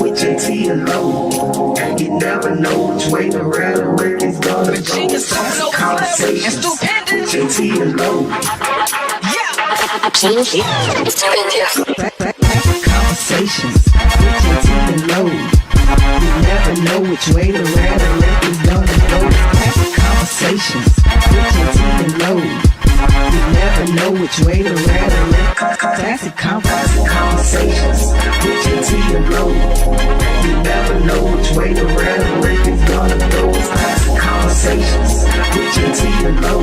with Jae Tea and Lo. You never know which way the rhetoric is gonna go. Classic Conversations with Jae Tea and Lo. Classic Conversations with Jae Tea and Lo. You never know which way the rhetoric is gonna go. Classic Conversations with Jae Tea and Lo. You never know which way the rhetoric. Classic Conversations with Jae Tea and Lo. You never know which way the rhetoric is gonna go. Classic Conversations with Jae Tea and Lo.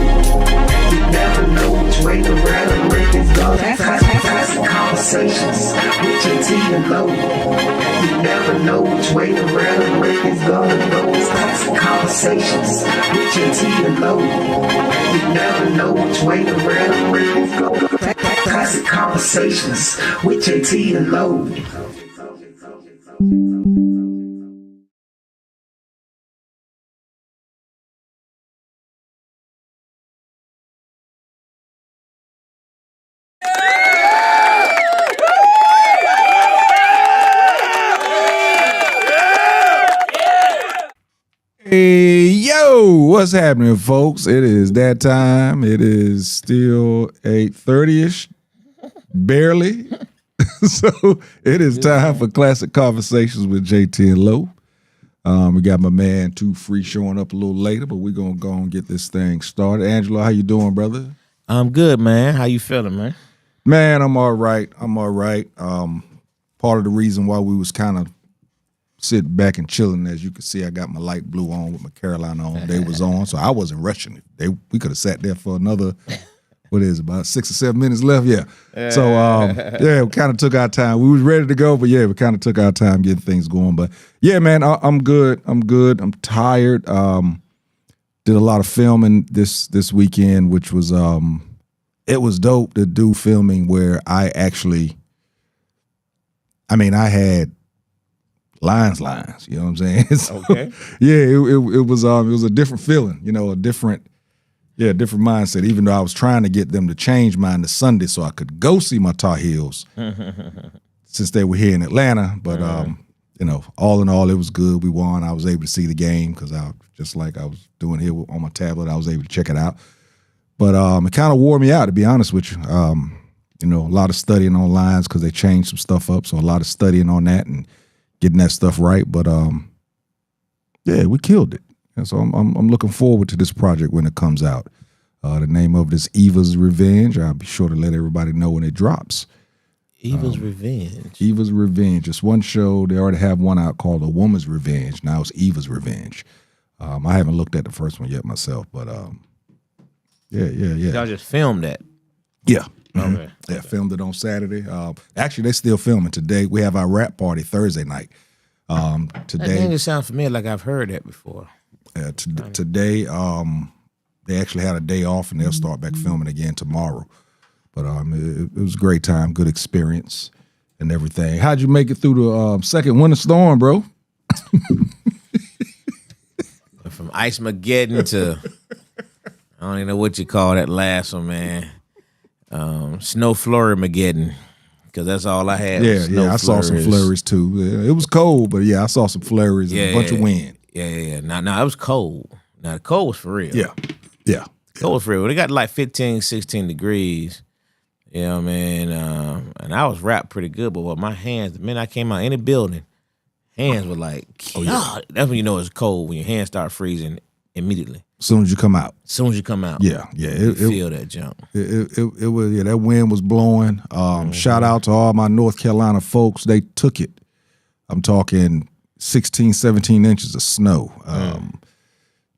You never know which way the rhetoric is gonna go. Classic Conversations with Jae Tea and Lo. You never know which way the rhetoric is gonna go. Classic Conversations with Jae Tea and Lo. You never know which way the rhetoric is going. Classic Conversations with Jae Tea and Lo. Hey, yo, what's happening, folks? It is that time. It is still 8:30-ish, barely. So it is time for Classic Conversations with Jae Tea and Lo. We got my man Too Free showing up a little later, but we're going to go and get this thing started. Angelo, how you doing, brother? I'm good, man. How you feeling, man? Man, I'm all right. Part of the reason why we was kind of sitting back and chilling, as you can see, I got my light blue on with my Carolina on. They was on, so I wasn't rushing it. We could have sat there for another, about 6 or 7 minutes left? Yeah. So, we kind of took our time. We was ready to go, but yeah, we kind of took our time getting things going. But yeah, man, I'm good. I'm tired. Did a lot of filming this weekend, which was, it was dope to do filming where I had lines, you know what I'm saying? So, okay. Yeah, it was a different feeling, a different mindset, even though I was trying to get them to change mine to Sunday so I could go see my Tar Heels since they were here in Atlanta. But, all in all, it was good. We won. I was able to see the game because just like I was doing here on my tablet, I was able to check it out. But it kind of wore me out, to be honest with you. A lot of studying on lines because they changed some stuff up. So a lot of studying on that and getting that stuff right. But we killed it. And so I'm looking forward to this project when it comes out. The name of it is Eva's Revenge. I'll be sure to let everybody know when it drops. Eva's Revenge. Eva's Revenge. It's one show. They already have one out called A Woman's Revenge. Now it's Eva's Revenge. I haven't looked at the first one yet myself, but yeah. Y'all just filmed that? Yeah. Okay. Yeah, filmed it on Saturday. Actually, they're still filming today. We have our rap party Thursday night. Today, that name just sounds familiar, like I've heard that before. Today, they actually had a day off, and they'll start back filming again tomorrow. But it was a great time, good experience, and everything. How'd you make it through the second winter storm, bro? From Ice Mageddon to I don't even know what you call that last one, man. Snow Flurry Mageddon, because that's all I had. Yeah, I saw some flurries too. Yeah, it was cold, but yeah, I saw some flurries and a bunch of wind. Yeah. Now it was cold. Now the cold was for real. Yeah. Cold was for real. It got like 15, 16 degrees. You know what I mean? And I was wrapped pretty good, but with my hands, the minute I came out in the building, hands were like, God. That's when you know it's cold, when your hands start freezing immediately. As soon as you come out. Yeah. You feel that jump. It was, that wind was blowing. Shout out to all my North Carolina folks. They took it. I'm talking 16, 17 inches of snow.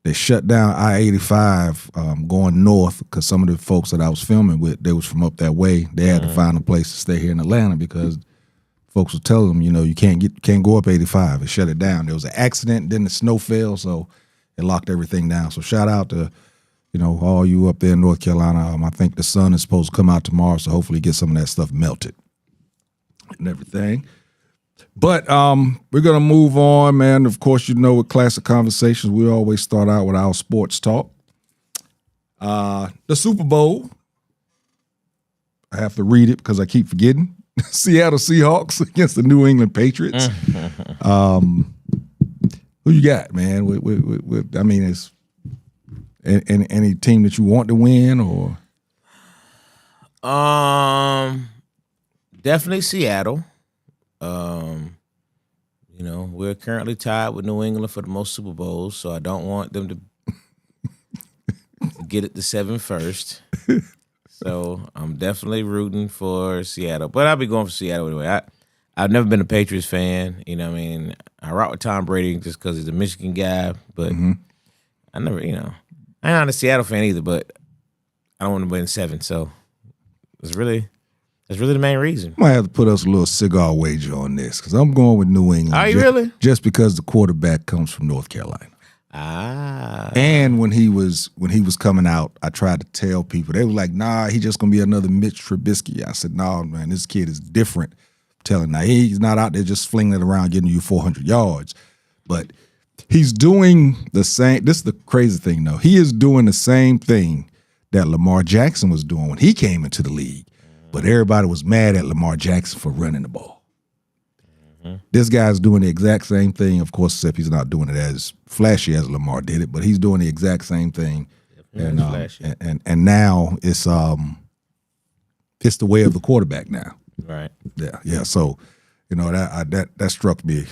They shut down I-85 going north because some of the folks that I was filming with, they was from up that way. They had to find a place to stay here in Atlanta because folks were telling them, you can't go up 85. It shut it down. There was an accident, then the snow fell, so it locked everything down. So shout out to, all you up there in North Carolina. I think the sun is supposed to come out tomorrow, so hopefully get some of that stuff melted and everything. But we're going to move on, man. Of course, with Classic Conversations, we always start out with our sports talk. The Super Bowl, I have to read it because I keep forgetting. Seattle Seahawks against the New England Patriots. Who you got, man? I mean, it's any team that you want to win, or definitely Seattle. You know, we're currently tied with New England for the most Super Bowls, so I don't want them to get it to 7 first. So I'm definitely rooting for Seattle, but I'll be going for Seattle anyway. I've never been a Patriots fan. You know what I mean? I rock with Tom Brady just because he's a Michigan guy, but I never, you know, I'm not a Seattle fan either, but I don't want to win 7, so that's really the main reason. I might have to put us a little cigar wager on this because I'm going with New England. Are you really? Just because the quarterback comes from North Carolina. And when he was coming out, I tried to tell people. They were like, "Nah, he's just gonna be another Mitch Trubisky." I said, "No, man, this kid is different." I'm telling you, now he's not out there just flinging it around, getting you 400 yards, but he's doing the same. This is the crazy thing, though. He is doing the same thing that Lamar Jackson was doing when he came into the league, but everybody was mad at Lamar Jackson for running the ball. This guy's doing the exact same thing, of course, except he's not doing it as flashy as Lamar did it, but he's doing the exact same thing. And now it's the way of the quarterback now. Right. Yeah. So, you know, that struck me.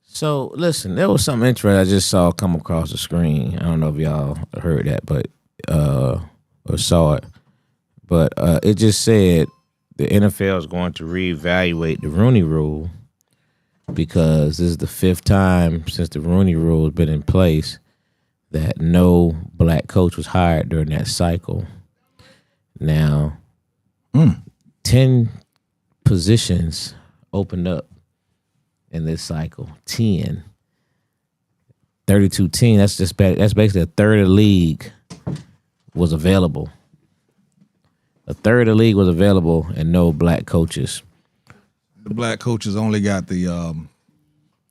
So listen, there was something interesting I just saw come across the screen. I don't know if y'all heard that, but or saw it, but it just said the NFL is going to reevaluate the Rooney Rule because this is the 5th time since the Rooney Rule has been in place that no black coach was hired during that cycle. Now, 10 positions opened up in this cycle. 10. 32 teams. That's basically a third of the league was available. A third of the league was available and no black coaches. The black coaches only got the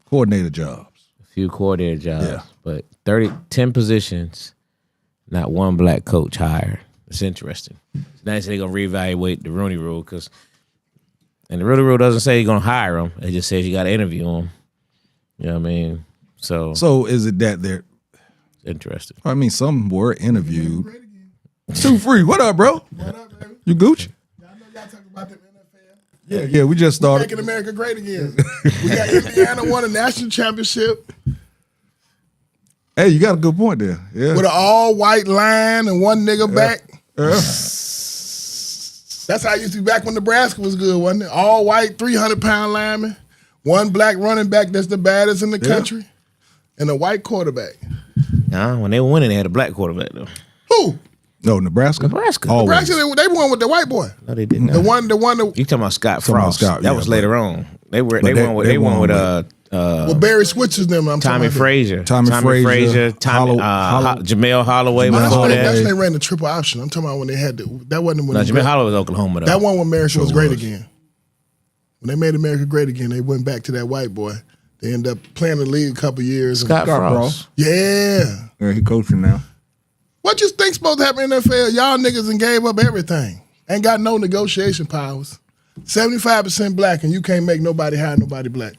coordinator jobs. A few coordinator jobs. Yeah. But 10 positions, not one black coach hired. It's interesting. Now they say they're going to reevaluate the Rooney Rule and the Rooney Rule doesn't say you're going to hire them. It just says you got to interview them. You know what I mean? So is it that they're interesting? I mean, some were interviewed. 2-3. What up, bro? What up, baby? You Gucci? Y'all know y'all talking about the NFL. Yeah. We just started. Making America great again. We got Indiana won a national championship Hey, you got a good point there. Yeah. with an all-white line and one nigga back. That's how it used to be back when Nebraska was good, wasn't it? All-white, 300-pound lineman, one black running back that's the baddest in the country, and a white quarterback. Nah, when they were winning, they had a black quarterback, though. Who? No, Nebraska. Always. Nebraska, they won with the white boy. No, they didn't. The one that You talking about Scott Talking about Frost? Scott, that yeah, was but- later on. They won with with Barry Switcher's them. I'm Tommy talking about. Frazier, Tommy Frazier, Jamel Holloway Oh, before that's that. when they ran the triple option. I'm talking about when they had that wasn't when No, Jamel Holloway was Oklahoma though. that one when America was great was. again. When they made America great again, they went back to that white boy. They ended up playing the league a couple years. Scott Frost. Frost. Yeah. Yeah, he coaching now. What you think supposed to happen in the NFL? Y'all niggas and gave up everything. Ain't got no negotiation powers. 75% black and you can't make nobody hire nobody black.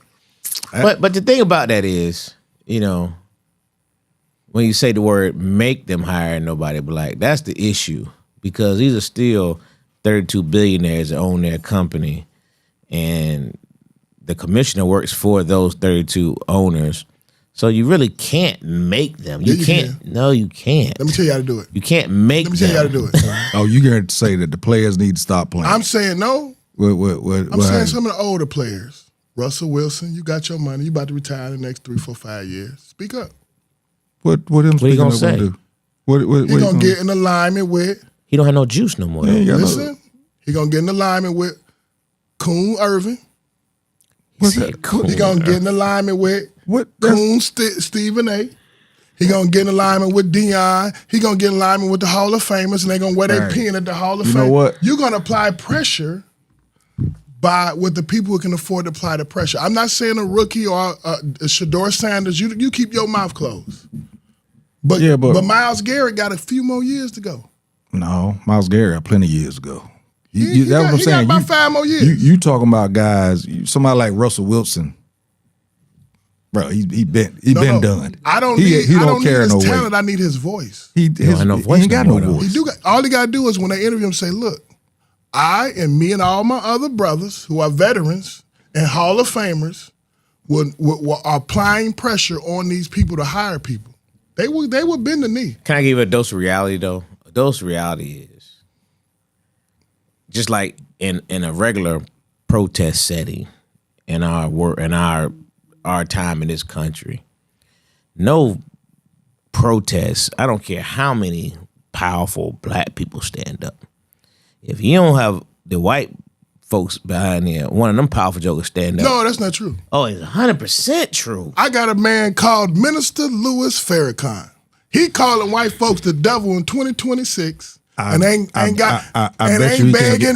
But the thing about that is, you know, when you say the word make them hire nobody black, that's the issue. Because these are still 32 billionaires that own their company. And the commissioner works for those 32 owners. So you really can't make them. You Yeah, you can't. can. No, you can't. Let me tell you how to do it. You can't make Let me tell you how to them. do it. Oh, you going to say that the players need to stop playing? I'm saying no. What I'm saying some of the older players. Russell Wilson, you got your money. You about to retire in the next 3, 4, 5 years. Speak up. What he gonna say? Do? What He gonna get in alignment with. He don't have no juice no more. Yeah, he got no- Listen, he gonna get in alignment with Coon Irvin. What's Said that? cool. He gonna get in alignment with What? That's- Coon Stephen A. He gonna get in alignment with Dion. He gonna get in alignment with the Hall of Famers, and they gonna wear their Right. pin at the Hall of You Fame. know what? You're gonna apply pressure with the people who can afford to apply the pressure. I'm not saying a rookie or a Shador Sanders. You keep your mouth closed. But Myles Garrett got a few more years to go. No, Myles Garrett, plenty of years ago. He That's what I'm saying. got about 5 more years. You talking about guys? Somebody like Russell Wilson, bro. He been done. I don't he need. I don't don't need carry his no talent. weight. I need his voice. He ain't got no voice. All he got to do is when they interview him, say, "Look, I and me and all my other brothers who are veterans and Hall of Famers are applying pressure on these people to hire people. They would bend the knee." Can I give you a dose of reality though? A dose of reality is just like in a regular protest setting in our work in our time in this country. No protest, I don't care how many powerful black people stand up. If you don't have the white folks behind there, one of them powerful jokers stand up. No, that's not true. Oh, it's 100% true. I got a man called Minister Louis Farrakhan. He calling white folks the devil in 2026 and ain't begging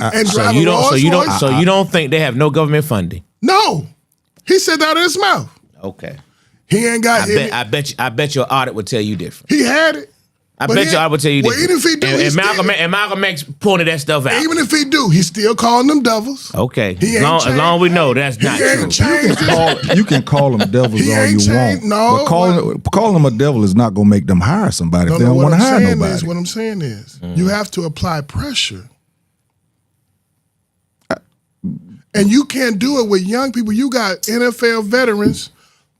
and driving Rolls Royce. So you don't think they have no government funding? No, he said that in his mouth. Okay. He ain't got. I bet your audit would tell you different. He had it. I bet your audit would tell you different. Even if he do, and Malcolm X pointed that stuff out. Even if he do, he's still calling them devils. Okay. As long as we know that's not true. You can call them devils all you want. No, but calling them a devil is not going to make them hire somebody if they don't want to hire nobody. What I'm saying is, you have to apply pressure. And you can't do it with young people. You got NFL veterans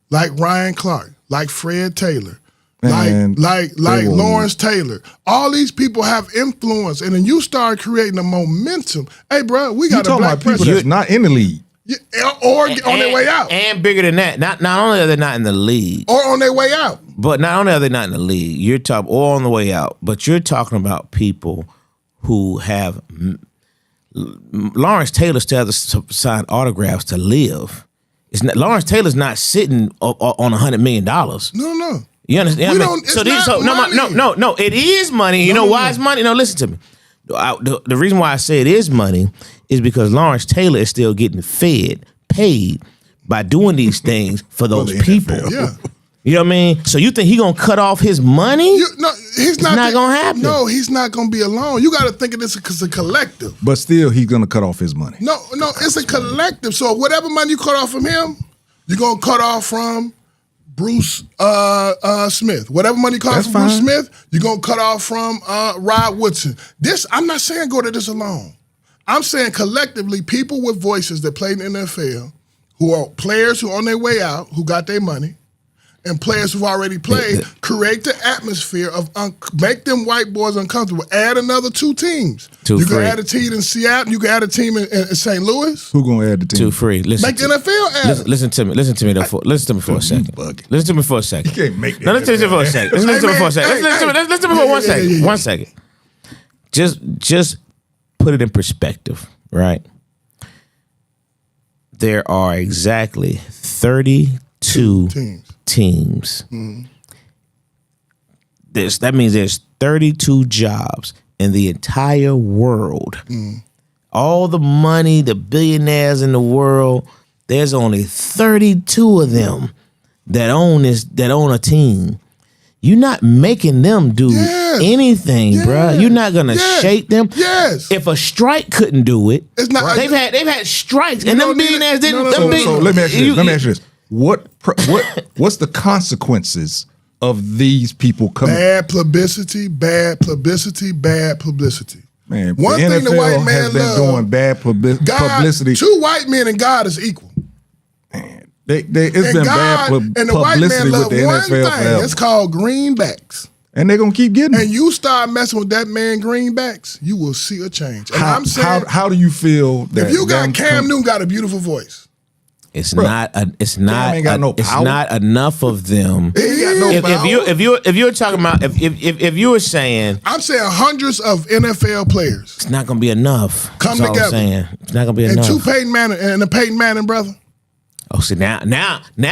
like Ryan Clark, like Fred Taylor, like Lawrence Taylor. All these people have influence, and then you start creating a momentum. Hey, bro, we got a black people that's not in the league. Yeah, or on their way out. And bigger than that, not only are they not in the league. Or on their way out. But not only are they not in the league, you're talking, or on the way out, but you're talking about people who have, Lawrence Taylor still has to sign autographs to live. Lawrence Taylor's not sitting on $100 million. No. You understand? No. It is money. You know why it's money? No, listen to me. The reason why I say it is money is because Lawrence Taylor is still getting paid by doing these things for those people. Yeah. You know what I mean? So you think he gonna cut off his money? He's not gonna happen. No, he's not gonna be alone. You got to think of this as a collective. But still, he's gonna cut off his money. No, it's a collective. So whatever money you cut off from him, you're gonna cut off from Bruce Smith. Whatever money you cut off from Bruce Smith, you're gonna cut off from Rod Woodson. I'm not saying go to this alone. I'm saying collectively, people with voices that play in the NFL, who are players who are on their way out, who got their money, and players who've already played, create the atmosphere of make them white boys uncomfortable. Add another 2 teams. You can add a team in Seattle. You can add a team in St. Louis. Who gonna add the team? 2 free. Make the NFL add. Listen to me. Listen to me for a second. Listen to me for a second. You can't make that. No, listen to me for a second. Listen to me for a second. Listen to me for 1 second. 1 second. Just put it in perspective, right? There are exactly 32 teams. Mm-hmm. That means there's 32 jobs in the entire world. Mm. All the money, the billionaires in the world, there's only 32 of them that own a team. You're not making them do anything, bruh. You're not gonna shake them. Yes. If a strike couldn't do it, it's not. They've had strikes, and them billionaires didn't. So let me ask you this. What's the consequences of these people coming? Bad publicity. Man, one the thing NFL the white man has been doing bad publicity. 2 white men and God is equal. Man, it's been bad publicity and the white man with the NFL forever. It's called greenbacks. And they're gonna keep getting it. And you start messing with that man greenbacks, you will see a change. And I'm saying, how do you feel that if you got Cam Newton got a beautiful voice? It's not enough of them. If you're talking about if you were saying, I'm saying hundreds of NFL players. It's not gonna be enough. Come together. It's not gonna be enough. And 2 Peyton Manning and the Peyton Manning brother. Oh, see now you change We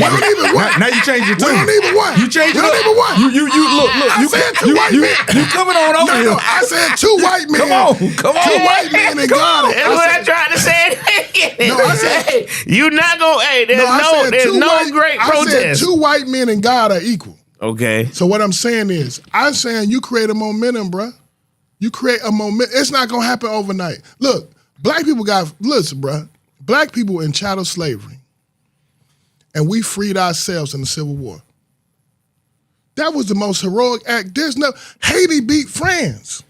don't even want. Now you change your tune. We don't even want. You change it. We don't even want. You look. I said 2 white men. You coming on over here? No, I said 2 white men. Come on. 2 white men and God. That's what I tried to say. No, I said you're not gonna. Hey, there's no great protest. I said 2 white men and God are equal. Okay. So what I'm saying is, I'm saying you create a momentum, bruh. You create a moment. It's not gonna happen overnight. Look, listen, bruh. Black people in chattel slavery, and we freed ourselves in the Civil War. That was the most heroic act. Haiti beat France.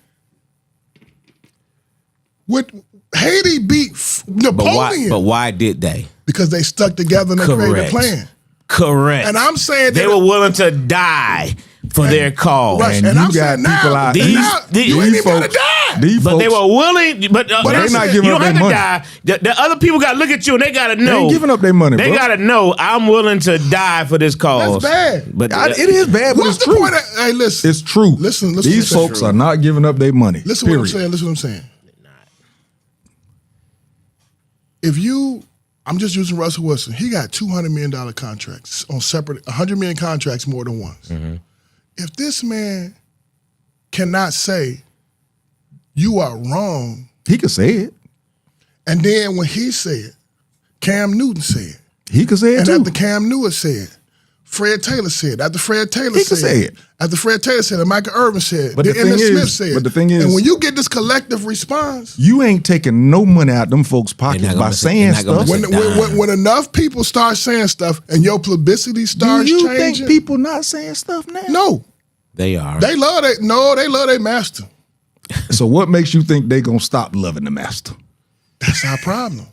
Haiti beat Napoleon. But why did they? Because they stuck together and they created a plan. Correct. And I'm saying they were willing to die for their cause. Right. And you got people out you ain't even gotta die. But they were willing, but they're not giving you up don't their have money. to die. The other people got to look at you and they got to know. They ain't giving up their money, They bro. got to know I'm willing to die for this cause. That's bad. But it is bad, but What's it's the true. point of, hey, listen. It's true. Listen. These folks are not giving up their money. Listen period. what I'm saying. I'm just using Russell Wilson. He got $200 million contracts on separate, 100 million contracts more than once. Mm-hmm. If this man cannot say, you are wrong, He could say it. and then when he said, Cam Newton said, He could say it and too. after Cam Newton said, Fred Taylor said, after Fred Taylor He could say it. after Fred Taylor said, and Michael Irvin said, But then the thing Emmitt Smith is- said. but the thing is- and when you get this collective response, You ain't taking no money out them folks' pockets not by gonna saying they're not gonna stuff. when enough people start saying stuff and your publicity Do starts you changing, think people not saying stuff now? no, they are. they love their master. So what makes you think they gonna stop loving the master? That's our problem.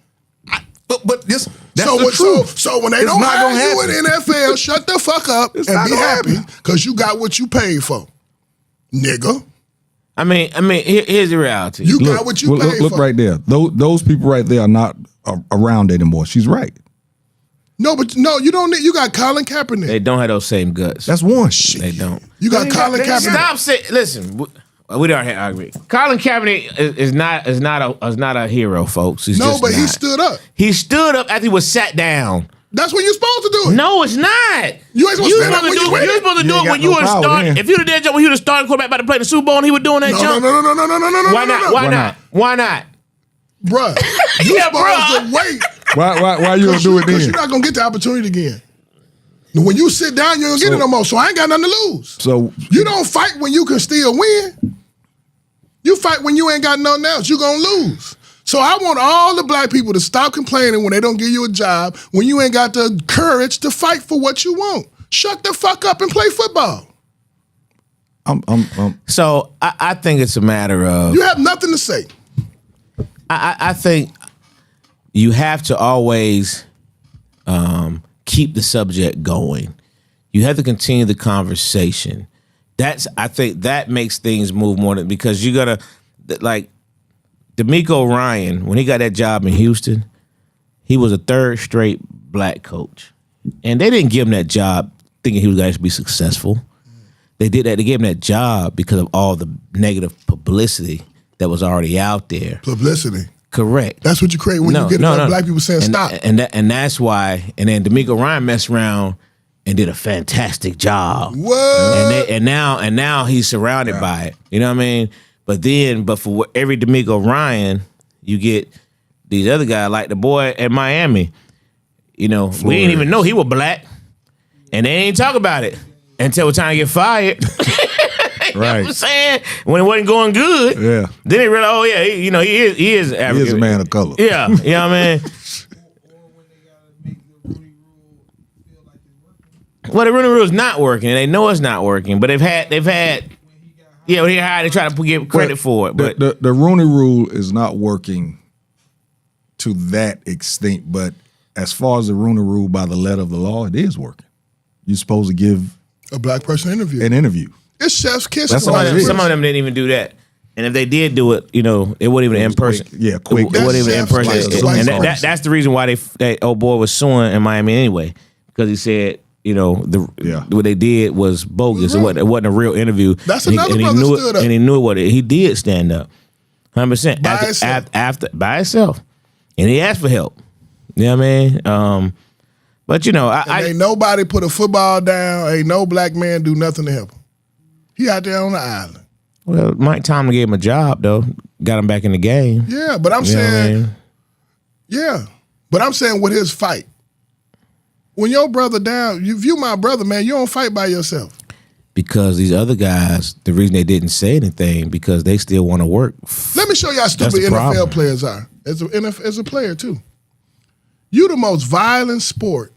But that's So the when, truth. so when they It's don't not hire gonna you happen. in NFL, shut the fuck up It's and not be gonna happy happen. because you got what you paid for, nigga. I mean, here's the reality. You got what you paid look for. right there. Those people right there are not around anymore. She's right. No, but no, you don't need. You got Colin Kaepernick. They don't have those same guts. That's one. They don't. You got They- Colin they- Kaepernick. Stop saying. Listen, we don't have to argue. Colin Kaepernick is not a hero, folks. He's No, just but he not. stood up. He stood up after he was sat down. That's when you're supposed to do it. No, it's not. You ain't supposed to stand up when you win. You're supposed to You do ain't it when got you no were power starting. then. If you did that jump when you were the starting quarterback about to play in the Super Bowl and he was doing that No, jump. no. Why not? Why not? Why not? Bruh, you Yeah, supposed bruh. to wait. Why you don't do it Because then? you're not going to get the opportunity again. When you sit down, you don't get it no more. So I ain't got nothing to lose. So You don't fight when you can still win. You fight when you ain't got nothing else. You're going to lose. So I want all the black people to stop complaining when they don't give you a job, when you ain't got the courage to fight for what you want. Shut the fuck up and play football. So I think it's a matter of. You have nothing to say. I think you have to always keep the subject going. You have to continue the conversation. I think that makes things move more than because you gotta like DeMeco Ryan when he got that job in Houston, he was a third straight black coach, and they didn't give him that job thinking he was going to be successful. They did that. They gave him that job because of all the negative publicity that was already out there. Publicity. Correct. That's what you create when you get black people saying stop. And that's why. And then DeMeco Ryan messed around and did a fantastic job. What? And now he's surrounded by it. You know what I mean? But for every DeMeco Ryan, you get these other guys like the boy at Miami. You know, we didn't even know he was black, and they ain't talk about it until we're trying to get fired. You know what I'm saying? When it wasn't going good, Yeah. Then they realized, oh yeah, he is African. he is a man of color. Yeah, you know what I mean? Well, the Rooney Rule is not working, and they know it's not working. But they've had, yeah. When he hired, they try to give credit for it. But the Rooney Rule is not working to that extent. But as far as the Rooney Rule by the letter of the law, it is working. You're supposed to give A black person interview. an interview. It's chef's kiss. That's for all black it is. some of them didn't even do that. And if they did do it, it wasn't even in person. quick. Yeah, quick. It wasn't even in That's person. chef's And kiss. that's the reason why that old boy was suing in Miami anyway, because he said, what they did was bogus. Right. It wasn't a real interview. That's And another he brother knew stood it, up. and he knew what he did stand up, 100%. By himself. After by himself, and he asked for help. You know what I mean? But ain't nobody put a football down. Ain't no black man do nothing to help him. He out there on the island. Well, Mike Tomlin gave him a job though, got him back in the game. Yeah, but I'm You know what I saying, mean? yeah, but I'm saying with his fight, when your brother down, you view my brother, man, you don't fight by yourself. because these other guys, the reason they didn't say anything because they still want to work. Let me show you how stupid the NFL problem. players are. As a player too. You the most violent sport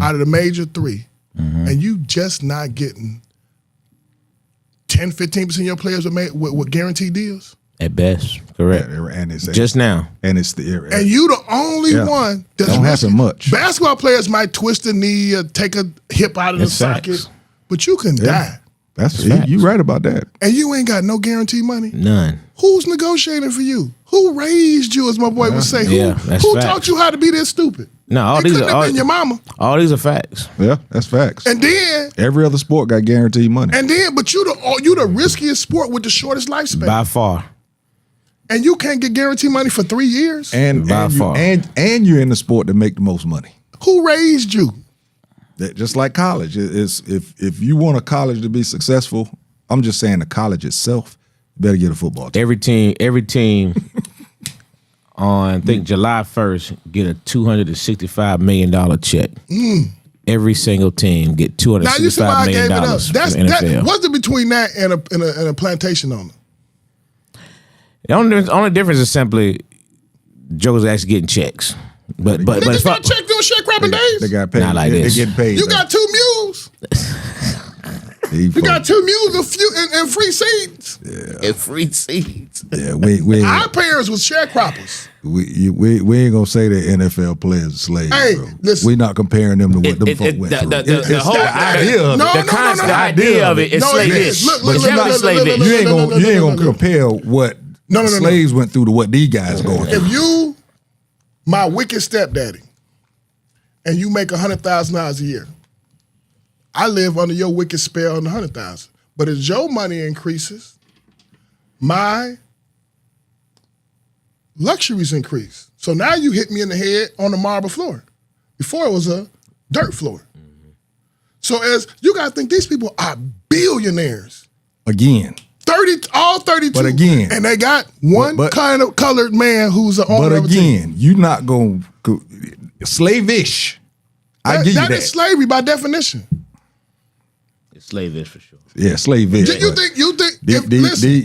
out of the major three, and you just not getting 10, 15% of your players with guaranteed deals. At best, correct. And it's Just now. and it's the And you the only one that's Don't happen risky. much. Basketball players might twist a knee or take a hip out of the It's socket, facts. but you can die. That's facts. you right about that. And you ain't got no guaranteed money. None. Who's negotiating for you? Who raised you, as my boy would say? Yeah, Who that's facts. taught you how to be this stupid? No, all It these couldn't are have all, been your mama. all these are facts. Yeah, that's facts. And then, Every other sport got guaranteed money. but you the riskiest sport with the shortest lifespan. By far. And you can't get guaranteed money for 3 years. And By far. and you're in the sport that make the most money. Who raised you? That just like college. It's if you want a college to be successful, I'm just saying the college itself, you better get a football team. Every team on I think July 1st get a $265 million check. Every single team get Now you see why $265 I gave million it up. from That's the NFL. what's the between that and a plantation owner? The only difference is simply Joe's actually getting checks. But Niggas it's got checked doing sharecropping days. They got paid. Not like they this. getting paid. You got 2 mules. You got 2 mules and free seeds. and free seats. Yeah, we Our parents was sharecroppers. we ain't gonna say that NFL players are slaves, Hey, bro. listen. We not comparing them to what them folk went through. The whole idea of it. No, the idea of it is No, it is. slavish. Look, But look, you're look, not look, slavish. look, look, You ain't gonna no. compare what No. slaves went through to what these guys going through. If you, my wicked stepdaddy, and you make $100,000 a year, I live under your wicked spell on the $100,000. But as your money increases, my luxuries increase. So now you hit me in the head on the marble floor. Before it was a dirt floor. So as you gotta think these people are billionaires. Again, All 32. But again- and they got one but- kind of colored man who's the owner but of a team. again, you not gonna slavish. I give you That is slavery by definition. It's slavish for sure. Yeah, slavish. Do you but think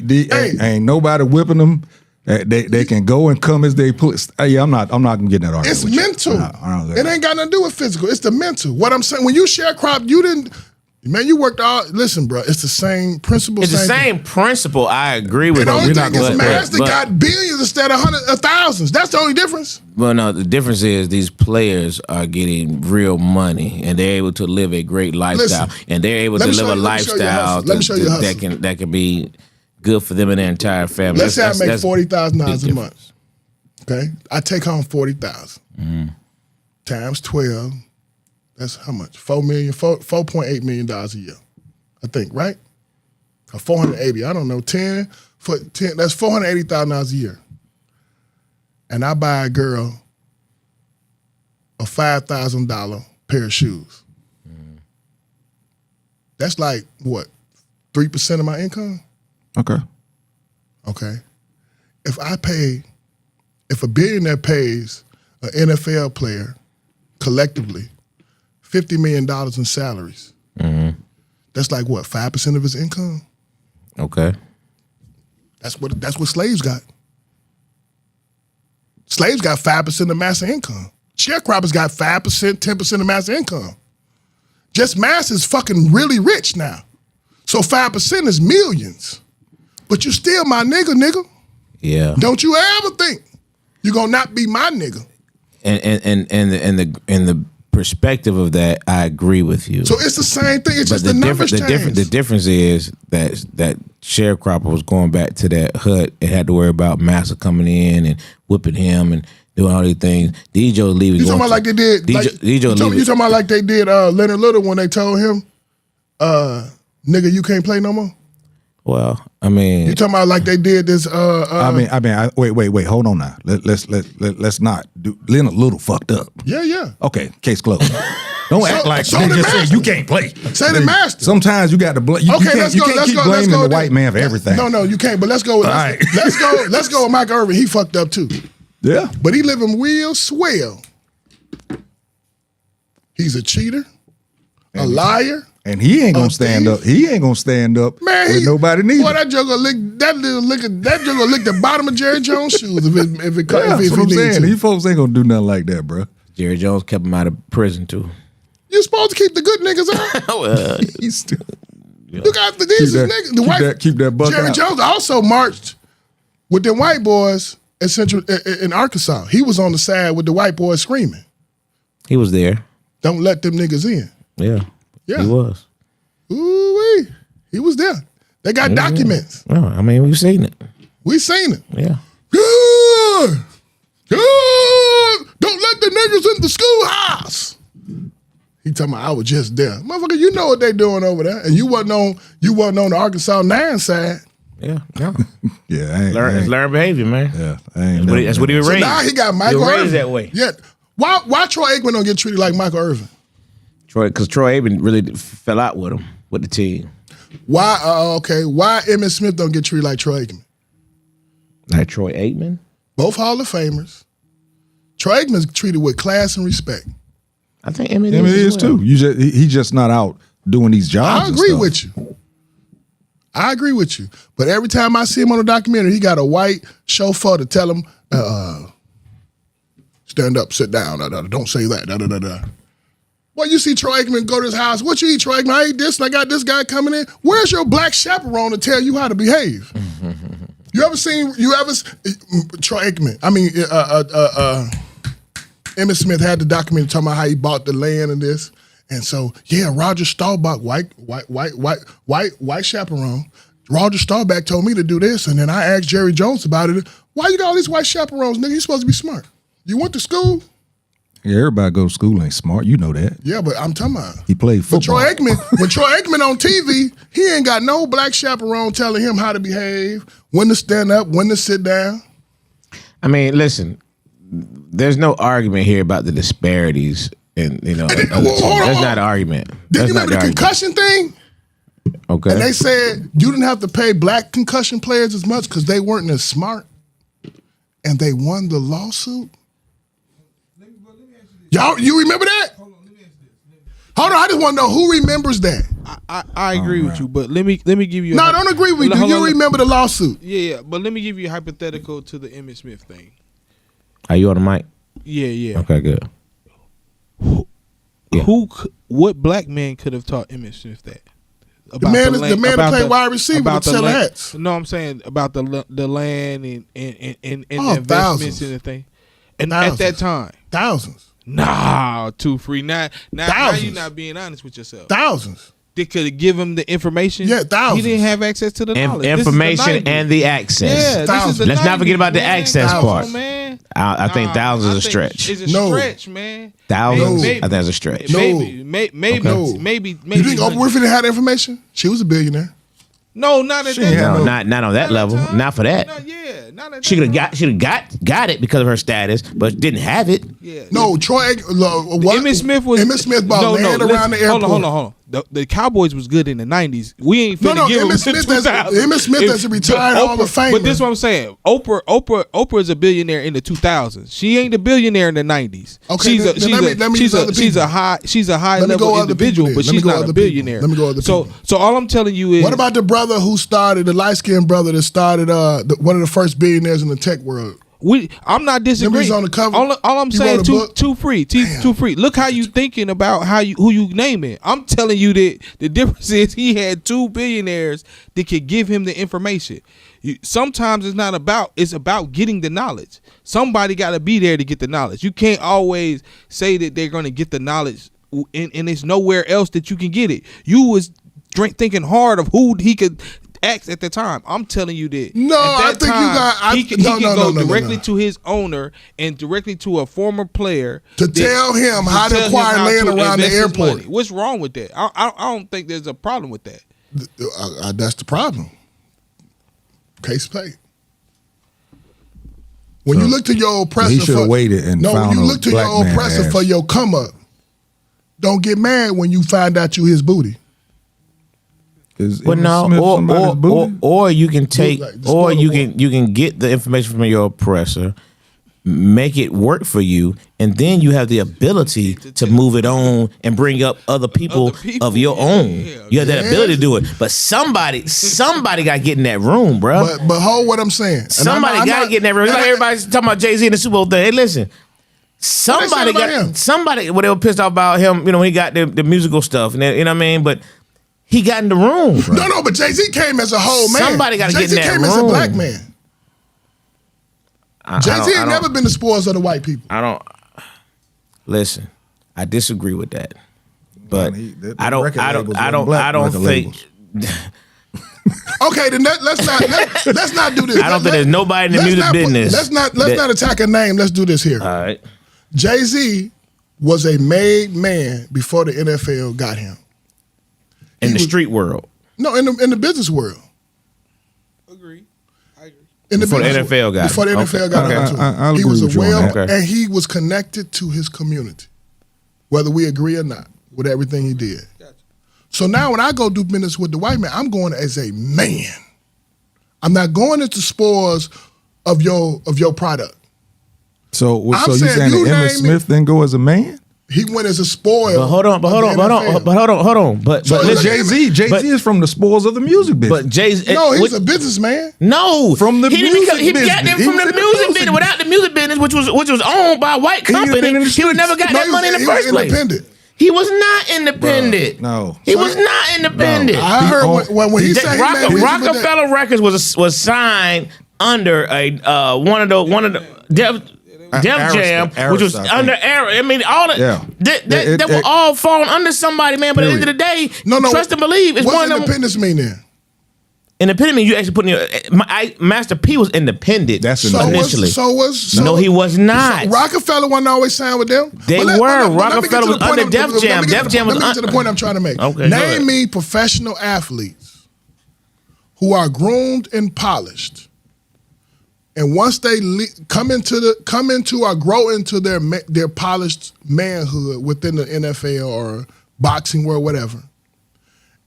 the- hey, ain't nobody whipping them. They can go and come as they please. Yeah, I'm not gonna get in that argument. it's with you. mental. I don't- It ain't got nothing to do with physical. It's the mental. What I'm saying, when you sharecrop, you worked all. Listen, bro, it's the same principle. It's the same principle. I agree with The you. only we're not thing is, gonna- Mazda got billions instead of thousands. That's the only difference. Well, no, the difference is these players are getting real money and they're able to live a great lifestyle. Listen, And they're able let to me live show a you- let me show you a lifestyle hustle. Let me show you a hustle. that can be good for them and their entire family. Let's say I make $40,000 a big month. Okay, I take home 40,000 times 12. That's how much? $4.8 million a year, I think, right? Or 480. I don't know. 10 for 10. That's $480,000 a year. And I buy a girl a $5,000 pair of shoes. That's like what? 3% of my income. Okay. Okay. If a billionaire pays an NFL player collectively $50 million in salaries, that's like what, 5% of his income? Okay. That's what slaves got. Slaves got 5% of mass income. Sharecroppers got 5%, 10% of mass income. Just mass is fucking really rich now. So 5% is millions. But you still my nigga. Yeah. Don't you ever think you're gonna not be my nigga. And the perspective of that, I agree with you. So it's the same thing. It's just the numbers change. The difference is that sharecropper was going back to that hut and had to worry about massa coming in and whipping him and doing all these things. DJ leaving. You talking about like they did? You talking about like they did Leonard Little when they told him, "Nigga, you can't play no more." Well, I mean, You talking about like they did this? Wait. Hold on now. Let's not do. Leonard Little fucked up. Yeah. Okay, case closed. Don't act like so they the just said master. you can't play. Say the master. Sometimes you got to blame. You Okay, can't, let's go. Let's keep go. blaming Let's go the white man for everything. No, you can't. But let's go. right. Let's go with Mike Irvin. He fucked up too, Yeah. but he living real swell. He's a cheater, a liar, And he ain't gonna stand up. He ain't gonna stand up with nobody neither. Boy, that joker lick the bottom of Jerry Jones' shoes if it That's if what I'm he saying. needs to. These folks ain't gonna do nothing like that, bro. Jerry Jones kept him out of prison too. You're supposed to keep the good niggas out. Well, He's still You got the these niggas. The white keep that buck Jerry out. Jones also marched with them white boys in Arkansas. He was on the side with the white boys screaming, he was there. "Don't let them niggas in." Yeah, Yeah. he was. Ooh-wee. He was there. They got documents. Well, I mean, we've seen it. We seen it. Yeah. Good. Good. Don't let the niggas in the schoolhouse. He talking about I was just there. Motherfucker, you know what they doing over there. And you wasn't on the Arkansas 9 side. Yeah. No. Yeah, It's learned behavior, man. Yeah, I ain't That's what he was So raised. now he got Michael He was raised Irvin. that way. Yeah. Why Troy Aikman don't get treated like Michael Irvin? Because Troy Aikman really fell out with him, with the team. Why Emmitt Smith don't get treated like Troy Aikman? Like Troy Aikman? Both Hall of Famers. Troy Aikman's treated with class and respect. I think Emmett is too. He's just not out doing these jobs. I agree with you. I agree with you. But every time I see him on a documentary, he got a white chauffeur to tell him, stand up, sit down, don't say that, Well, you see Troy Aikman go to his house. What you eat, Troy Aikman? I ate this and I got this guy coming in. Where's your black chaperone to tell you how to behave? You ever Troy Aikman? I mean, Emmitt Smith had the documentary talking about how he bought the land and this. And so, Roger Staubach, white chaperone. Roger Staubach told me to do this, and then I asked Jerry Jones about it. Why you got all these white chaperones, nigga? You supposed to be smart. You went to school? Yeah, everybody go to school ain't smart. You know that. Yeah, but I'm talking about. He played football. When Troy Aikman on TV, he ain't got no black chaperone telling him how to behave, when to stand up, when to sit down. I mean, listen, there's no argument here about the disparities in, That's not an argument. Did you remember the concussion thing? Okay. And they said you didn't have to pay black concussion players as much because they weren't as smart, and they won the lawsuit. Y'all, you remember that? Hold on, I just want to know who remembers that. I agree with you, but let me give you. No, I don't agree with you. Do you remember the lawsuit? Yeah, but let me give you a hypothetical to the Emmitt Smith thing. Are you on the mic? Yeah. Okay, good. What black man could have taught Emmitt Smith that? The man that played wide receiver with sell hats. No, I'm saying about the land and the investments thousands. and the thing. And Thousands. at that time, Thousands. nah, too free. Now you not being honest with yourself. Thousands. They could have given him the information. Yeah, thousands. He didn't have access to the knowledge. This is the Information 90s. and the access. Yeah, this is the Let's not forget 90s, about the man. access Come part. on, man. I think thousands is a I think stretch. It's a No. stretch, man. Thousands, Maybe. I think that's a stretch. No. Maybe. No. Maybe. You think Oprah Winfrey didn't have that information? She was a billionaire. No, not at that ain't have time. No, not on that level. time. Not for that. No, yeah, not at She that could have time. got it because of her status, but didn't have it. Yeah. No, Troy. Emmitt Smith was. Emmitt Smith bought land around the airport. Hold on. The Cowboys was good in the 90s. We ain't finna give Emmitt him Smith Emmitt Smith as a retired Hall of Famer. But this is what I'm saying. Oprah is a billionaire in the 2000s. She ain't a billionaire in the 90s. Okay, she's a high Let me go level other individual, people but then. Let me she's go not other a billionaire. people. Let me go other So people. so all I'm telling you is What about the brother who started, the light-skinned brother that started one of the first billionaires in the tech world? I'm not disagreeing. he's on the cover? All I'm He saying, wrote a book? too free. Look how you thinking about who you naming. I'm telling you that the difference is he had 2 billionaires that could give him the information. Sometimes it's about getting the knowledge. Somebody got to be there to get the knowledge. You can't always say that they're going to get the knowledge and it's nowhere else that you can get it. You was thinking hard of who he could ask at the time. I'm telling you that. No, at that I think you got. he can go directly to his owner and directly to a former player To tell him how to acquire land around the invest his airport. money. What's wrong with that? I don't think there's a problem with that. That's the problem. Case played. When you look to your oppressor, he should have waited and when found you a look to black your man oppressor ass. for your come up, don't get mad when you find out you his booty. Is But Emmitt no, Smith somebody's booty? or you can take, Like the or spoiler you boy. can get the information from your oppressor, make it work for you, and then you have the ability to move it on and bring up other people of your own. You have that ability to do it. But somebody got to get in that room, bro. But hold what I'm saying. Somebody got to get in that room. It's like everybody's talking about Jay-Z and the Super Bowl thing. Hey, listen. Somebody well, they were pissed off about him, when he got the musical stuff, and you know what I mean? But he got in the room. Bro. No, but Jay-Z came as a whole man. Somebody got to get in that room. Jay-Z came as a black man. Jay-Z ain't never been the spoils of the white people. Listen, I disagree with that. But I don't think. Okay, then let's not do this. I don't think there's nobody in the music business. Let's not attack a name. Let's do this here. All right. Jay-Z was a made man before the NFL got him. In the street world. No, in the business world. Agree. I agree. Before the NFL got him. Before the NFL got him. He was and he was connected to his community, whether we agree or not, with everything he did. Gotcha. So now when I go do business with the white man, I'm going as a man. I'm not going into spoils of your product. So you saying that Emmitt Smith didn't go as a man? He went as a spoil. But hold on. But Jay-Z is from the spoils of the music business. But Jay-Z, no, he's a businessman. No, from the music business. He got them from the music business. Without the music business, which was owned by a white company, he would never got that money in the first place. Independent. He was not independent. No, he was not independent. No. I heard when he said Rockefeller Records was signed under one of the Def Jam, which was under Era. I mean, all that were all falling under somebody, man. But at the end of the day, trust and believe is one of them. What's independence mean then? Independent means you actually put in your. Master P was independent. That's initially. No, he was not. Rockefeller wasn't always signed with them. Rockefeller was under Def Jam. Def Jam was. Let me get to the point I'm trying to make. Okay, name me professional athletes who are groomed and polished. And once they come into or grow into their polished manhood within the NFL or boxing world, whatever,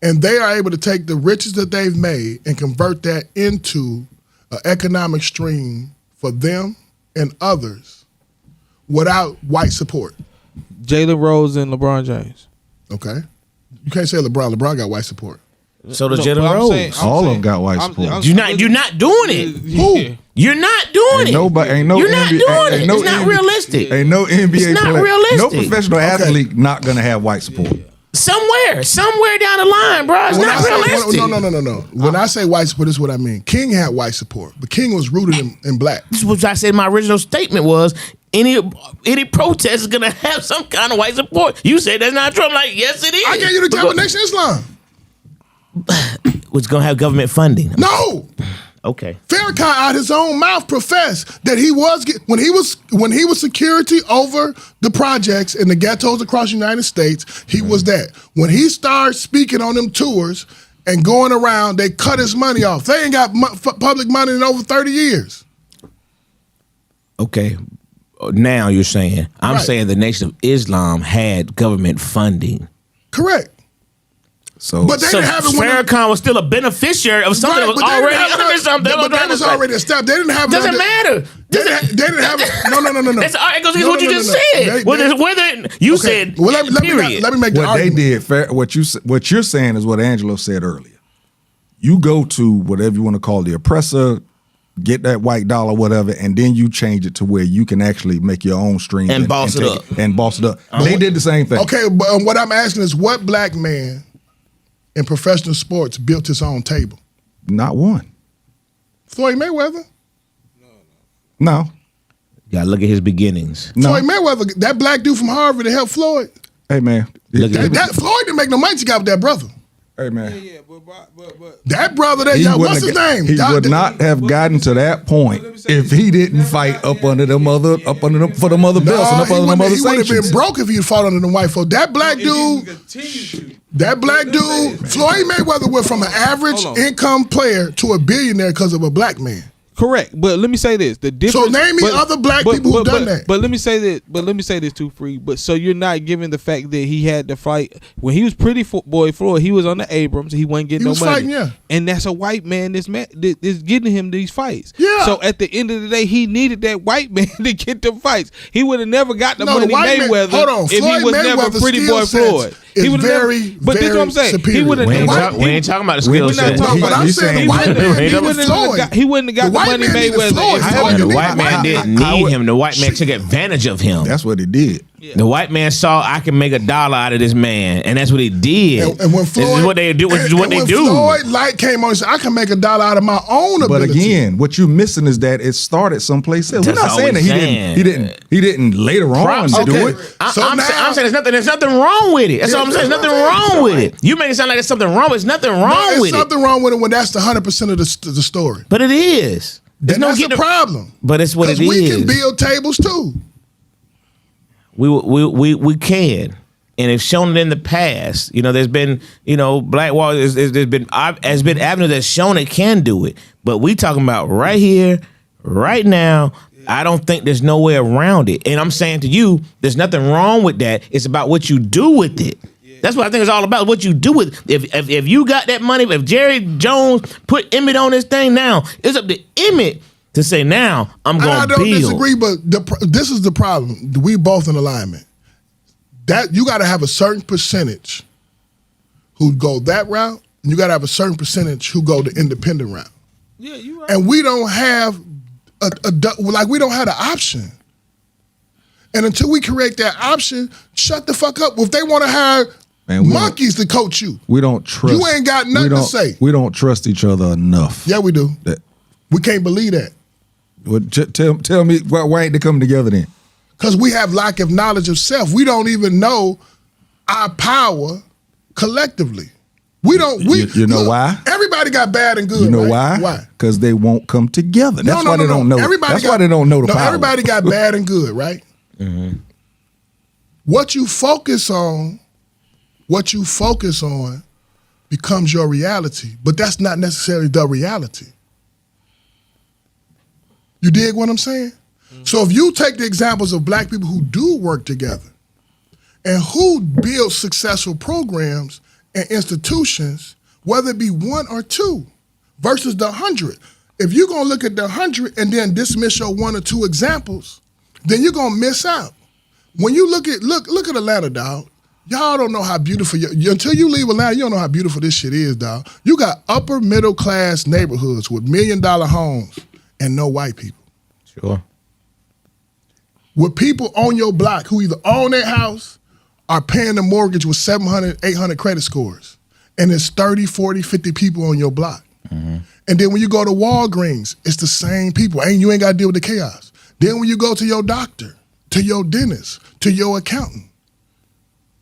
and they are able to take the riches that they've made and convert that into an economic stream for them and others without white support. Jalen Rose and LeBron James. Okay. You can't say LeBron. LeBron got white support. So does Jalen Rose. All of them got white support. You're not doing it. Who? You're not doing it. You're not doing it. It's not realistic. Ain't no NBA it's not player, realistic. no professional athlete not gonna have white support. Somewhere down the line, bro. It's not realistic. No. When I say white support, this is what I mean. King had white support, but King was rooted in black. This is what I said. My original statement was any protest is gonna have some kind of white support. You said that's not true. I'm like, yes, it is. I gave you the definition of Islam. Was gonna have government funding. No. Okay. Farrakhan out his own mouth professed that he was when he was security over the projects in the ghettos across the United States. He was that. When he started speaking on them tours and going around, they cut his money off. They ain't got public money in over 30 years. Okay. Now you're saying I'm saying the Nation of Islam had government funding. Correct. But they didn't have it when Farrakhan was still a beneficiary of something that was already under something. But that was already established. They didn't have it. Doesn't matter. They didn't have it. No. It goes against what you just said. Whether you said. Well, let me make the what argument. They did. What you're saying is what Angelo said earlier. You go to whatever you want to call the oppressor, get that white dollar, whatever, and then you change it to where you can actually make your own stream and boss it up. They did the same thing. Okay, but what I'm asking is, what black man in professional sports built his own table? Not one. Floyd Mayweather? No. You gotta look at his beginnings. No. Floyd Mayweather, that black dude from Harvard that helped Floyd. Hey, man. Floyd didn't make no money to got with that brother. Hey, man. But that brother, what's his name? He would not have gotten to that point if he didn't fight up under them other belts and up under them other sanctions. He would have been broke if he'd fought under them white folks. That black dude, Floyd Mayweather went from an average income player to a billionaire because of a black man. Correct, but let me say this: the difference. So name me other black people who've done that. But let me say this. But let me say this too, Free. But so you're not giving the fact that he had to fight when he was Pretty Boy Floyd. He was on the Abrams. He wasn't getting no money. Fighting, yeah. And that's a white man. This man is getting him these fights. Yeah. So at the end of the day, he needed that white man to get the fights. He would have never got the money Mayweather if he was never Pretty Boy Floyd. He would very, but this is what I'm saying. Superior. He would have. We ain't talking about the skill set. The white man he wouldn't have got the money Mayweather. The white man didn't need him. The white man took advantage of him. That's what he did. Yeah. The white man saw I can make $1 out of this man, and that's what he did. And when Floyd, this is what they do. When Floyd Light came on, he said, "I can make $1 out of my own ability." But again, what you're missing is that it started someplace else. We're That's not saying that he didn't later on do it. So I'm saying there's nothing wrong with it. That's all I'm saying. There's nothing wrong with it. You make it sound like there's something wrong. There's nothing wrong with it. There's something wrong with it when that's the 100% of the story. But it is. And that's a problem. But it's what it is. We can build tables too. We can, and it's shown it in the past. You know, there's been Black Wall. There's been avenues that's shown it can do it. But we talking about right here, right now. I don't think there's no way around it. And I'm saying to you, there's nothing wrong with that. It's about what you do with it. That's what I think it's all about. What you do with it. If you got that money, if Jerry Jones put Emmett on this thing now, it's up to Emmett to say, now I'm going to build. I don't disagree, but this is the problem. We both in alignment. That you got to have a certain percentage who go that route, and you got to have a certain percentage who go the independent route. Yeah, you right. And we don't have we don't have the option. And until we create that option, shut the fuck up. If they want to hire monkeys to coach you, we don't trust. You ain't got nothing to say. We don't trust each other enough. Yeah, we do. We can't believe that. Well, tell me why ain't they coming together then? Because we have lack of knowledge of self. We don't even know our power collectively. We don't. You know why? Everybody got bad and good. You know right? why? Because they won't come together. That's why they don't know. That's why they don't know the power. Everybody got bad and good, right? Mm-hmm. What you focus on becomes your reality, but that's not necessarily the reality. You dig what I'm saying? Mm-hmm. So if you take the examples of black people who do work together and who build successful programs and institutions, whether it be one or two, versus the 100. If you're gonna look at the 100 and then dismiss your one or two examples, then you're gonna miss out. When you look at Atlanta, dog, y'all don't know how beautiful, until you leave Atlanta, you don't know how beautiful this shit is, dog. You got upper middle class neighborhoods with $1 million homes and no white people. Sure. With people on your block who either own their house are paying the mortgage with 700, 800 credit scores. And there's 30, 40, 50 people on your block. Mm-hmm. And then when you go to Walgreens, it's the same people. You ain't got to deal with the chaos. Then when you go to your doctor, to your dentist, to your accountant,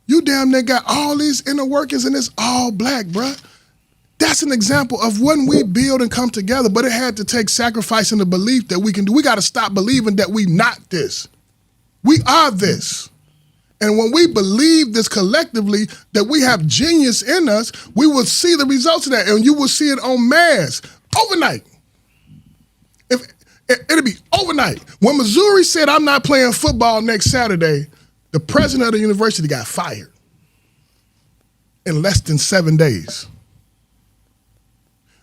you damn near got all these inner workings and it's all black, bruh. That's an example of when we build and come together, but it had to take sacrifice in the belief that we can do. We got to stop believing that we not this. We are this. And when we believe this collectively, that we have genius in us, we will see the results of that. And you will see it en masse overnight. It'll be overnight. When Missouri said, I'm not playing football next Saturday, the president of the university got fired in less than 7 days.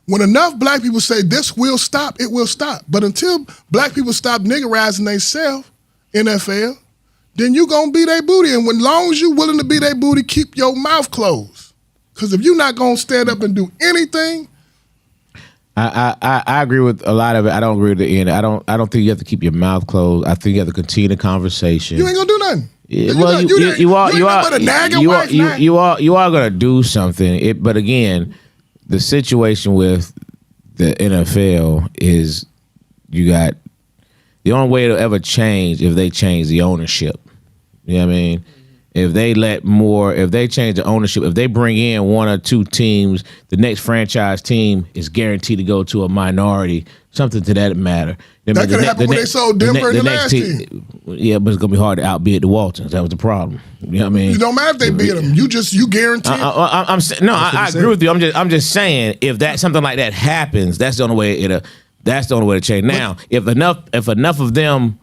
When enough black people say this will stop, it will stop. But until black people stop niggerizing themselves, NFL, then you gonna be their booty. And when long as you willing to be their booty, keep your mouth closed. Because if you're not gonna stand up and do anything. I agree with a lot of it. I don't agree with the end. I don't think you have to keep your mouth closed. I think you have to continue the conversation. You ain't gonna do nothing. Yeah, well, you are gonna do something. But again, the situation with the NFL is you got the only way it'll ever change if they change the ownership. You know what I mean? If they change the ownership, if they bring in one or two teams, the next franchise team is guaranteed to go to a minority, something to that matter. That could happen when they sold Denver and the last team. Yeah, but it's going to be hard to outbid the Waltons. That was the problem. You know what I mean? It don't matter if they beat them. You guarantee. I agree with you. I'm just saying, if that something like that happens, that's the only way it'll. That's the only way to change. Now, if enough of them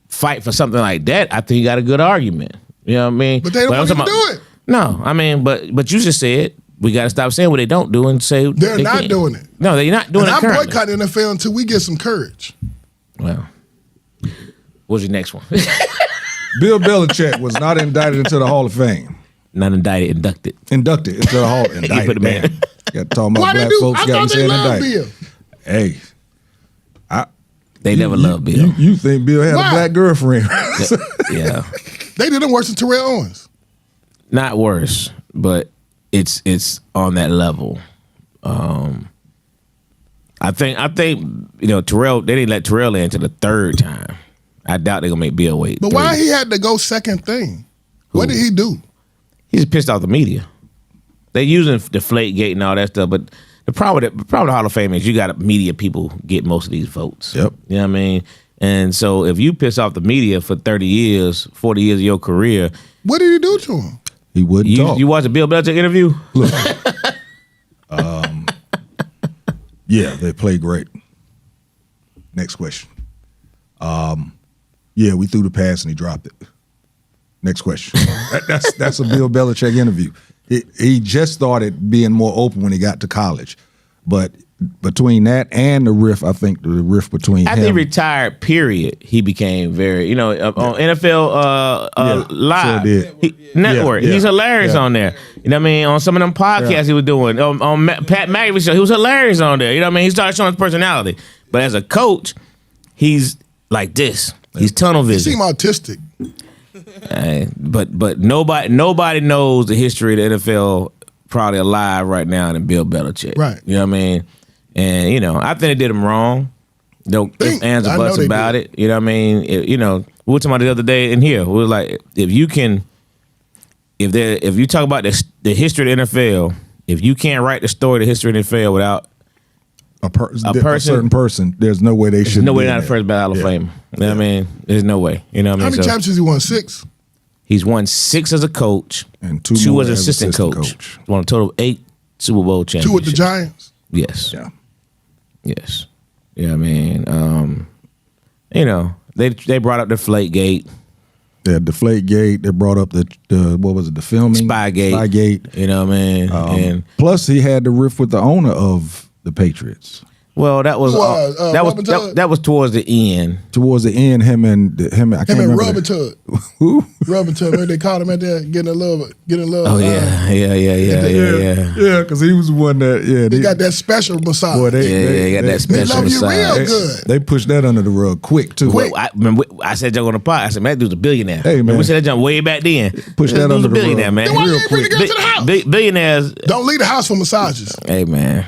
fight for something like that, I think you got a good argument. You know what I mean? But they don't want to do it. No, I mean, but you just said we got to stop saying what they don't do and say They're they not can't. doing it. No, they're not doing And it I'm currently. boycotting the NFL until we get some courage. Well, what's your next one? Bill Belichick was not indicted into the Hall of Fame. Not indicted, inducted. Inducted into the Hall. Indicted, put the man. man. Got to talk about Why they black do? folks. I Got thought to they say loved indicted. Bill. Hey, They never loved Bill. You think Bill had Why? a black girlfriend? Yeah, They did them worse than Terrell Owens. not worse, but it's on that level. I think Terrell. They didn't let Terrell in until the third time. I doubt they're gonna make Bill wait. But 3. why he had to go second thing? What did he do? He's pissed off the media. They using Deflategate and all that stuff, but the problem with the Hall of Fame is you got media people get most of these votes. Yep. You know what I mean? And so if you piss off the media for 30 years, 40 years of your career, What did he do to him? He wouldn't talk. you watch a Bill Belichick interview? Look, yeah, they play great. Next question. Yeah, we threw the pass and he dropped it. Next question. That's a Bill Belichick interview. He just started being more open when he got to college, but between that and the riff, I think the riff between After him. he retired, period, he became very, on NFL Live Sure did. Network. Yeah, He's hilarious yeah. on there. You know what I mean? On some of them podcasts he was doing, on Pat McAfee show, he was hilarious on there. You know what I mean? He started showing his personality. But as a coach, he's like this. He's tunnel He vision. seemed autistic. But nobody knows the history of the NFL probably alive right now than Bill Belichick. Right. You know what I mean? And I think they did him wrong. No ifs, ands, or I know buts they about did. it. You know what I mean? We were talking about the other day in here. We were like, if you talk about the history of the NFL, if you can't write the story of the history of the NFL without a certain person, there's no way they should. no way not the first ballot of fame. You know what I mean? There's no way. You know what I How mean? many So championships he won? 6? he's won 6 as a coach And 2 2 more as as assistant assistant coach. coach. Won a total of 8 Super Bowl 2 championships. with the Giants? Yes. Yeah. Yes. Yeah, I mean, they brought up the Deflategate, Yeah, Deflategate. They brought up the what was it? The filming Spygate. Spygate. You know what I mean? And Plus, he had the riff with the owner of the Patriots. well, that was Robin Tudd? that was towards the end. Towards the end, him and I can't Him and remember. Robin Tudd. Who? Robin Tudd, maybe they called him at there getting a little. Oh yeah. Yeah, because he was the one that They got that special massage. boy, They got that They special love you massage. real good. They pushed that under the rug quick too. Well, I remember I said Joe on the pod. I said, man, that dude's a billionaire. Hey, man. We said that jump way back then. Push This that dude's under a the billionaire, rug. man. Then why you real ain't bring the girl to the house? Billionaires. Don't leave the house for massages. Hey man,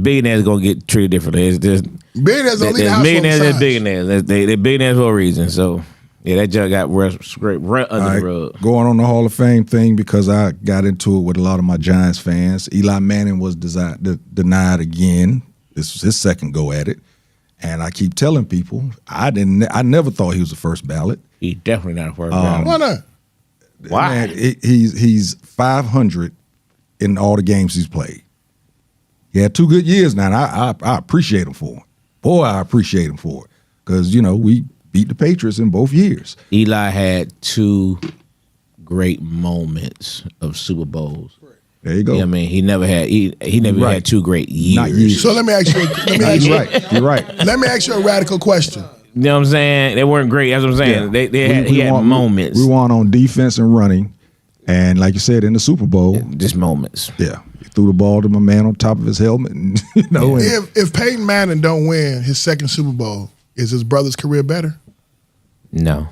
billionaires gonna get treated differently. It's just Billionaires don't leave the there's house for millionaires and massages. billionaires. They're billionaires for a reason. So yeah, that jug got scraped right under All the right, rug. going on the Hall of Fame thing because I got into it with a lot of my Giants fans. Eli Manning was denied again. This was his second go at it, and I keep telling people I never thought he was the first ballot. He definitely not a first round. Why not? Why? Man, he's 500 in all the games he's played. He had 2 good years now, and I appreciate him for it. Boy, I appreciate him for it because we beat the Patriots in both years. Eli had 2 great moments of Super Bowls. There you go. You know what I mean, he never Right. had 2 great years. Not years. So let me ask you. You're right. You're right. Let me ask you a radical question. You know what I'm saying? They weren't great. That's what I'm saying. Yeah. He had moments. We won on defense and running, and like you said in the Super Bowl, Just moments. yeah, he threw the ball to my man on top of his helmet, and and If Peyton Manning don't win his second Super Bowl, is his brother's career better? No.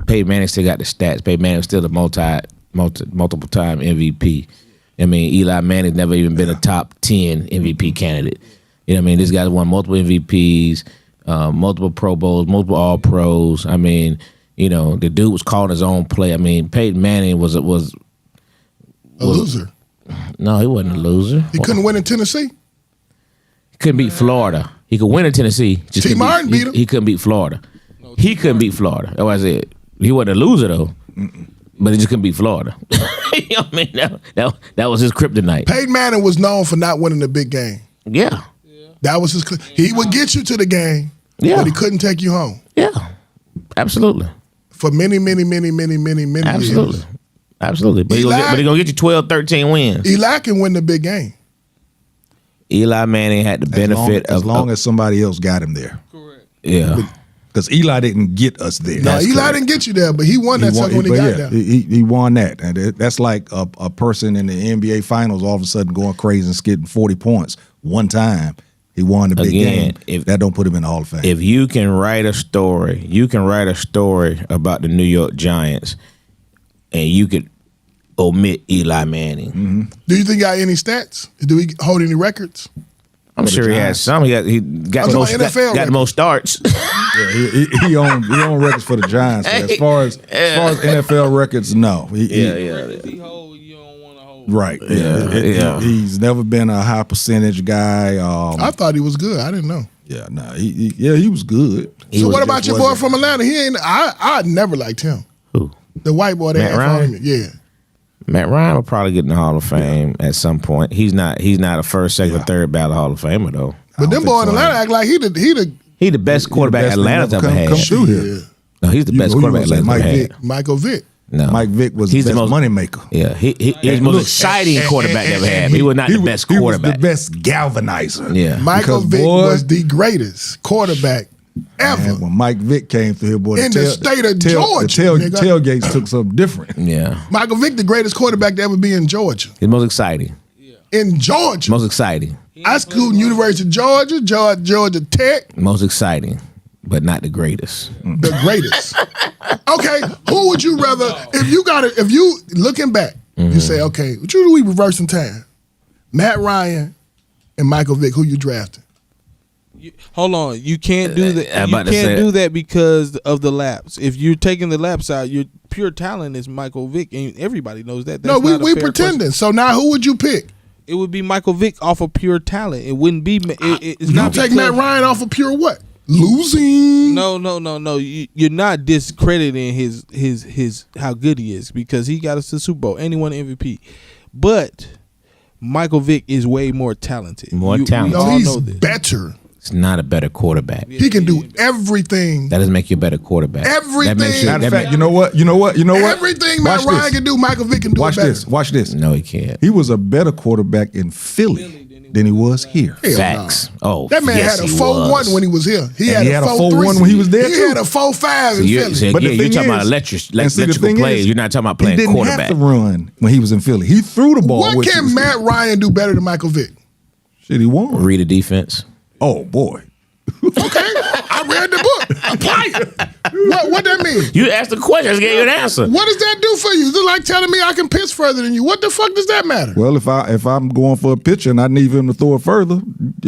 Peyton Manning still got the stats. Peyton Manning still a multiple time MVP. I mean, Eli Manning's never even been a top 10 MVP candidate. You know what I mean? This guy's won multiple MVPs, multiple Pro Bowls, multiple All Pros. I mean, the dude was calling his own play. I mean, Peyton Manning was A loser. no, he wasn't a loser. He couldn't win in Tennessee. He couldn't beat Florida. He could win in Tennessee. Just T. couldn't Martin beat him. He couldn't beat Florida. He couldn't beat Florida. That's what I said. He wasn't a loser though. But he just couldn't beat Florida. You know what I mean? That was his kryptonite. Peyton Manning was known for not winning the big game. Yeah. That was his. He would get you to the game, but he couldn't take you home. Yeah, absolutely. For many Absolutely. years. Absolutely. But he's going to get you 12, 13 wins. Eli can win the big game. Eli Manning had the benefit as long as somebody else got him there. Correct. Yeah. Because Eli didn't get us there. No, Eli didn't get you there, but he won that sucker when he got there. He won that. And that's like a person in the NBA Finals all of a sudden going crazy and getting 40 points one time. He won the big game. That don't put him in the Hall of Fame. If you can write a story, about the New York Giants, and you could omit Eli Manning. Mm-hmm. Do you think he got any stats? Do he hold any records? I'm sure he has some. He got the most starts. Yeah, he own records for the Giants. But as far as NFL records, no. He hold, you don't want to hold. Right. Yeah. He's never been a high percentage guy. I thought he was good. I didn't know. Yeah, no. He was good. So what about your boy from Atlanta? He ain't. I never liked him. Who? The white boy that Matt had Ryan? Yeah. Matt Ryan will probably get in the Hall of Fame at some point. He's not a first, second, or third ballot Hall of Famer though. But them boys in Atlanta act like he the best quarterback Atlanta's ever had. Come through here. No, he's the best quarterback Atlanta's ever had. Michael Vick. No, Mike Vick was the best money maker. Yeah, he's the most exciting quarterback ever had. He was not the best quarterback. He was the best galvanizer. Yeah, Michael Vick was the greatest quarterback ever. Man, when Mike Vick came through here, boy, in the state of Georgia, the tailgates took something different. Yeah, Michael Vick, the greatest quarterback to ever be in Georgia. He's most exciting. In Georgia, Most exciting. I schooled in University of Georgia, Georgia Tech. Most exciting, but not the greatest. The greatest. Okay, who would you rather? If you looking back, you say, okay, what do we reverse in time? Matt Ryan and Michael Vick. Who you drafting? Hold on, you can't do that. You can't do that because of the laps. If you're taking the laps out, your pure talent is Michael Vick, and everybody knows that. That's no, we pretending. Question. So now, who would you pick? It would be Michael Vick off of pure talent. It wouldn't be. It's you not take Matt Ryan off of pure what? Losing. No. You're not discrediting his how good he is because he got us to the Super Bowl and he won MVP. But Michael Vick is way more talented. More talented. No, he's better. He's not a better quarterback. He can do everything. That doesn't make you a better quarterback. Everything. Matter of fact, you know what? Everything Matt Ryan can do, Michael Vick can do it better. Watch this. No, he can't. He was a better quarterback in Philly than he was here. Facts. No. Oh, that man had a 4-1 when he was here. He had a 4-1 when he was there. He had a 4-5 in Philly. So but you're talking about electrical plays. You're not talking about playing quarterback. He didn't have to run when he was in Philly. He threw the ball. What can Matt Ryan do better than Michael Vick? Shit, he won. Read a defense. Oh boy. Okay, I read the book. Apply it. What that mean? You asked the question, I just gave you an answer. What does that do for you? It's like telling me I can pitch further than you. What the fuck does that matter? Well, if I'm going for a pitcher and I need him to throw it further,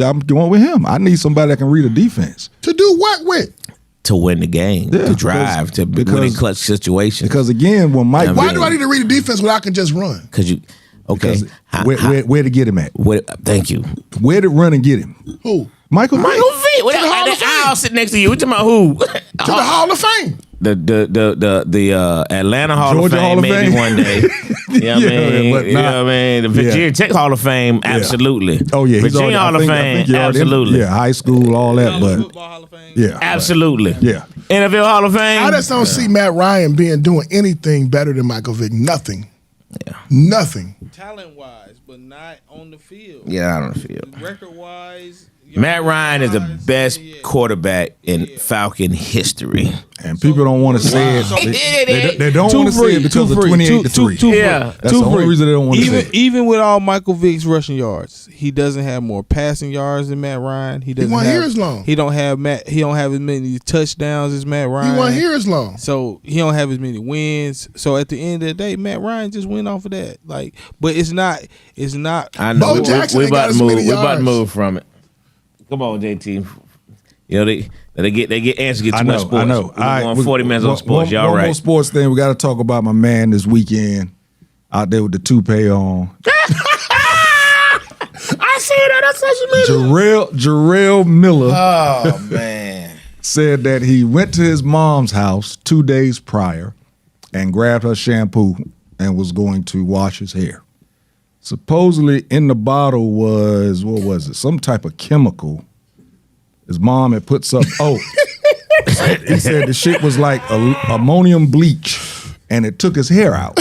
I'm going with him. I need somebody that can read a defense. To do what with? To win the game, to drive, to win in clutch situations. Because again, when Mike, why do I need to read a defense when I can just run? Because you, okay, where to get him at? Thank you. Where to run and get him? Who? Michael Vick. I'll sit next to you. What you talking about? Who? To the Hall of Fame. The Atlanta Hall Georgia of Fame, Hall of maybe Fame. one day. You know what I mean? You know what I mean? The Virginia Tech Hall of Fame, absolutely. Oh yeah, Virginia Hall of Fame, absolutely. Yeah, high school, all that, but Football Hall of Fame. yeah, absolutely. Yeah. NFL Hall of Fame. I just don't see Matt Ryan doing anything better than Michael Vick. Nothing. Yeah. Nothing. Talent wise, but not on the field. Yeah, not on the field. Record wise. Matt Ryan is the best quarterback in Falcon history. And people don't want to say it. They don't want to say it because of 28-3. Yeah. That's the only reason they don't want to say it. Even with all Michael Vick's rushing yards, he doesn't have more passing yards than Matt Ryan. He doesn't wasn't here as long. He don't have as many touchdowns as Matt Ryan. He wasn't here as long. So he don't have as many wins. So at the end of the day, Matt Ryan just went off of that. But it's not. I know. Bo Jackson We're ain't got about as to move. many We're about to yards. move from it. Come on, JT. You know they get answers get too much sports. I know. We're going 40 minutes on sports. Y'all one right. more sports thing. We got to talk about my man this weekend out there with the toupee on. I see that on social media. Jarrell Miller. Oh man. Said that he went to his mom's house 2 days prior and grabbed her shampoo and was going to wash his hair. Supposedly in the bottle was, what was it? Some type of chemical. His mom had put something. Oh, he said the shit was like ammonium bleach, and it took his hair out.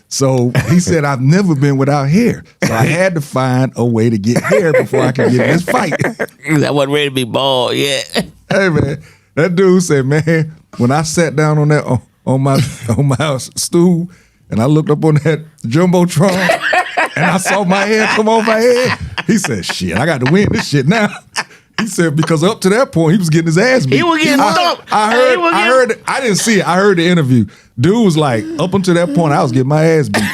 So he said, I've never been without hair. So I had to find a way to get hair before I could get in this fight. I wasn't ready to be bald yet. Hey, man, that dude said, man, when I sat down on that on my stool and I looked up on that Jumbotron and I saw my hair come off my head, he said, shit, I got to win this shit now. He said, because up to that point, he was getting his ass beat. He was getting thumped. I heard, I didn't see it. I heard the interview. Dude was like, up until that point, I was getting my ass beat.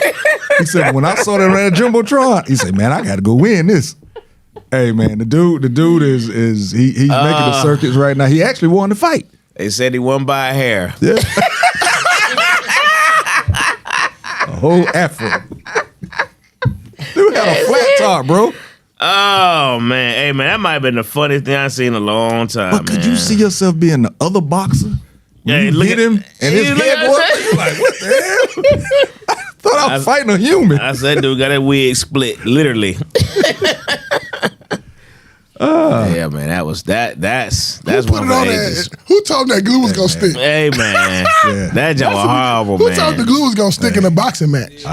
He said, when I saw that on that Jumbotron, he said, man, I got to go win this. Hey, man, the dude is he's making the circuits right now. He actually won the fight. They said he won by a hair. Yeah. A whole afro. Dude had a flat top, bro. Oh, man. Hey, man, that might have been the funniest thing I've seen in a long time, But could you see yourself being the other boxer? When you hit him and his head go up, you're like, what the hell? I thought I was fighting a human. I said, dude got that wig split, literally. Yeah, man, that's Who one put of it the on ages. that? Who told him that glue was gonna stick? Hey, man, that joke was horrible, Who man. told him the glue was gonna stick in a boxing match?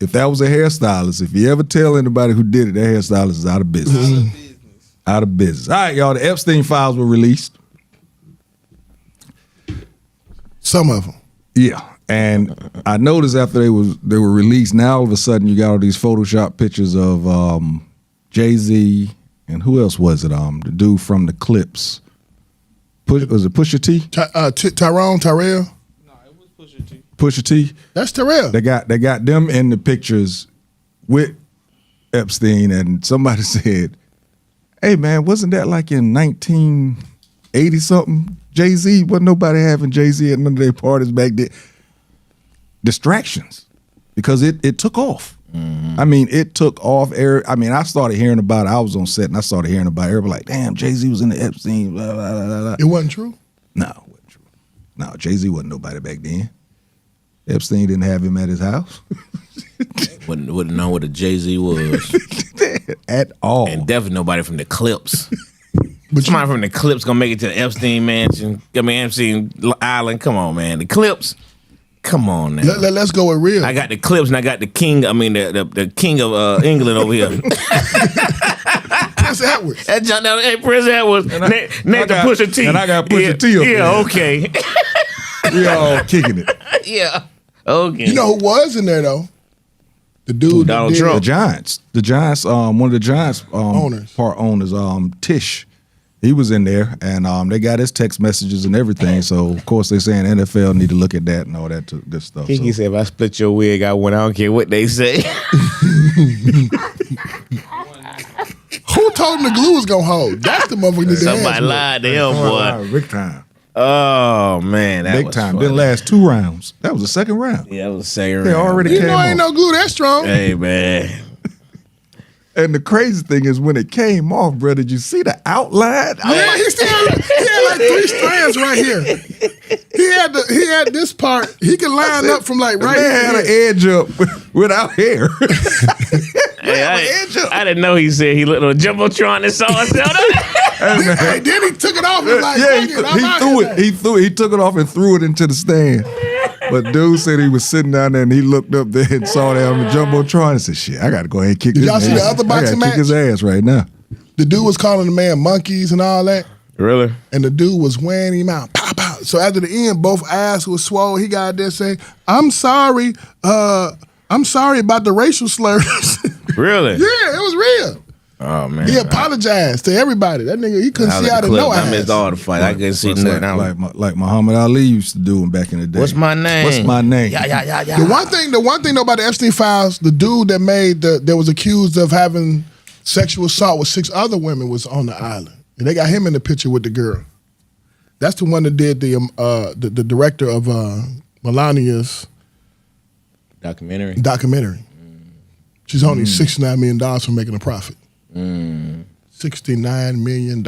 If that was a hairstylist, if you ever tell anybody who did it, that hairstylist is out of business. Out of business. All right, y'all. The Epstein files were released. Some of them. Yeah, and I noticed after they were released, now all of a sudden you got all these Photoshop pictures of Jay-Z and who else was it? The dude from the Clips. Was it Pusha T? Tyrell. No, it was Pusha T. Pusha T. That's Terrell. They got them in the pictures with Epstein, and somebody said, "Hey man, wasn't that like in 1980 something? Jay-Z, wasn't nobody having Jay-Z at none of their parties back then." Distractions, because it took off. Mm-hmm. I mean, it took off. I mean, I started hearing about it. I was on set and I started hearing about it. Everybody like, damn, Jay-Z was in the Epstein. Blah, blah, blah, blah. It wasn't true? No, it wasn't true. No, Jay-Z wasn't nobody back then. Epstein didn't have him at his house. Wouldn't know what a Jay-Z was. At all. And definitely nobody from the Clips. But somebody from the Clips gonna make it to the Epstein mansion. I mean, Epstein Island. Come on, man. The Clips. Come on now. Let's go with real. I got the Clips and I got the king. I mean, the king of England over here. Prince Edward. That John, hey, Prince Edward. Next to Pusha T. And I got Pusha T up there. Yeah, okay. We all kicking it. Yeah. Okay. You know who was in there though? The dude Donald Trump. The Giants. One of the Giants owners. Part owners, Tish. He was in there, and they got his text messages and everything. So of course they're saying NFL need to look at that and all that good stuff. Kiki said, "If I split your wig, I win. I don't care what they say." Who told him the glue was gonna hold? That's the motherfucker that Somebody lied to him, boy. Big time. Oh man, that Big was time. funny. Didn't last 2 rounds. That was the second round. Yeah, that was the second They round. already You came know ain't off. no glue that strong. Hey man. And the crazy thing is when it came off, bro, did you see the outline? Yeah, he had like 3 strands right here. He had this part. He could line up from like right Man here. had an edge up without hair. Hey, I didn't know he said he looked on a Jumbotron and saw himself. Hey, then he took it off and like, Yeah, fuck it, I'm out here. He took it off and threw it into the stand. But dude said he was sitting down there and he looked up there and saw that on the Jumbotron and said, shit, I got to go ahead and kick Did this y'all see man. the other boxing I gotta match? kick his ass right now. The dude was calling the man monkeys and all that. Really? And the dude was wearing him out. Pow, pow. So after the end, both eyes was swole. He got there saying, I'm sorry about the racial slurs. Really? Yeah, it was real. Oh man. He apologized to everybody. That nigga, he couldn't see out of no I eyes. missed all the fight. I couldn't see nothing. Like Muhammad Ali used to do back in the day. What's my name? What's my name? Yeah. The one thing though about the Epstein files, the dude that that was accused of having sexual assault with 6 other women was on the island. And they got him in the picture with the girl. That's the one that did the director of Melania's documentary. She's only $69 million for making a profit. $69 million.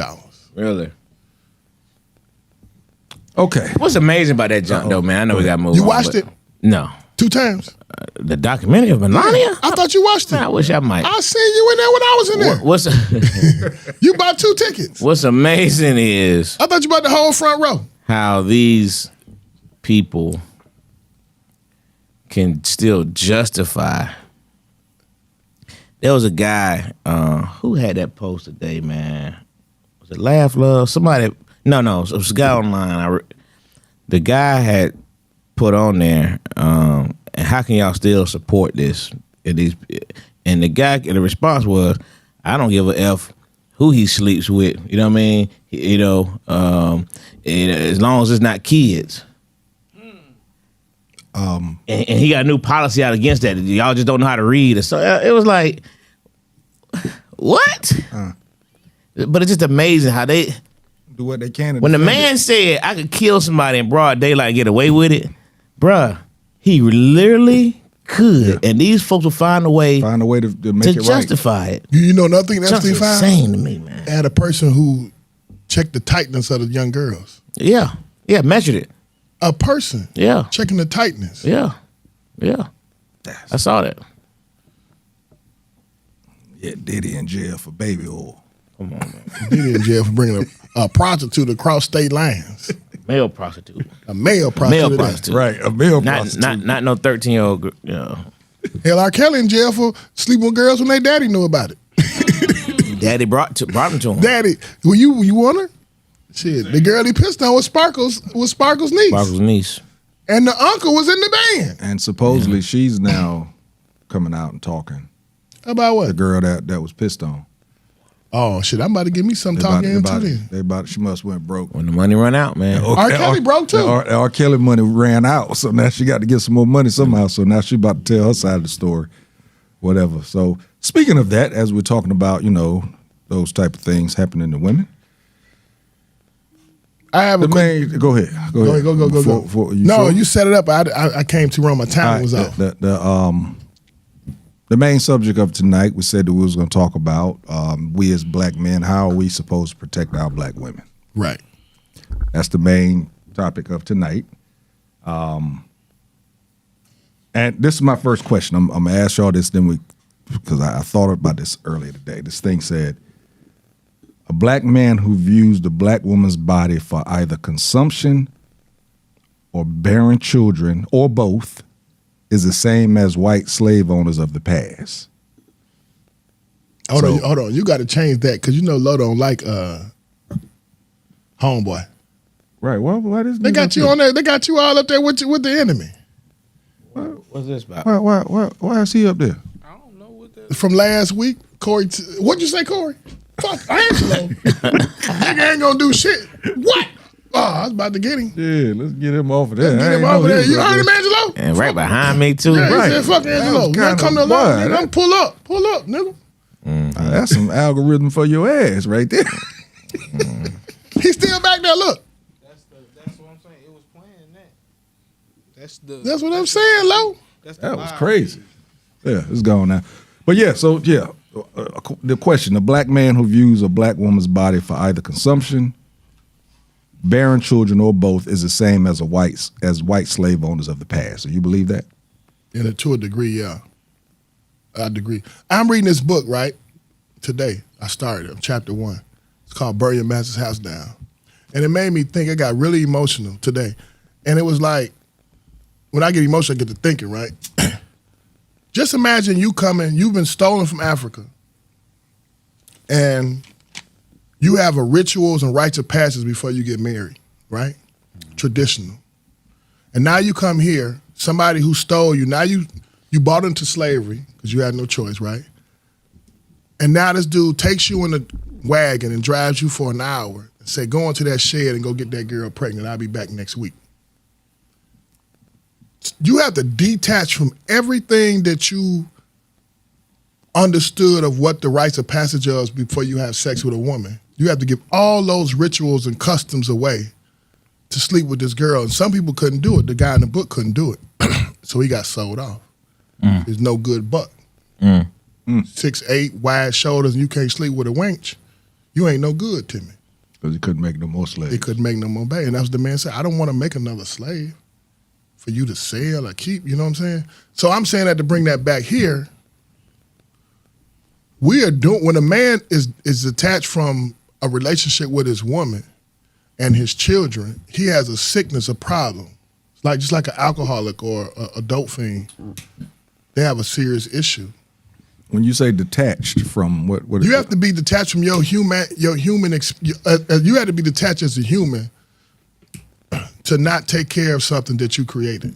Really? Okay. What's amazing about that junk though, man? I know we got moved. You watched it? No. 2 times. The documentary of Melania? I thought you watched it. Man, I wish I might. I seen you in there when I was in there. What's You bought 2 tickets. What's amazing is I thought you bought the whole front row. how these people can still justify. There was a guy who had that post today, man. Was it Laugh Love? Somebody? No, it was a guy online. The guy had put on there, and how can y'all still support this? And the guy, and the response was, I don't give a F who he sleeps with. You know what I mean? As long as it's not kids. And he got a new policy out against that. Y'all just don't know how to read. So it was like, what? But it's just amazing how they Do what they can. When the man said I could kill somebody in broad daylight and get away with it, bruh, he literally could. And these folks will find a way to make to it justify it. You know another thing that's Just found? insane to me, man. I had a person who checked the tightness of the young girls. Yeah, measured it. A person. Yeah. Checking the tightness. Yeah. I saw that. Yeah, Diddy in jail for baby oil. Come on, man. Diddy in jail for bringing a prostitute across state lines. Male prostitute. A male prostitute. Male prostitute. Right, a male prostitute. Not no 13-year-old. You know. Hell, R. Kelly in jail for sleeping with girls when their daddy knew about it. Daddy brought them to him. Daddy, were you want her? Shit, the girl he pissed on was Sparkle's niece. Sparkle's niece. And the uncle was in the band. And supposedly she's now coming out and talking. About what? The girl that was pissed on. Oh shit! I'm about to give me some talking into this. She must went broke. When the money run out, man. R. Kelly broke too. R. Kelly money ran out, so now she got to get some more money somehow. So now she about to tell her side of the story, whatever. So speaking of that, as we're talking about, those type of things happening to women. I have a Go ahead. Go. You set it up. I came to run. My time was off. The main subject of tonight, we said that we was going to talk about we as black men. How are we supposed to protect our black women? Right. That's the main topic of tonight. And this is my first question. I'm gonna ask y'all this, because I thought about this earlier today. This thing said, a black man who views the black woman's body for either consumption or bearing children or both is the same as white slave owners of the past. Hold on. You got to change that because Lo don't like homeboy. Right. Well, why does they got you on there? They got you all up there with the enemy. What's this about? Why is he up there? I don't know what that. From last week, Corey. What'd you say, Corey? Fuck Angelo. Nigga ain't gonna do shit. What? Oh, I was about to get him. Yeah, let's get him off of there. Get him over there. You heard him, Angelo? And right behind me too. Yeah, Right. he said, fuck Angelo. Now come to the line, nigga. Pull up, nigga. That's some algorithm for your ass right there. He's still back there. Look. That's what I'm saying. It was playing that. That's what I'm saying, Lo. That was crazy. Yeah, it's gone now. But the question: a black man who views a black woman's body for either consumption, bearing children, or both is the same as white slave owners of the past. So you believe that? To a degree, yeah. I'd agree. I'm reading this book, right? Today. I started chapter 1. It's called Burn Your Master's House Down. And it made me think. I got really emotional today. And it was like, when I get emotional, I get to thinking, right? Just imagine you you've been stolen from Africa. And you have rituals and rites of passage before you get married, right? Traditional. And now you come here, somebody who stole you, now you bought into slavery because you had no choice, right? And now this dude takes you in a wagon and drives you for an hour and say, go into that shed and go get that girl pregnant. I'll be back next week. You have to detach from everything that you understood of what the rites of passage is before you have sex with a woman. You have to give all those rituals and customs away to sleep with this girl. And some people couldn't do it. The guy in the book couldn't do it. So he got sold off. There's no good buck. 6'8", wide shoulders, and you can't sleep with a wench. You ain't no good to me. Because he couldn't make no more slaves. He couldn't make no more baby. And that's what the man said. I don't want to make another slave. for you to sell or keep, you know what I'm saying? So I'm saying that to bring that back here, when a man is attached from a relationship with his woman and his children, he has a sickness, a problem. Just like an alcoholic or a dope fiend, they have a serious issue. When you say detached from what you have to be detached from your human. You have to be detached as a human to not take care of something that you created.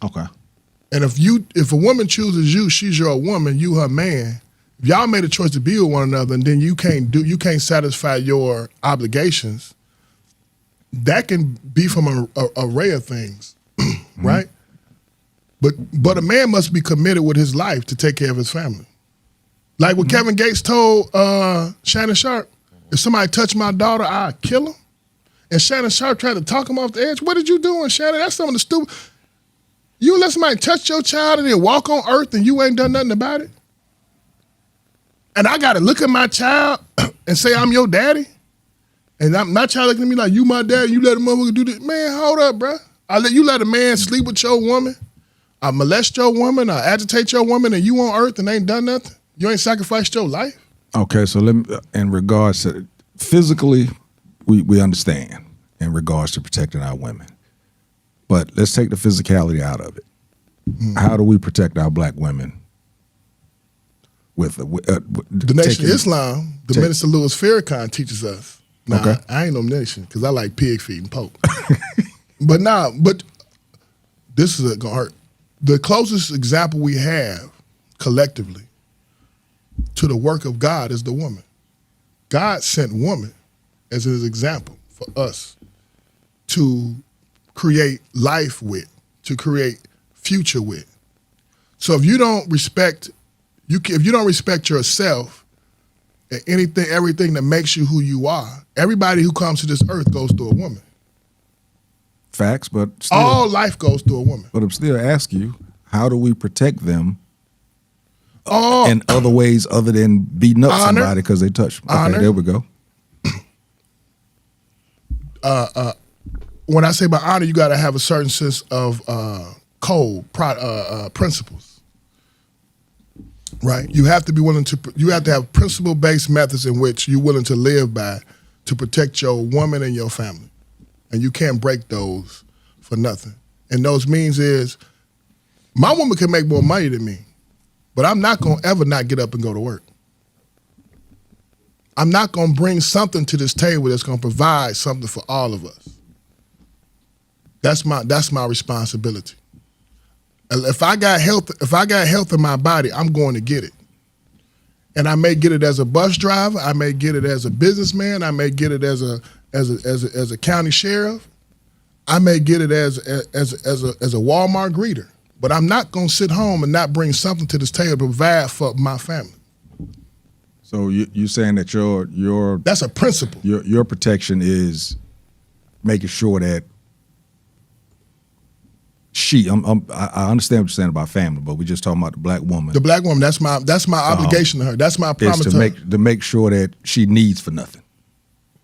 Okay. And if a woman chooses you, she's your woman, you her man. If y'all made a choice to be with one another, and then you can't satisfy your obligations, that can be from an array of things, right? But a man must be committed with his life to take care of his family. Like what Kevin Gates told Shannon Sharp, if somebody touched my daughter, I'd kill him. And Shannon Sharp tried to talk him off the edge. What did you doing, Shannon? That's some of the stupid. You let somebody touch your child and then walk on earth and you ain't done nothing about it? And I got to look at my child and say I'm your daddy? And my child looking at me like, you my daddy, you let a motherfucker do this? Man, hold up, bro. You let a man sleep with your woman, I molest your woman, I agitate your woman, and you on earth and ain't done nothing? You ain't sacrificed your life? Okay, so let me, in regards to physically, we understand in regards to protecting our women. But let's take the physicality out of it. How do we protect our black women? With the Nation of Islam, the Minister Louis Farrakhan teaches us. Now, okay. I ain't no nation because I like pig feet and pork. but this is gonna hurt. The closest example we have collectively to the work of God is the woman. God sent woman as his example for us to create life with, to create future with. So if you don't respect, if you don't respect yourself and everything that makes you who you are, everybody who comes to this earth goes through a woman. Facts, but still, all life goes through a woman. But I'm still asking you, how do we protect them in other ways other than beating up somebody because they touched? Okay, honor. There we go. When I say by honor, you got to have a certain sense of code, principles, right? You have to be willing to. You have to have principle-based methods in which you're willing to live by to protect your woman and your family, and you can't break those for nothing. And those means is, my woman can make more money than me, but I'm not gonna ever not get up and go to work. I'm not gonna bring something to this table that's gonna provide something for all of us. That's my responsibility. If I got health in my body, I'm going to get it. And I may get it as a bus driver, I may get it as a businessman, I may get it as a county sheriff, I may get it as a Walmart greeter. But I'm not gonna sit home and not bring something to this table to provide for my family. So you're saying that your that's a principle. Your protection is making sure that I understand what you're saying about family, but we're just talking about the black woman. The black woman, that's my obligation to her. That's my promise to her. To make sure that she needs for nothing.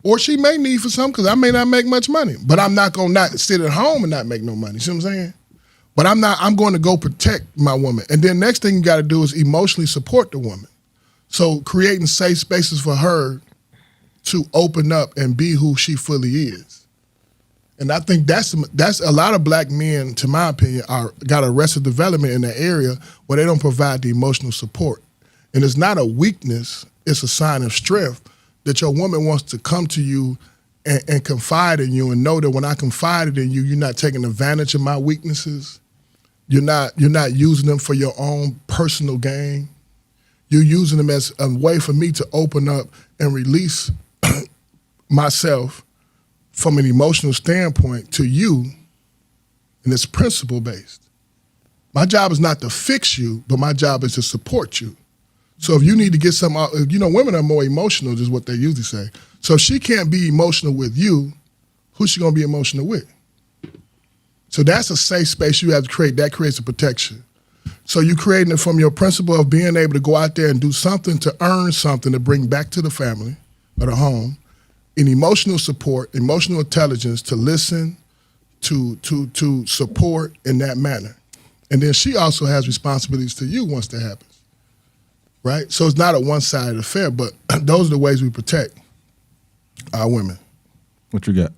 Or she may need for something because I may not make much money. But I'm not gonna not sit at home and not make no money. See what I'm saying? But I'm going to go protect my woman. And then next thing you gotta do is emotionally support the woman. So creating safe spaces for her to open up and be who she fully is. And I think that's a lot of black men, to my opinion, got arrested development in that area where they don't provide the emotional support. And it's not a weakness, it's a sign of strength that your woman wants to come to you and confide in you and know that when I confided in you, you're not taking advantage of my weaknesses. You're not using them for your own personal gain. You're using them as a way for me to open up and release myself from an emotional standpoint to you, and it's principle-based. My job is not to fix you, but my job is to support you. So if you need to get some out, women are more emotional, is what they usually say. So if she can't be emotional with you, who's she gonna be emotional with? So that's a safe space you have to create. That creates a protection. So you're creating it from your principle of being able to go out there and do something to earn something to bring back to the family or the home, in emotional support, emotional intelligence to listen, to support in that manner. And then she also has responsibilities to you once that happens, right? So it's not a one-sided affair, but those are the ways we protect our women. What you got?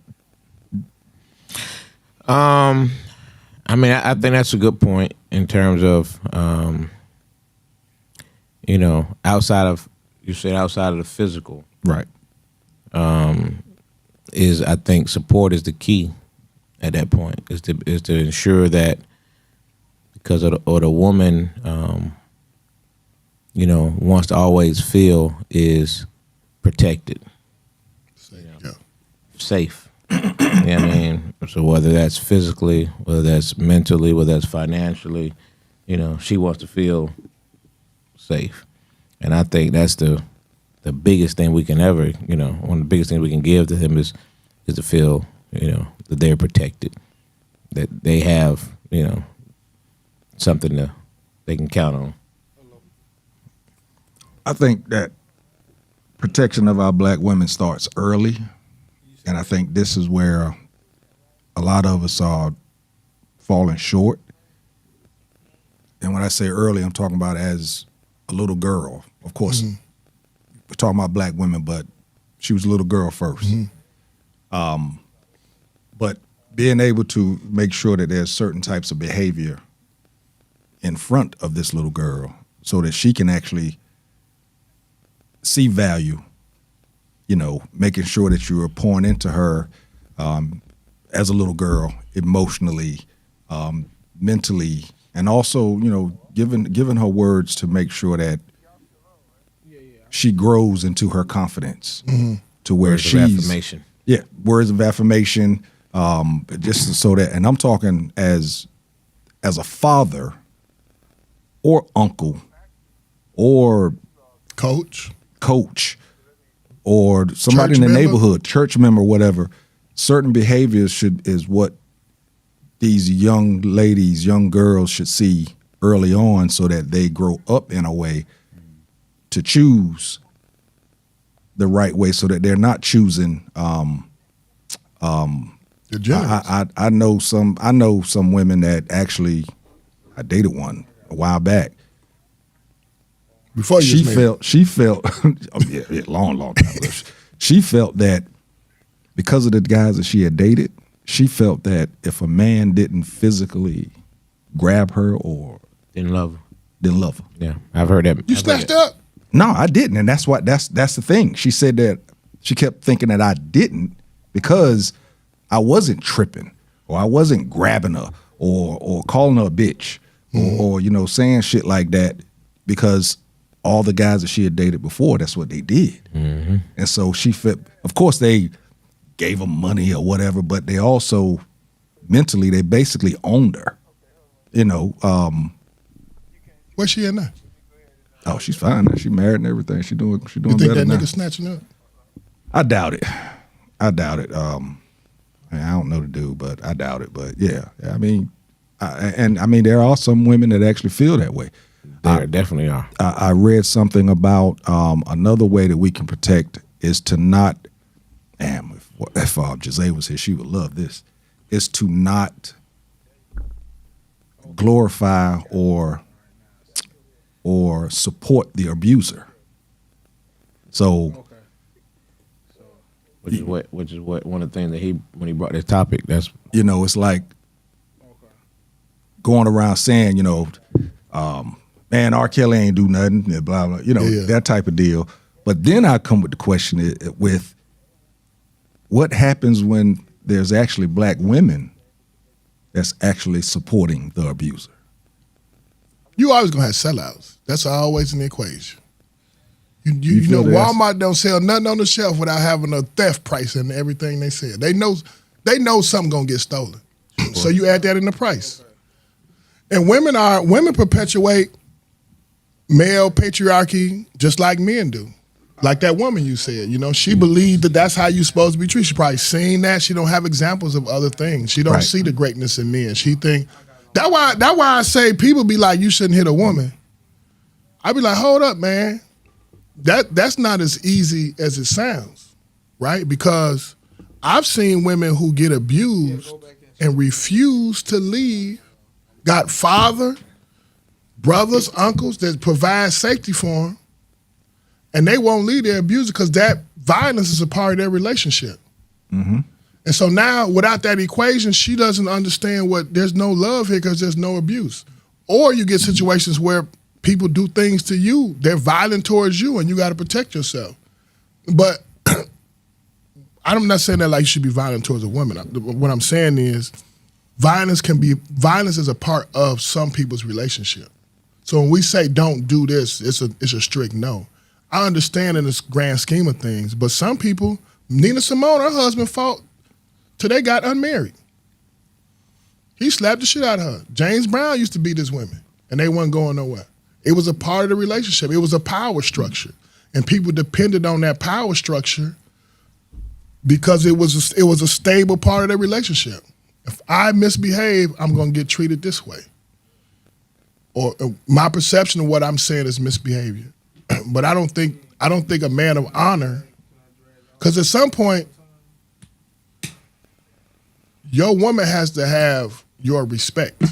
I mean, I think that's a good point in terms of, outside of the physical, Right. I think support is the key at that point, is to ensure that because the woman, wants to always feel is protected, safe. You know what I mean? So whether that's physically, whether that's mentally, whether that's financially, she wants to feel safe. And I think that's the biggest thing we can ever, one of the biggest things we can give to them is to feel, that they're protected, that they have, something they can count on. I think that protection of our black women starts early, and I think this is where a lot of us are falling short. And when I say early, I'm talking about as a little girl. Of course, we're talking about black women, but she was a little girl first. But being able to make sure that there's certain types of behavior in front of this little girl so that she can actually see value, making sure that you are pouring into her as a little girl, emotionally, mentally, and also, giving her words to make sure that she grows into her confidence to where Words of she's affirmation. Yeah, words of affirmation, just so that, and I'm talking as a father or uncle or Coach. or somebody Church in the member? neighborhood, church member, whatever. Certain behaviors is what these young ladies, young girls should see early on so that they grow up in a way to choose the right way so that they're not choosing Degenerates. I know some women that actually, I dated one a while back. Before you She felt long time ago. She felt that because of the guys that she had dated, she felt that if a man didn't physically grab her or Didn't love her. didn't love her. Yeah, I've heard that. You snatched up. No, I didn't, and that's the thing. She said that she kept thinking that I didn't because I wasn't tripping or I wasn't grabbing her or calling her a bitch or saying shit like that because all the guys that she had dated before, that's what they did. And so she felt, of course they gave her money or whatever, but they also mentally, they basically owned her. Where's she at now? Oh, she's fine now. She married and everything. She doing You think better that now. nigga snatching up? I doubt it. I don't know the dude, but I doubt it. But yeah, I mean, there are some women that actually feel that way. There definitely are. I read something about another way that we can protect is to not. Damn, if Jae was here, she would love this. Is to not glorify or support the abuser. So. Which is what one of the things that when he brought this topic, that's It's like going around saying, man, R. Kelly ain't do nothing, blah, blah, that type of deal. But then I come with the question with what happens when there's actually black women that's actually supporting the abuser? You always gonna have sellouts. That's always in the equation. You feel know, that's- Walmart don't sell nothing on the shelf without having a theft price in everything they sell. They know something gonna get stolen. So you add that in the price. And women perpetuate male patriarchy just like men do. Like that woman you said, she believed that that's how you're supposed to be treated. She probably seen that. She don't have examples of other things. She don't Right. see the greatness in men. She think that why I say people be like, you shouldn't hit a woman. I be like, hold up, man. That's not as easy as it sounds, right? Because I've seen women who get abused and refuse to leave, got father, brothers, uncles that provide safety for them, and they won't leave their abuser because that violence is a part of their relationship. Mm-hmm. And so now, without that equation, she doesn't understand there's no love here because there's no abuse. Or you get situations where people do things to you, they're violent towards you, and you got to protect yourself. But I'm not saying that like you should be violent towards a woman. What I'm saying is violence is a part of some people's relationship. So when we say don't do this, it's a strict no. I understand in this grand scheme of things, but some people, Nina Simone, her husband fought till they got unmarried. He slapped the shit out of her. James Brown used to beat his women, and they wasn't going nowhere. It was a part of the relationship. It was a power structure, and people depended on that power structure because it was a stable part of their relationship. If I misbehave, I'm going to get treated this way. Or my perception of what I'm saying is misbehavior. But I don't think a man of honor, because at some point, your woman has to have your respect.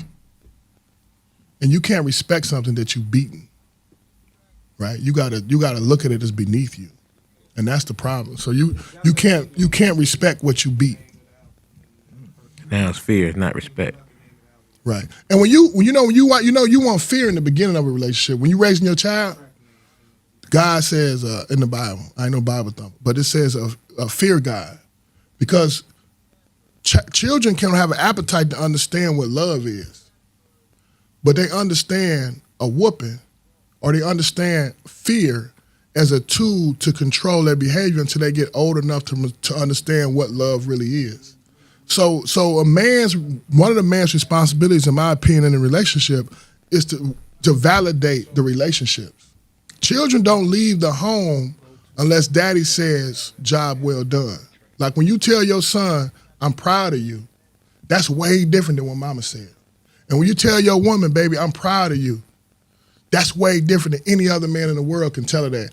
And you can't respect something that you've beaten. Right? You gotta look at it as beneath you. And that's the problem. So you can't respect what you beat. Now it's fear, it's not respect. Right. And when you want fear in the beginning of a relationship. When you're raising your child, God says in the Bible, I ain't no Bible thumper, but it says fear God. Because children can have an appetite to understand what love is. But they understand a whooping or they understand fear as a tool to control their behavior until they get old enough to understand what love really is. So one of the man's responsibilities, in my opinion, in a relationship is to validate the relationships. Children don't leave the home unless daddy says, job well done. Like when you tell your son, I'm proud of you, that's way different than what mama said. And when you tell your woman, baby, I'm proud of you, that's way different than any other man in the world can tell her that.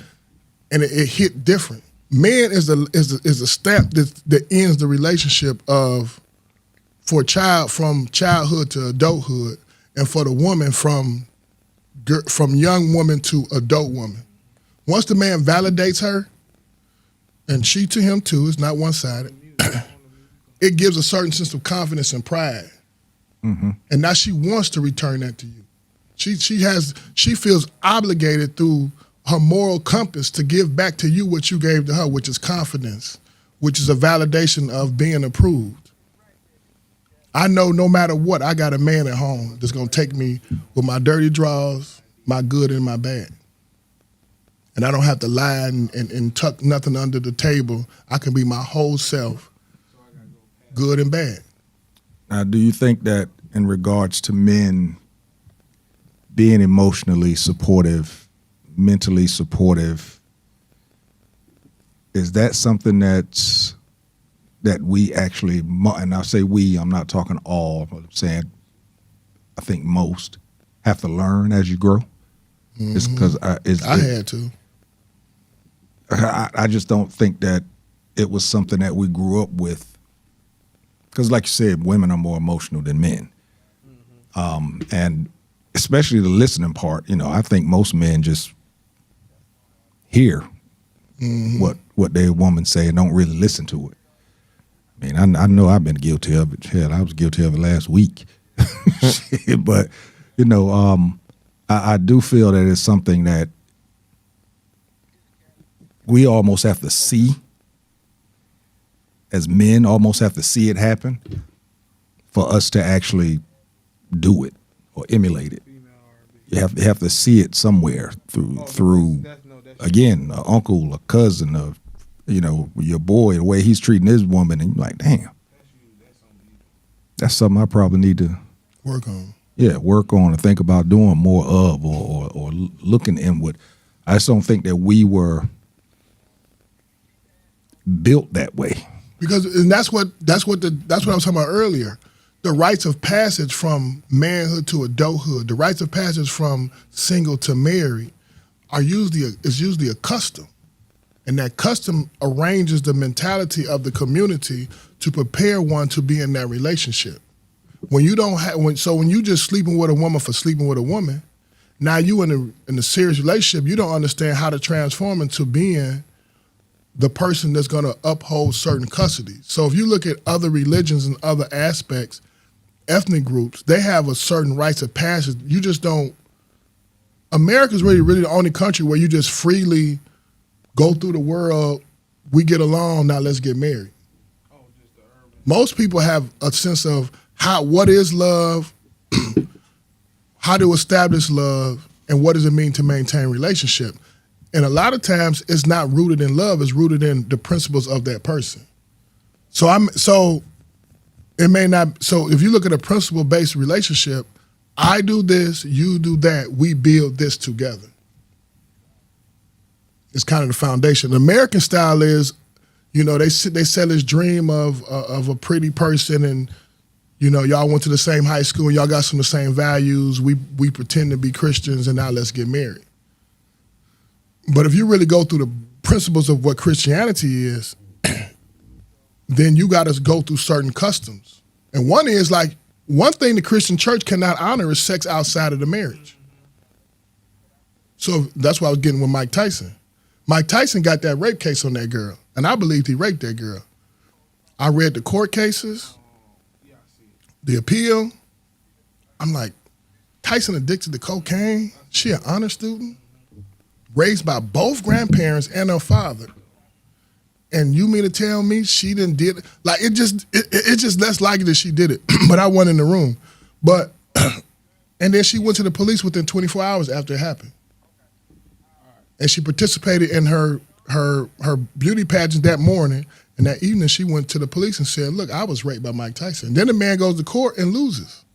And it hit different. Man is a step that ends the relationship for a child from childhood to adulthood, and for the woman from young woman to adult woman. Once the man validates her, and she to him too, it's not one-sided, it gives a certain sense of confidence and pride. Mm-hmm. And now she wants to return that to you. She feels obligated through her moral compass to give back to you what you gave to her, which is confidence, which is a validation of being approved. I know no matter what, I got a man at home that's gonna take me with my dirty drawers, my good and my bad. And I don't have to lie and tuck nothing under the table. I can be my whole self, good and bad. Now, do you think that in regards to men being emotionally supportive, mentally supportive, is that something that we actually, and I say we, I'm not talking all, but I'm saying I think most have to learn as you grow? Mm-hmm. It's because I had to. I just don't think that it was something that we grew up with. Because like you said, women are more emotional than men. Mm-hmm. And especially the listening part, I think most men just hear mm-hmm. what their woman say and don't really listen to it. I mean, I know I've been guilty of it. Hell, I was guilty of it last week. But, I do feel that it's something that we almost have to see, as men almost have to see it happen for us to actually do it or emulate it. You have to see it somewhere through again, an uncle, a cousin, your boy, the way he's treating his woman, and you're like, damn, that's something I probably need to work on. Yeah, work on and think about doing more of, or looking inward. I just don't think that we were built that way. And that's what I was talking about earlier. The rites of passage from manhood to adulthood, the rites of passage from single to married, is usually a custom. And that custom arranges the mentality of the community to prepare one to be in that relationship. when you don't have when you just sleeping with a woman for sleeping with a woman, now you in a serious relationship, you don't understand how to transform into being the person that's going to uphold certain custody. So if you look at other religions and other aspects, ethnic groups, they have a certain rites of passage. You just don't. America's really the only country where you just freely go through the world. We get along, now let's get married. Most people have a sense of what is love, how to establish love, and what does it mean to maintain relationship. And a lot of times it's not rooted in love, it's rooted in the principles of that person. So if you look at a principle-based relationship, I do this, you do that, we build this together. It's kind of the foundation. The American style is, they sell this dream of a pretty person, and y'all went to the same high school, y'all got some of the same values. We pretend to be Christians, and now let's get married. But if you really go through the principles of what Christianity is, then you got to go through certain customs. And one is one thing the Christian church cannot honor is sex outside of the marriage. So that's why I was getting with Mike Tyson. Mike Tyson got that rape case on that girl, and I believed he raped that girl. I read the court cases, the appeal. I'm like, Tyson addicted to cocaine? She an honor student? Raised by both grandparents and her father. And you mean to tell me she didn't did it? Like, it's just less likely that she did it. But I wasn't in the room. But, and then she went to the police within 24 hours after it happened. And she participated in her beauty pageant that morning. And that evening she went to the police and said, look, I was raped by Mike Tyson. Then the man goes to court and loses.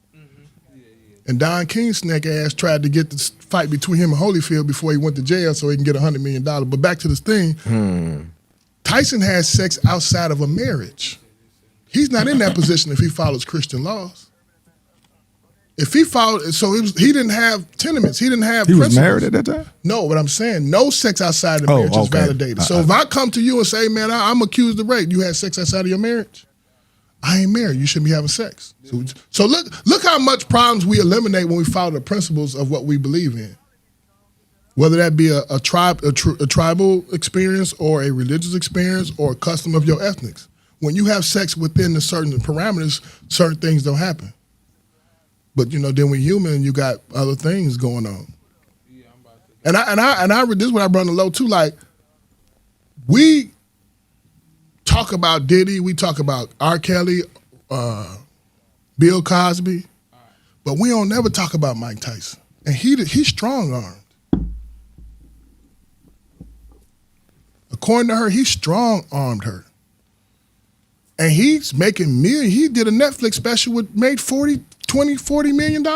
And Don King's snake ass tried to get this fight between him and Holyfield before he went to jail so he can get $100 million. But back to this thing, Tyson has sex outside of a marriage. He's not in that position if he follows Christian laws. If he followed, he didn't have tenements. He didn't have He principles. was married at that time? No, but I'm saying no sex outside of marriage is validated. So if I come to you and say, man, I'm accused of rape, you had sex outside of your marriage? I ain't married. You shouldn't be having sex. So look how much problems we eliminate when we follow the principles of what we believe in. Whether that be a tribal experience or a religious experience or a custom of your ethnics. When you have sex within the certain parameters, certain things don't happen. But then when human, you got other things going on. And I this is what I brought to low too. Like, we talk about Diddy, we talk about R. Kelly, Bill Cosby, but we don't never talk about Mike Tyson. And he's strong-armed. According to her, he strong-armed her. And he's making millions. He did a Netflix special made $40 million.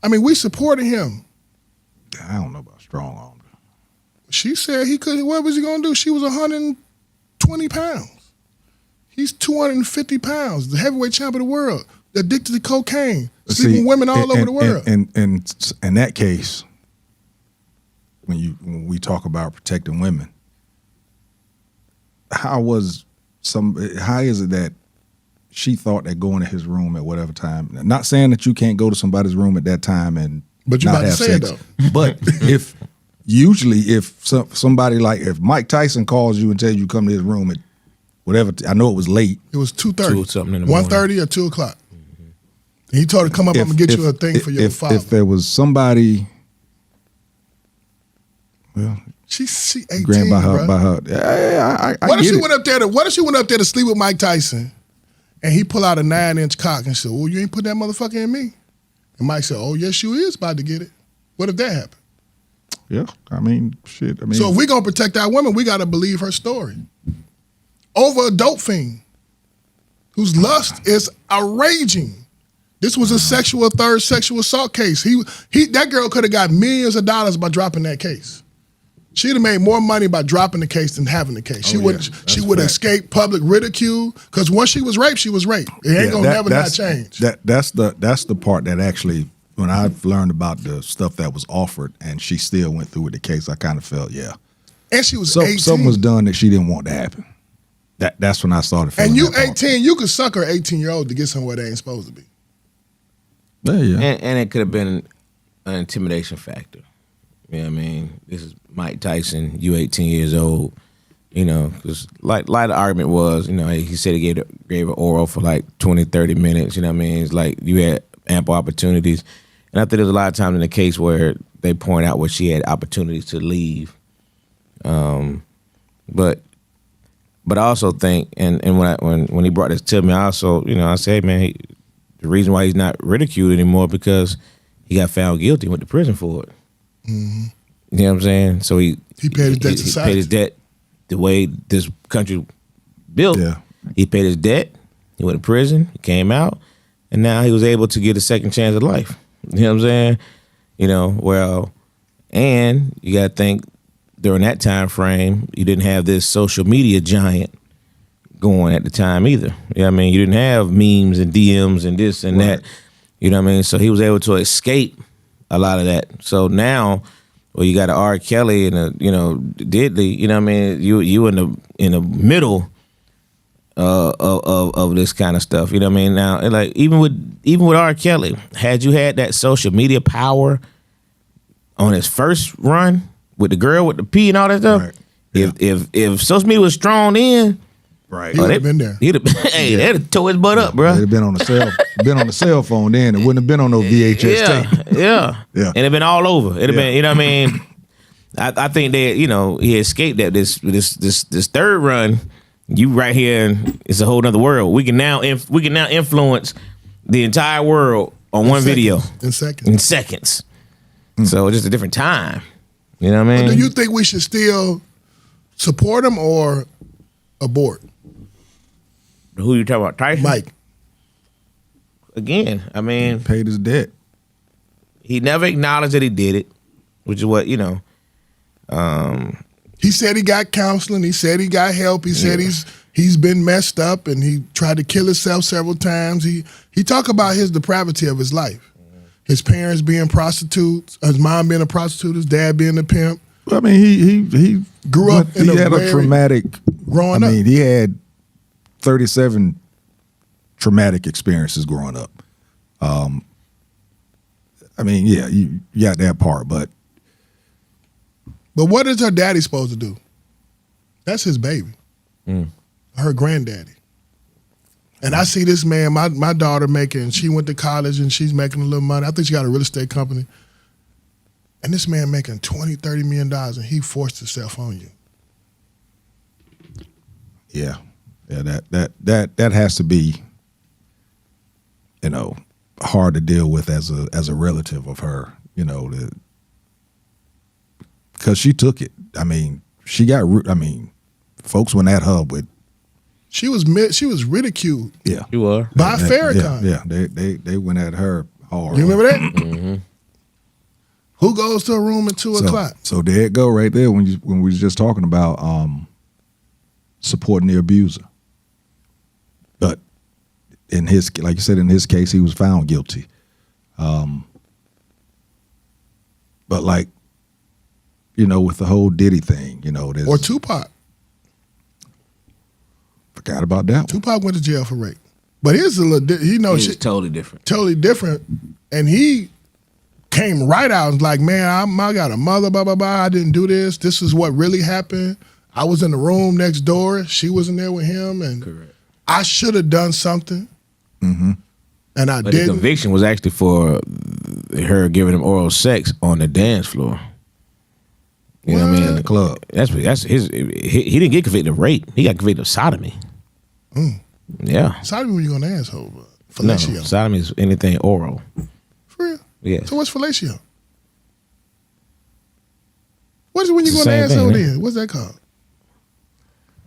I mean, we supported him. I don't know about strong-armed. She said he could. What was he gonna do? She was 120 pounds. He's 250 pounds. The heavyweight champion of the world. Addicted to cocaine. Sleeping with women all over the world. And in that case, when we talk about protecting women, how is it that she thought that going to his room at whatever time? Not saying that you can't go to somebody's room at that time and but you not about to have say sex. it though. But if somebody like if Mike Tyson calls you and tells you to come to his room at whatever, I know it was late. It was 2:30, something in the morning. 1:30 or 2 o'clock. He told her to come up. I'm gonna get you a thing for your father. If there was somebody, well, she's 18, grand by her. bro. By her, yeah, I What if get she it. went up there? What if she went up there to sleep with Mike Tyson, and he pull out a 9-inch cock and said, "Well, you ain't put that motherfucker in me." And Mike said, "Oh, yes, you is about to get it." What if that happened? Yeah, I mean, shit. I mean, So if we gonna protect our women, we gotta believe her story. Over a dope fiend whose lust is raging. This was a third sexual assault case. That girl could have got millions of dollars by dropping that case. She'd have made more money by dropping the case than having the case. She would escape public ridicule because once she was raped, she was raped. It ain't gonna never not change. That's the part that actually, when I've learned about the stuff that was offered and she still went through with the case, I kind of felt, yeah. And she was 18. Something was done that she didn't want to happen. That's when I started feeling. And you that part. 18, you could sucker 18-year-old to get somewhere they ain't supposed to be. Yeah. And it could have been an intimidation factor. You know what I mean? This is Mike Tyson. You 18 years old. You know, because like the argument was, you know, he said he gave an oral for like 20, 30 minutes. You know what I mean? It's like you had ample opportunities. And I think there's a lot of times in the case where they point out where she had opportunities to leave. But I also think, and when he brought this to me, I also, you know, I said, man, the reason why he's not ridiculed anymore because he got found guilty and went to prison for it. Mm-hmm. You know what I'm saying? So he paid his debt to he society. paid his debt the way this country built. Yeah. He paid his debt. He went to prison. He came out, and now he was able to get a second chance at life. You know what I'm saying? You know, well, and you got to think during that time frame, you didn't have this social media giant going at the time either. You know what I mean? You didn't have memes and DMs and this and that. You know what I mean? So he was able to escape a lot of that. So now, well, you got a R. Kelly and a, you know, Diddley. You know what I mean? You in the middle of this kind of stuff. You know what I mean? Now, like even with R. Kelly, had you had that social media power on his first run with the girl with the P and all that stuff, Right. Yeah. if social media was strong in, Right. He would have been there. he'd have hey, they'd have tore his butt up, bro. It'd have been on the cell phone then. It wouldn't have been on no VHS tape. Yeah. Yeah. And it'd been all over. It'd have Yeah. been, you know what I mean? I think that, you know, he escaped that this third run. You right here, and it's a whole nother world. We can now influence the entire world on one video In seconds. in seconds. So it's just a different time. You know what I mean? Do you think we should still support him or abort? Who you talking about? Tyson? Mike. Again, I mean, Paid his debt. he never acknowledged that he did it, which is what, you know. He said he got counseling. He said he got help. He said he's been messed up and he tried to kill himself several times. He talked about his depravity of his life. His parents being prostitutes, his mom being a prostitute, his dad being a pimp. I mean, he Grew up in he a had a very- traumatic. growing I up. mean, he had 37 traumatic experiences growing up. I mean, yeah, you got that part, but But what is her daddy supposed to do? That's his baby. Her granddaddy. And I see this man, my daughter she went to college and she's making a little money. I think she got a real estate company. And this man making $20, $30 million and he forced himself on you. yeah, that has to be, you know, hard to deal with as a relative of her, you know, because she took it. I mean, folks went at her with. She was ridiculed Yeah, You are. by Yeah, Farrakhan. Yeah, they went at her hard. You remember that? Mm-hmm. Who goes to a room at 2 o'clock? So there it go right there when we was just talking about supporting the abuser. But in his, like you said, in his case, he was found guilty. But like, you know, with the whole Diddy thing, you know, there's Or Tupac. forgot about that one. Tupac went to jail for rape. But here's a little, It's totally different. totally different. And he came right out and was like, man, I got a mother, blah, blah, blah. I didn't do this. This is what really happened. I was in the room next door. She wasn't there with him. And Correct. I should have done something. Mm-hmm. And I But the didn't. conviction was actually for her giving him oral sex on the dance floor. You know what I mean? In the club. That's his. He didn't get convicted of rape. He got convicted of sodomy. Yeah. Sorry when you're on the asshole, but No, fellatio. sodomy is anything oral. For real? Yeah. So what's fellatio? What is it when you It's go the on the same thing, asshole man. then? What's that called?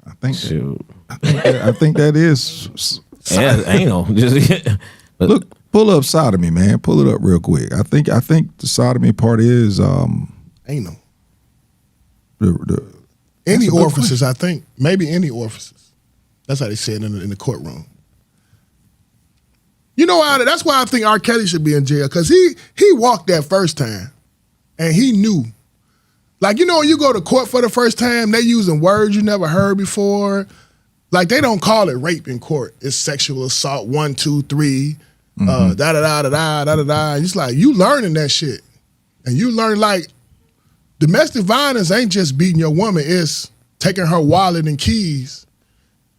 I think Shoot. I think that is. Yeah, anal. But Look, pull up sodomy, man. Pull it up real quick. I think the sodomy part is Anal. the Any That's a good orifices, I think. Maybe any orifices. That's how they say it in the courtroom. You know why? That's why I think R. Kelly should be in jail, because he walked that first time, and he knew. Like, you know, when you go to court for the first time, they using words you never heard before. Like they don't call it rape in court. It's sexual assault 1, 2, 3, da da da da da da da da. It's like you learning that shit, and you learn like domestic violence ain't just beating your woman. It's taking her wallet and keys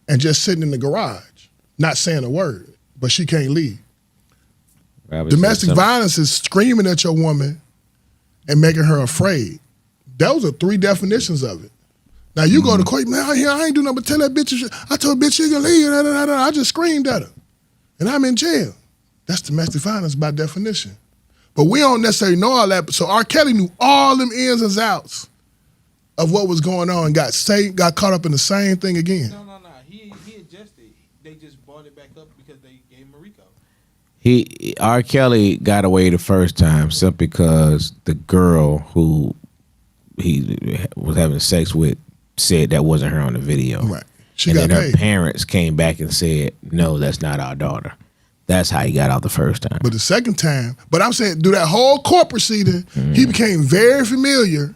and just sitting in the garage, not saying a word, but she can't leave. Domestic violence is screaming at your woman and making her afraid. Those are 3 definitions of it. Now you go to court, man, I ain't do nothing but tell that bitch. I told bitch she gonna leave. I just screamed at her, and I'm in jail. That's domestic violence by definition. But we don't necessarily know all that. So R. Kelly knew all them ins and outs of what was going on and got caught up in the same thing again. No. He adjusted. They just brought it back up because they gave him a RICO. R. Kelly got away the first time simply because the girl who he was having sex with said that wasn't her on the video. Right. And then her parents came back and said, no, that's not our daughter. That's how he got out the first time. But the second time, but I'm saying, through that whole court proceeding, he became very familiar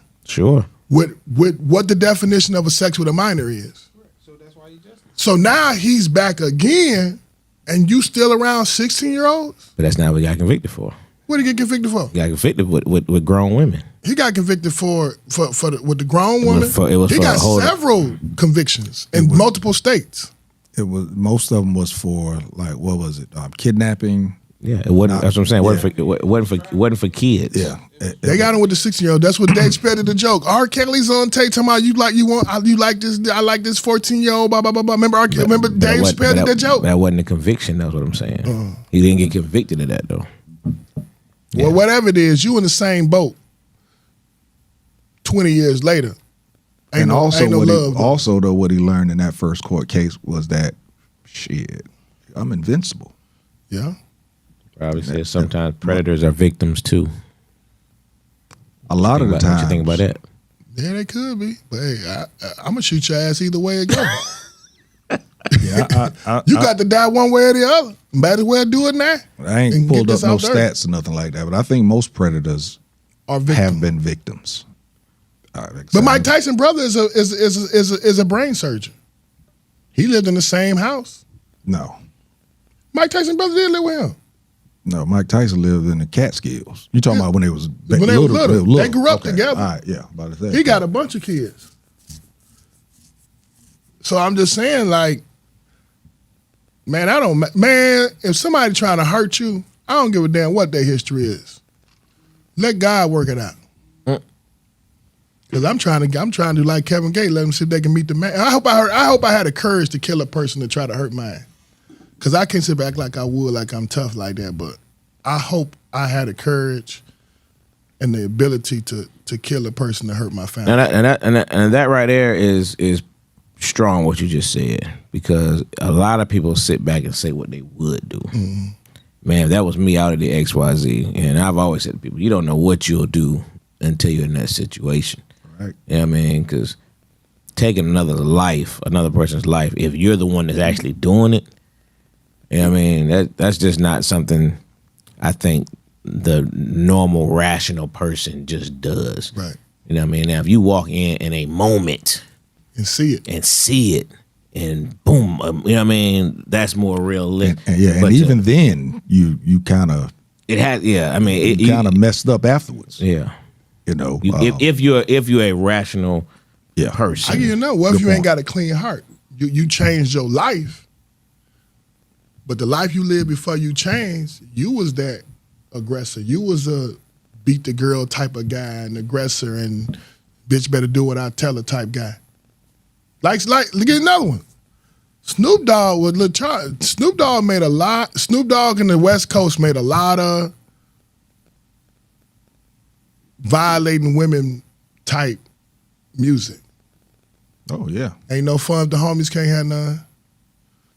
with what the definition of a sex with a minor is. So that's why he adjusted. So now he's back again, and you still around 16-year-olds? But that's not what he got convicted for. What did he get convicted for? He got convicted with grown women. He got convicted with the grown woman. He got several convictions in multiple states. It was most of them was for like what was it? Kidnapping. Yeah, it wasn't. That's what I'm saying. It wasn't for kids. Yeah, they got him with the 16-year-old. That's what Dave Spade did the joke. R. Kelly's on tape talking about you like this. I like this 14-year-old. Blah blah blah blah. Remember Dave Spade did the joke. That wasn't a conviction. That's what I'm saying. He didn't get convicted of that though. Well, whatever it is, you in the same boat. 20 years later. What he learned in that first court case was that shit, I'm invincible. Yeah. Probably said sometimes predators are victims too. A lot of the time. What you think about that? Yeah, they could be. But hey, I'm gonna shoot your ass either way it goes. You got to die one way or the other. Might as well do it now. I ain't pulled up no stats or nothing like that, but I think most predators have been victims. But Mike Tyson's brother is a brain surgeon. He lived in the same house. No. Mike Tyson's brother didn't live with him. No, Mike Tyson lived in the Catskills. You talking about when they was little? They grew up together. All right, yeah. About to say. He got a bunch of kids. So I'm just saying, like, man, if somebody trying to hurt you, I don't give a damn what their history is. Let God work it out. Because I'm trying to do like Kevin Gates, let them see if they can meet the man. I hope I had the courage to kill a person to try to hurt mine. Because I can't sit back like I would, like I'm tough like that. But I hope I had the courage and the ability to kill a person to hurt my family. And that right there is strong what you just said, because a lot of people sit back and say what they would do. Mm-hmm. Man, if that was me out of the XYZ, and I've always said to people, you don't know what you'll do until you're in that situation. Right. You know what I mean? Because taking another person's life, if you're the one that's actually doing it, you know what I mean? That's just not something I think the normal, rational person just does. Right. You know what I mean? Now, if you walk in a moment and see it, and boom, you know what I mean? That's more realistic. And even then, you kind of you kind of messed up afterwards. Yeah, you know, if you're a rational person, I you know. What if you ain't got a clean heart? You changed your life, but the life you lived before you changed, you was that aggressor. You was a beat the girl type of guy, an aggressor, and bitch better do what I tell her type guy. Like, get another one. Snoop Dogg was little child. Snoop Dogg in the West Coast made a lot of violating women type music. Oh yeah. Ain't no fun if the homies can't have none.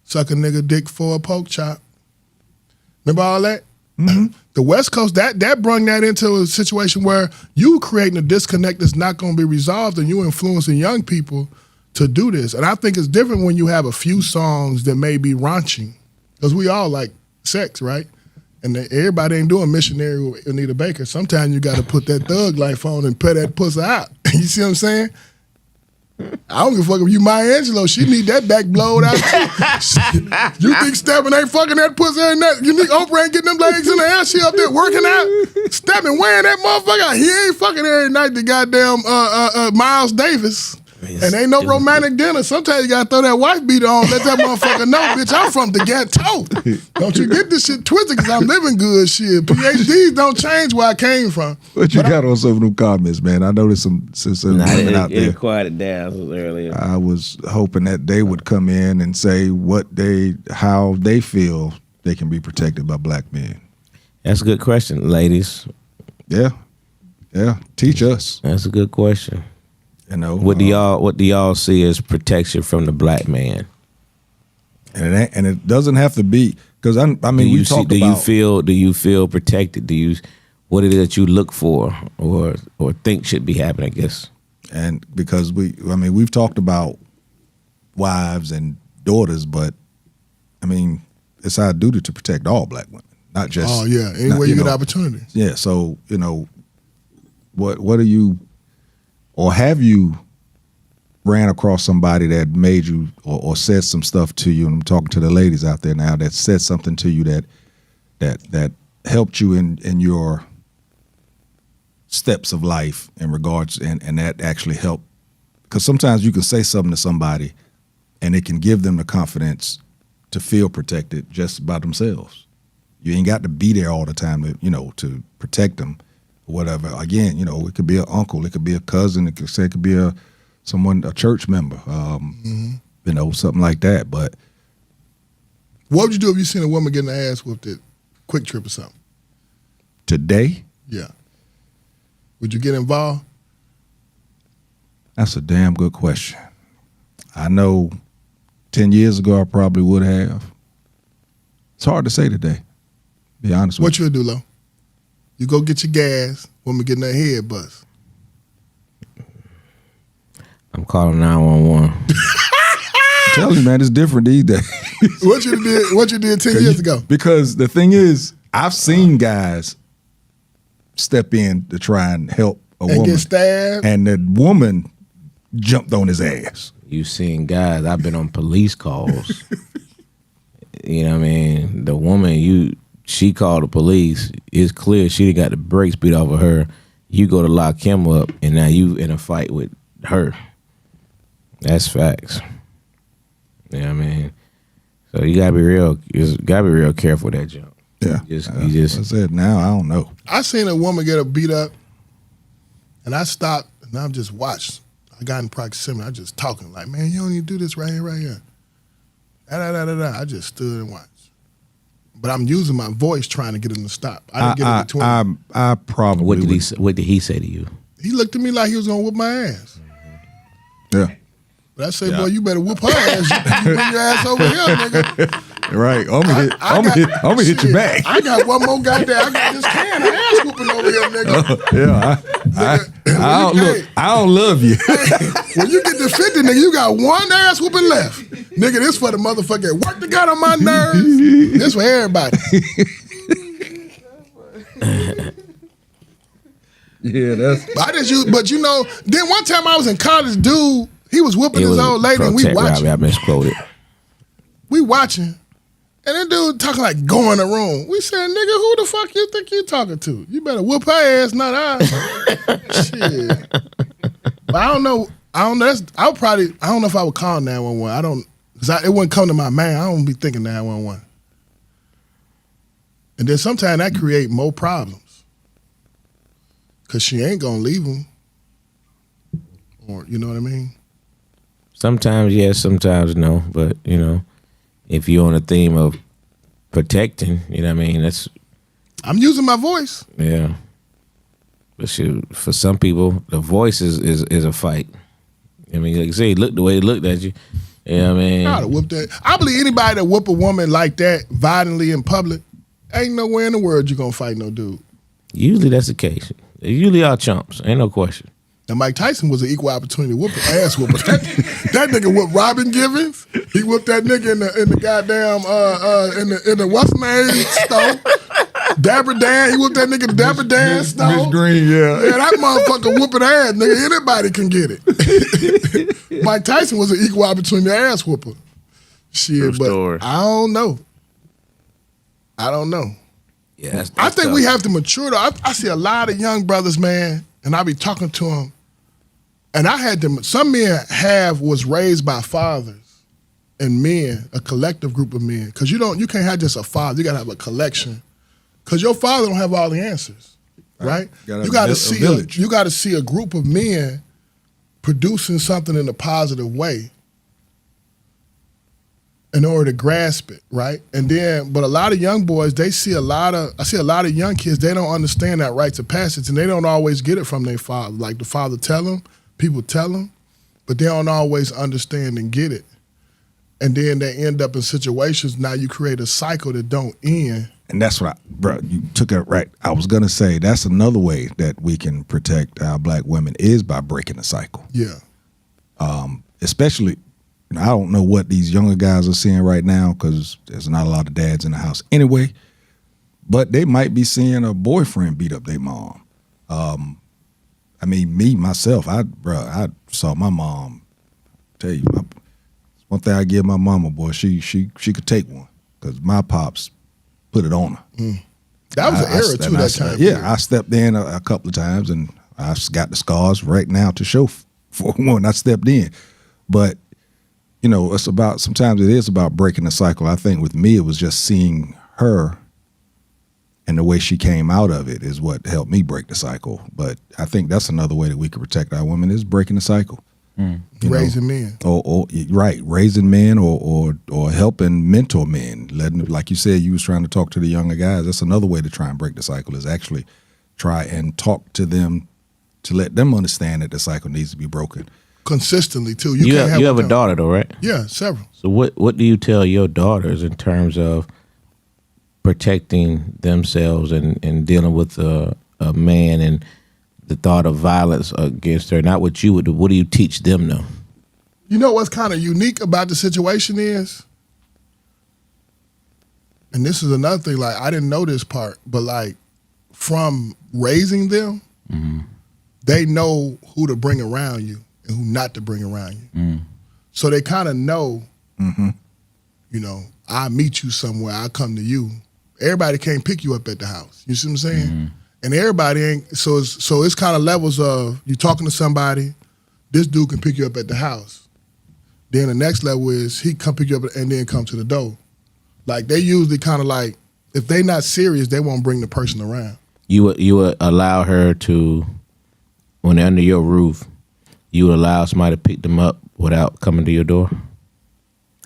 Suck a nigga dick for a poke chop. Remember all that? Mm-hmm. The West Coast, that brought that into a situation where you creating a disconnect that's not going to be resolved, and you influencing young people to do this. And I think it's different when you have a few songs that may be raunchy, because we all like sex, right? And everybody ain't doing missionary with Anita Baker. Sometimes you got to put that thug life on and put that pussy out. You see what I'm saying? I don't give a fuck if you Maya Angelou. She need that back blowed out. You think Stebbin ain't fucking that pussy every night? You think Oprah ain't getting them legs in the air? She up there working out? Stebbin wearing that motherfucker out. He ain't fucking every night the goddamn Miles Davis. And ain't no romantic dinner. Sometimes you gotta throw that wife beater on, let that motherfucker know, bitch, I'm from the ghetto. Don't you get this shit twisted, because I'm living good shit. PhDs don't change where I came from. What you got on some of them comments, man? I noticed some women out there. It quieted down earlier. I was hoping that they would come in and say how they feel they can be protected by black men. That's a good question, ladies. Yeah. Teach us. That's a good question. You know, What do y'all see as protection from the black man? And it doesn't have to be, because I mean, we talked about. Do you feel protected? What it is that you look for or think should be happening? I guess. And because we've talked about wives and daughters, but I mean, it's our duty to protect all black women, not just. Oh yeah, any way you get opportunity. Yeah, so what are you? Or have you ran across somebody that made you or said some stuff to you? And I'm talking to the ladies out there now that said something to you that helped you in your steps of life in regards, and that actually helped. Because sometimes you can say something to somebody and it can give them the confidence to feel protected just by themselves. You ain't got to be there all the time to protect them. Whatever. Again, it could be an uncle, it could be a cousin, it could be a church member, something like that. But what would you do if you seen a woman getting her ass whooped at Quick Trip or something? Today? Yeah. Would you get involved? That's a damn good question. I know 10 years ago I probably would have. It's hard to say today, be honest with you. What you would do, Lo? You go get your gas, woman getting her head bust. I'm calling 911. Tell you, man, it's different these days. What you did 10 years ago? Because the thing is, I've seen guys step in to try and help a woman. Get stabbed. And the woman jumped on his ass. You seen guys, I've been on police calls. You know what I mean? The woman, she called the police. It's clear she got the brakes beat off of her. You go to lock him up, and now you in a fight with her. That's facts. You know what I mean? So you gotta be real. You gotta be real careful with that jump. Yeah. You just. I said now I don't know. I seen a woman get her beat up, and I stopped and I just watched. I got in proximity. I just talking like, man, you don't need to do this right here. I just stood and watched. But I'm using my voice trying to get him to stop. I didn't get in between. I probably. What did he say to you? He looked at me like he was gonna whoop my ass. Yeah. But I said, boy, you better whoop her ass. You bring your ass over here, nigga. Right. I'm gonna hit you back. I got one more goddamn. I got this can of ass whooping over here, nigga. I don't love you. When you get to 50, nigga, you got one ass whooping left. Nigga, this for the motherfucker that worked the guy on my nerves. This for everybody. Yeah, that's. But then one time I was in college, dude, he was whooping his old lady, and we watching. I misquoted. We watching, and that dude talking like go in the room. We said, nigga, who the fuck you think you talking to? You better whoop her ass, not I. Shit. But I don't know. I don't know if I would call 911. Because it wouldn't come to my mind. I don't be thinking 911. And then sometimes that create more problems. Because she ain't going to leave them. Or, you know what I mean? Sometimes yes, sometimes no. But, if you're on a theme of protecting, you know what I mean? I'm using my voice. Yeah. But shoot, for some people, the voice is a fight. I mean, like you say, look the way he looked at you. You know what I mean? I'd have whooped that. I believe anybody that whoop a woman like that violently in public, ain't nowhere in the world you're going to fight no dude. Usually that's the case. They usually are chumps. Ain't no question. Now, Mike Tyson was an equal opportunity whooper, ass whooper. That nigga whooped Robin Givens. He whooped that nigga in the goddamn in the what's name store. Dapper Dan, he whooped that nigga Dapper Dan Snow. Miss Green, yeah. Yeah, that motherfucker whooping ass, nigga. Anybody can get it. Mike Tyson was an equal opportunity ass whooper. Shit, but story. I don't know. Yeah, that's I think tough. we have to mature. Though. I see a lot of young brothers, man, and I be talking to them, and I had them. Some men was raised by fathers and men, a collective group of men, because you can't have just a father. You gotta have a collection, because your father don't have all the answers, right? You gotta see a village. you gotta see a group of men producing something in a positive way in order to grasp it, right? And then, but a lot of young boys, I see a lot of young kids, they don't understand that rites of passage, and they don't always get it from their father. Like the father tell them, people tell them, but they don't always understand and get it. And then they end up in situations, now you create a cycle that don't end. And that's what you took it right. I was going to say, that's another way that we can protect our black women is by breaking the cycle. Yeah. Especially, I don't know what these younger guys are seeing right now because there's not a lot of dads in the house anyway, but they might be seeing a boyfriend beat up their mom. I mean, me, myself, I saw my mom, tell you, one thing I give my mama, boy, she could take one because my pops put it on her. That was an era too, that time. Yeah, I stepped in a couple of times and I got the scars right now to show for when I stepped in. But sometimes it is about breaking the cycle. I think with me, it was just seeing her and the way she came out of it is what helped me break the cycle. But I think that's another way that we can protect our women is breaking the cycle. Raising men. Or right, raising men or helping mentor men. Letting, like you said, you was trying to talk to the younger guys. That's another way to try and break the cycle is actually try and talk to them to let them understand that the cycle needs to be broken. Consistently too. You have a daughter though, right? Yeah, several. So what do you tell your daughters in terms of protecting themselves and dealing with a man and the thought of violence against her? Not what you would do. What do you teach them though? You know what's kind of unique about the situation is, and this is another thing, like I didn't know this part, but like from raising them, they know who to bring around you and who not to bring around you. So they kind of know, I meet you somewhere, I come to you. Everybody can't pick you up at the house. You see what I'm saying? And everybody ain't, so it's kind of levels of you talking to somebody, this dude can pick you up at the house. Then the next level is he come pick you up and then come to the door. Like they usually kind of like, if they not serious, they won't bring the person around. You would allow her to, when they're under your roof, you would allow somebody to pick them up without coming to your door?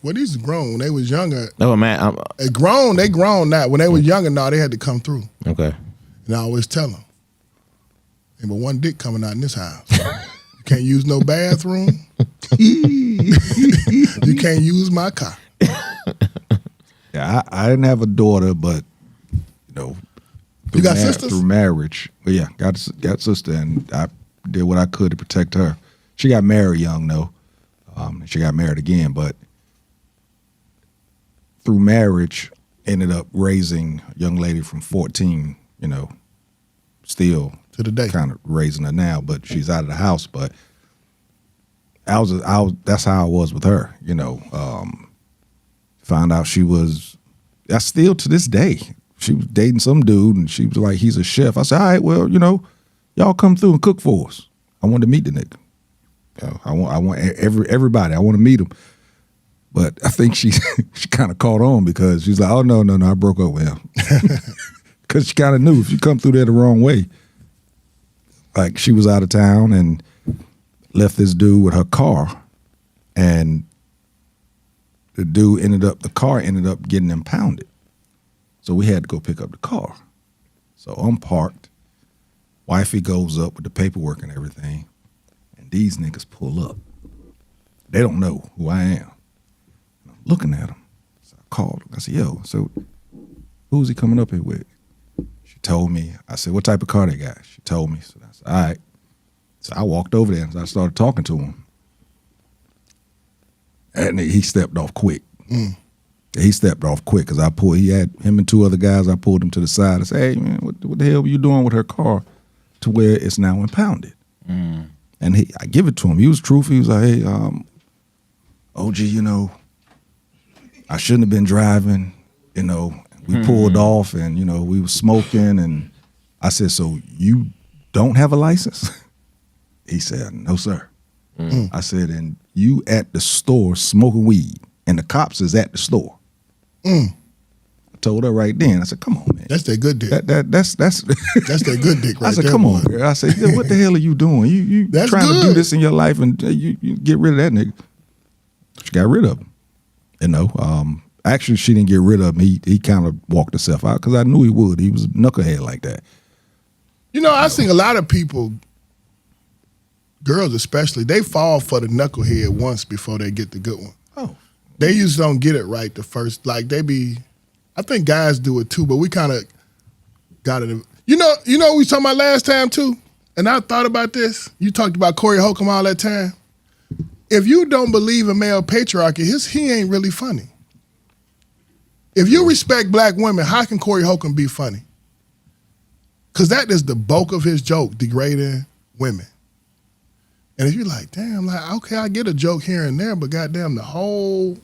Well, these are grown. When they was younger, Oh man, they grown now. When they was younger, no, they had to come through. okay. And I always tell them, ain't but one dick coming out in this house. You can't use no bathroom. You can't use my car. Yeah, I didn't have a daughter, but You got sisters? through marriage. Well, yeah, got sister, and I did what I could to protect her. She got married young though. She got married again, but through marriage, ended up raising a young lady from 14. Still To the day. kind of raising her now, but she's out of the house. But that's how I was with her. Found out she was. I still to this day. She was dating some dude, and she was like, "He's a chef." I said, "All right, well, y'all come through and cook for us." I wanted to meet the nigga. I want everybody. I want to meet him. But I think she kind of caught on because she's like, "Oh no, I broke up with him." Because she kind of knew if you come through there the wrong way. Like she was out of town and left this dude with her car, and the car ended up getting impounded. So we had to go pick up the car. So I'm parked. Wifey goes up with the paperwork and everything, and these niggas pull up. They don't know who I am. I'm looking at them. So I called them. I said, "Yo, so who's he coming up here with?" She told me. I said, "What type of car they got?" She told me. So I said, "All right." So I walked over there and I started talking to him. And he stepped off quick. He stepped off quick because he had him and 2 other guys. I pulled him to the side and said, hey, man, what the hell were you doing with her car to where it's now impounded? And I give it to him. He was truthful. He was like, hey, OG, I shouldn't have been driving. We pulled off and, we were smoking. And I said, so you don't have a license? He said, no, sir. I said, and you at the store smoking weed and the cops is at the store. I told her right then. I said, "Come on, man. That's that good dick. That's That's that good dick right I said, there. "Come on, girl." I said, "What the hell are you doing? You That's trying to do good. this in your life and you get rid of that nigga?" She got rid of him. Actually, she didn't get rid of him. He kind of walked himself out because I knew he would. He was a knucklehead like that. I think a lot of people, girls especially, they fall for the knucklehead once before they get the good one. Oh, They usually don't get it right the first. Like I think guys do it too, but we kind of got it. You know what we talking about last time too? And I thought about this. You talked about Corey Holcomb all that time. If you don't believe in male patriarchy, he ain't really funny. If you respect black women, how can Corey Holcomb be funny? Because that is the bulk of his joke, degrading women. And if you're like, damn, okay, I get a joke here and there, but goddamn, the whole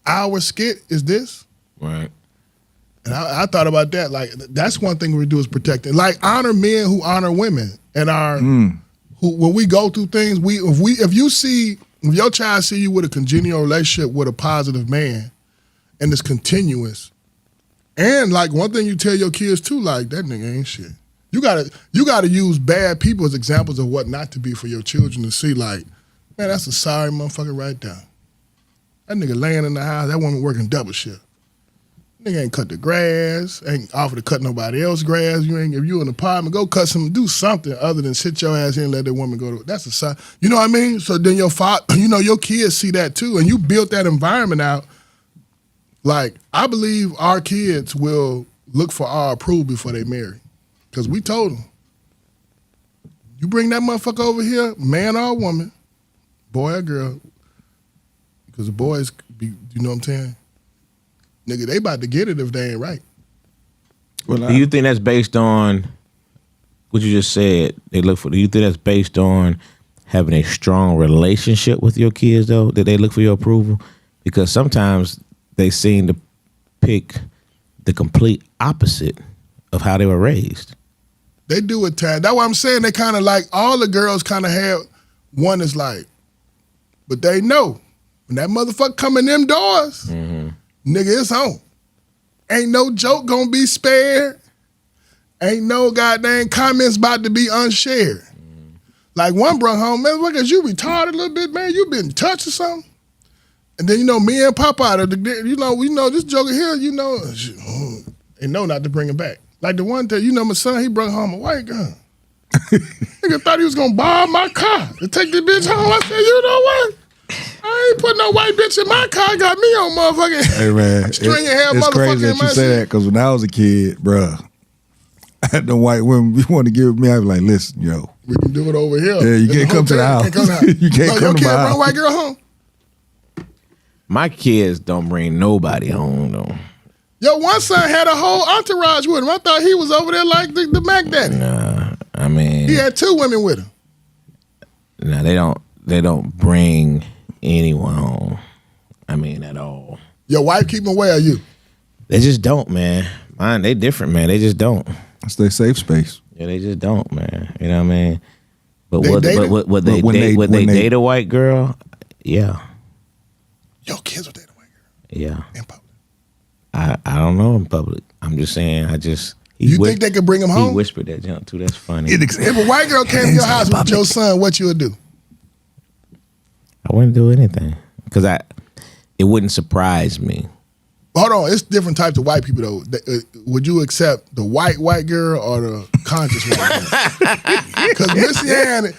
hour skit is this? Right. And I thought about that. Like, that's one thing we do is protect it. Like, honor men who honor women. And who when we go through things, if your child see you with a congenial relationship with a positive man, and it's continuous, and like one thing you tell your kids too, like, that nigga ain't shit. You gotta use bad people as examples of what not to be for your children to see, like, man, that's a sorry motherfucker right there. That nigga laying in the house, that woman working double shift. Nigga ain't cut the grass, ain't offer to cut nobody else's grass. If you in an apartment, go cut do something other than sit your ass in and let that woman go to, that's a sign. You know what I mean? So then your your kids see that too, and you built that environment out. Like, I believe our kids will look for our approval before they marry. Because we told them, you bring that motherfucker over here, man or woman, boy or girl, because the boys, you know what I'm saying? Nigga, they about to get it if they ain't right. well, Do you think that's based on what you just said? Do you think that's based on having a strong relationship with your kids, though, that they look for your approval? Because sometimes they seem to pick the complete opposite of how they were raised. They do it, Tad. That's why I'm saying they kind of like, all the girls kind of have one is like, but they know when that motherfucker come in them doors, nigga, it's on. Ain't no joke gonna be spared. Ain't no goddamn comments about to be unshared. Like one brother home, man, look at you retarded a little bit, man. You been touched or something? And then, me and Papa, we know this joker here, they know not to bring him back. Like the one that, my son, he brought home a white girl. Nigga thought he was gonna bomb my car to take the bitch home. I said, you know what? I ain't putting no white bitch in my car. Got me on motherfucking hey man, string your hair it's motherfucker crazy in that my you say shit. that because when I was a kid, bruh, I had the white women you want to give me. I was like, listen, yo, We can do it over here. yeah, you In can't come to the hotel. house. You can't your come to kid my bring a house. white girl home. My kids don't bring nobody home, though. Yo, one son had a whole entourage with him. I thought he was over there like the Mac Daddy. Nah, I mean, He had 2 women with him. nah, they don't bring anyone home. I mean, at all. Your wife keep him away, or you? They just don't, man. Mine, they different, man. They just don't. It's their safe space. Yeah, they just don't, man. You know what I mean? But They dated? would they When date, they- would when they they- date a white girl? Yeah, Your kids will date a white girl yeah. in public. I don't know in public. I'm just saying. You think they could bring him He home? whispered that junk too. That's funny. If a white girl came to your house with your son, what you would do? I wouldn't do anything because it wouldn't surprise me. Hold on, it's different types of white people though. Would you accept the white girl or the conscious white girl? Because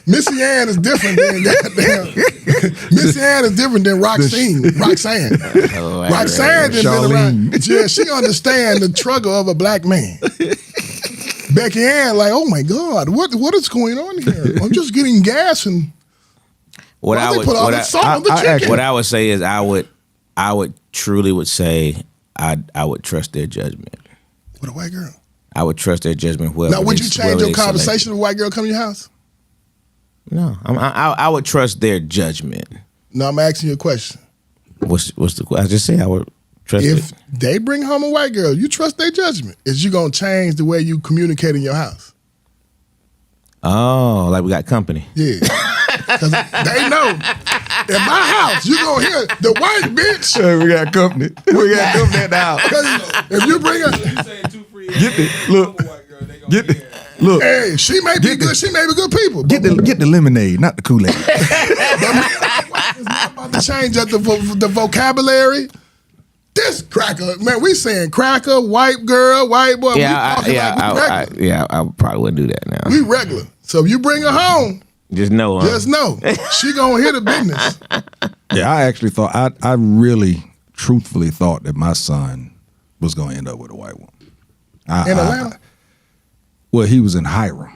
Missy Ann is different than goddamn. Missy Ann is different than Roxanne. Roxanne done been around. Yeah, she understand the struggle of a black man. Becky Ann, like, oh my God, what is going on here? I'm just getting gas and What why I they would put all that salt on the chicken. what I would say is I would truly would say I would trust their judgment. With a white girl. I would trust their judgment. Now, would you change your conversation if a white girl come to your house? No, I would trust their judgment. No, I'm asking you a question. What's the? I just say I would trust. If they bring home a white girl, you trust their judgment. Is you gonna change the way you communicate in your house? Oh, like we got company. Yeah, because they know in my house you gonna hear the white bitch. Hey, we got company. We got company now. If you bring her, Get it. Look. Get it. Look. hey, she may be good. She may be good people. Get the lemonade, not the Kool-Aid. It's not about to change up the vocabulary. This cracker, man, we saying cracker, white girl, white boy. I probably wouldn't do that now. We regular. So if you bring her home, Just know, just know she gonna hear the business. Yeah, I actually thought I really truthfully thought that my son was gonna end up with a white woman. In Atlanta? Well, he was in Hiram.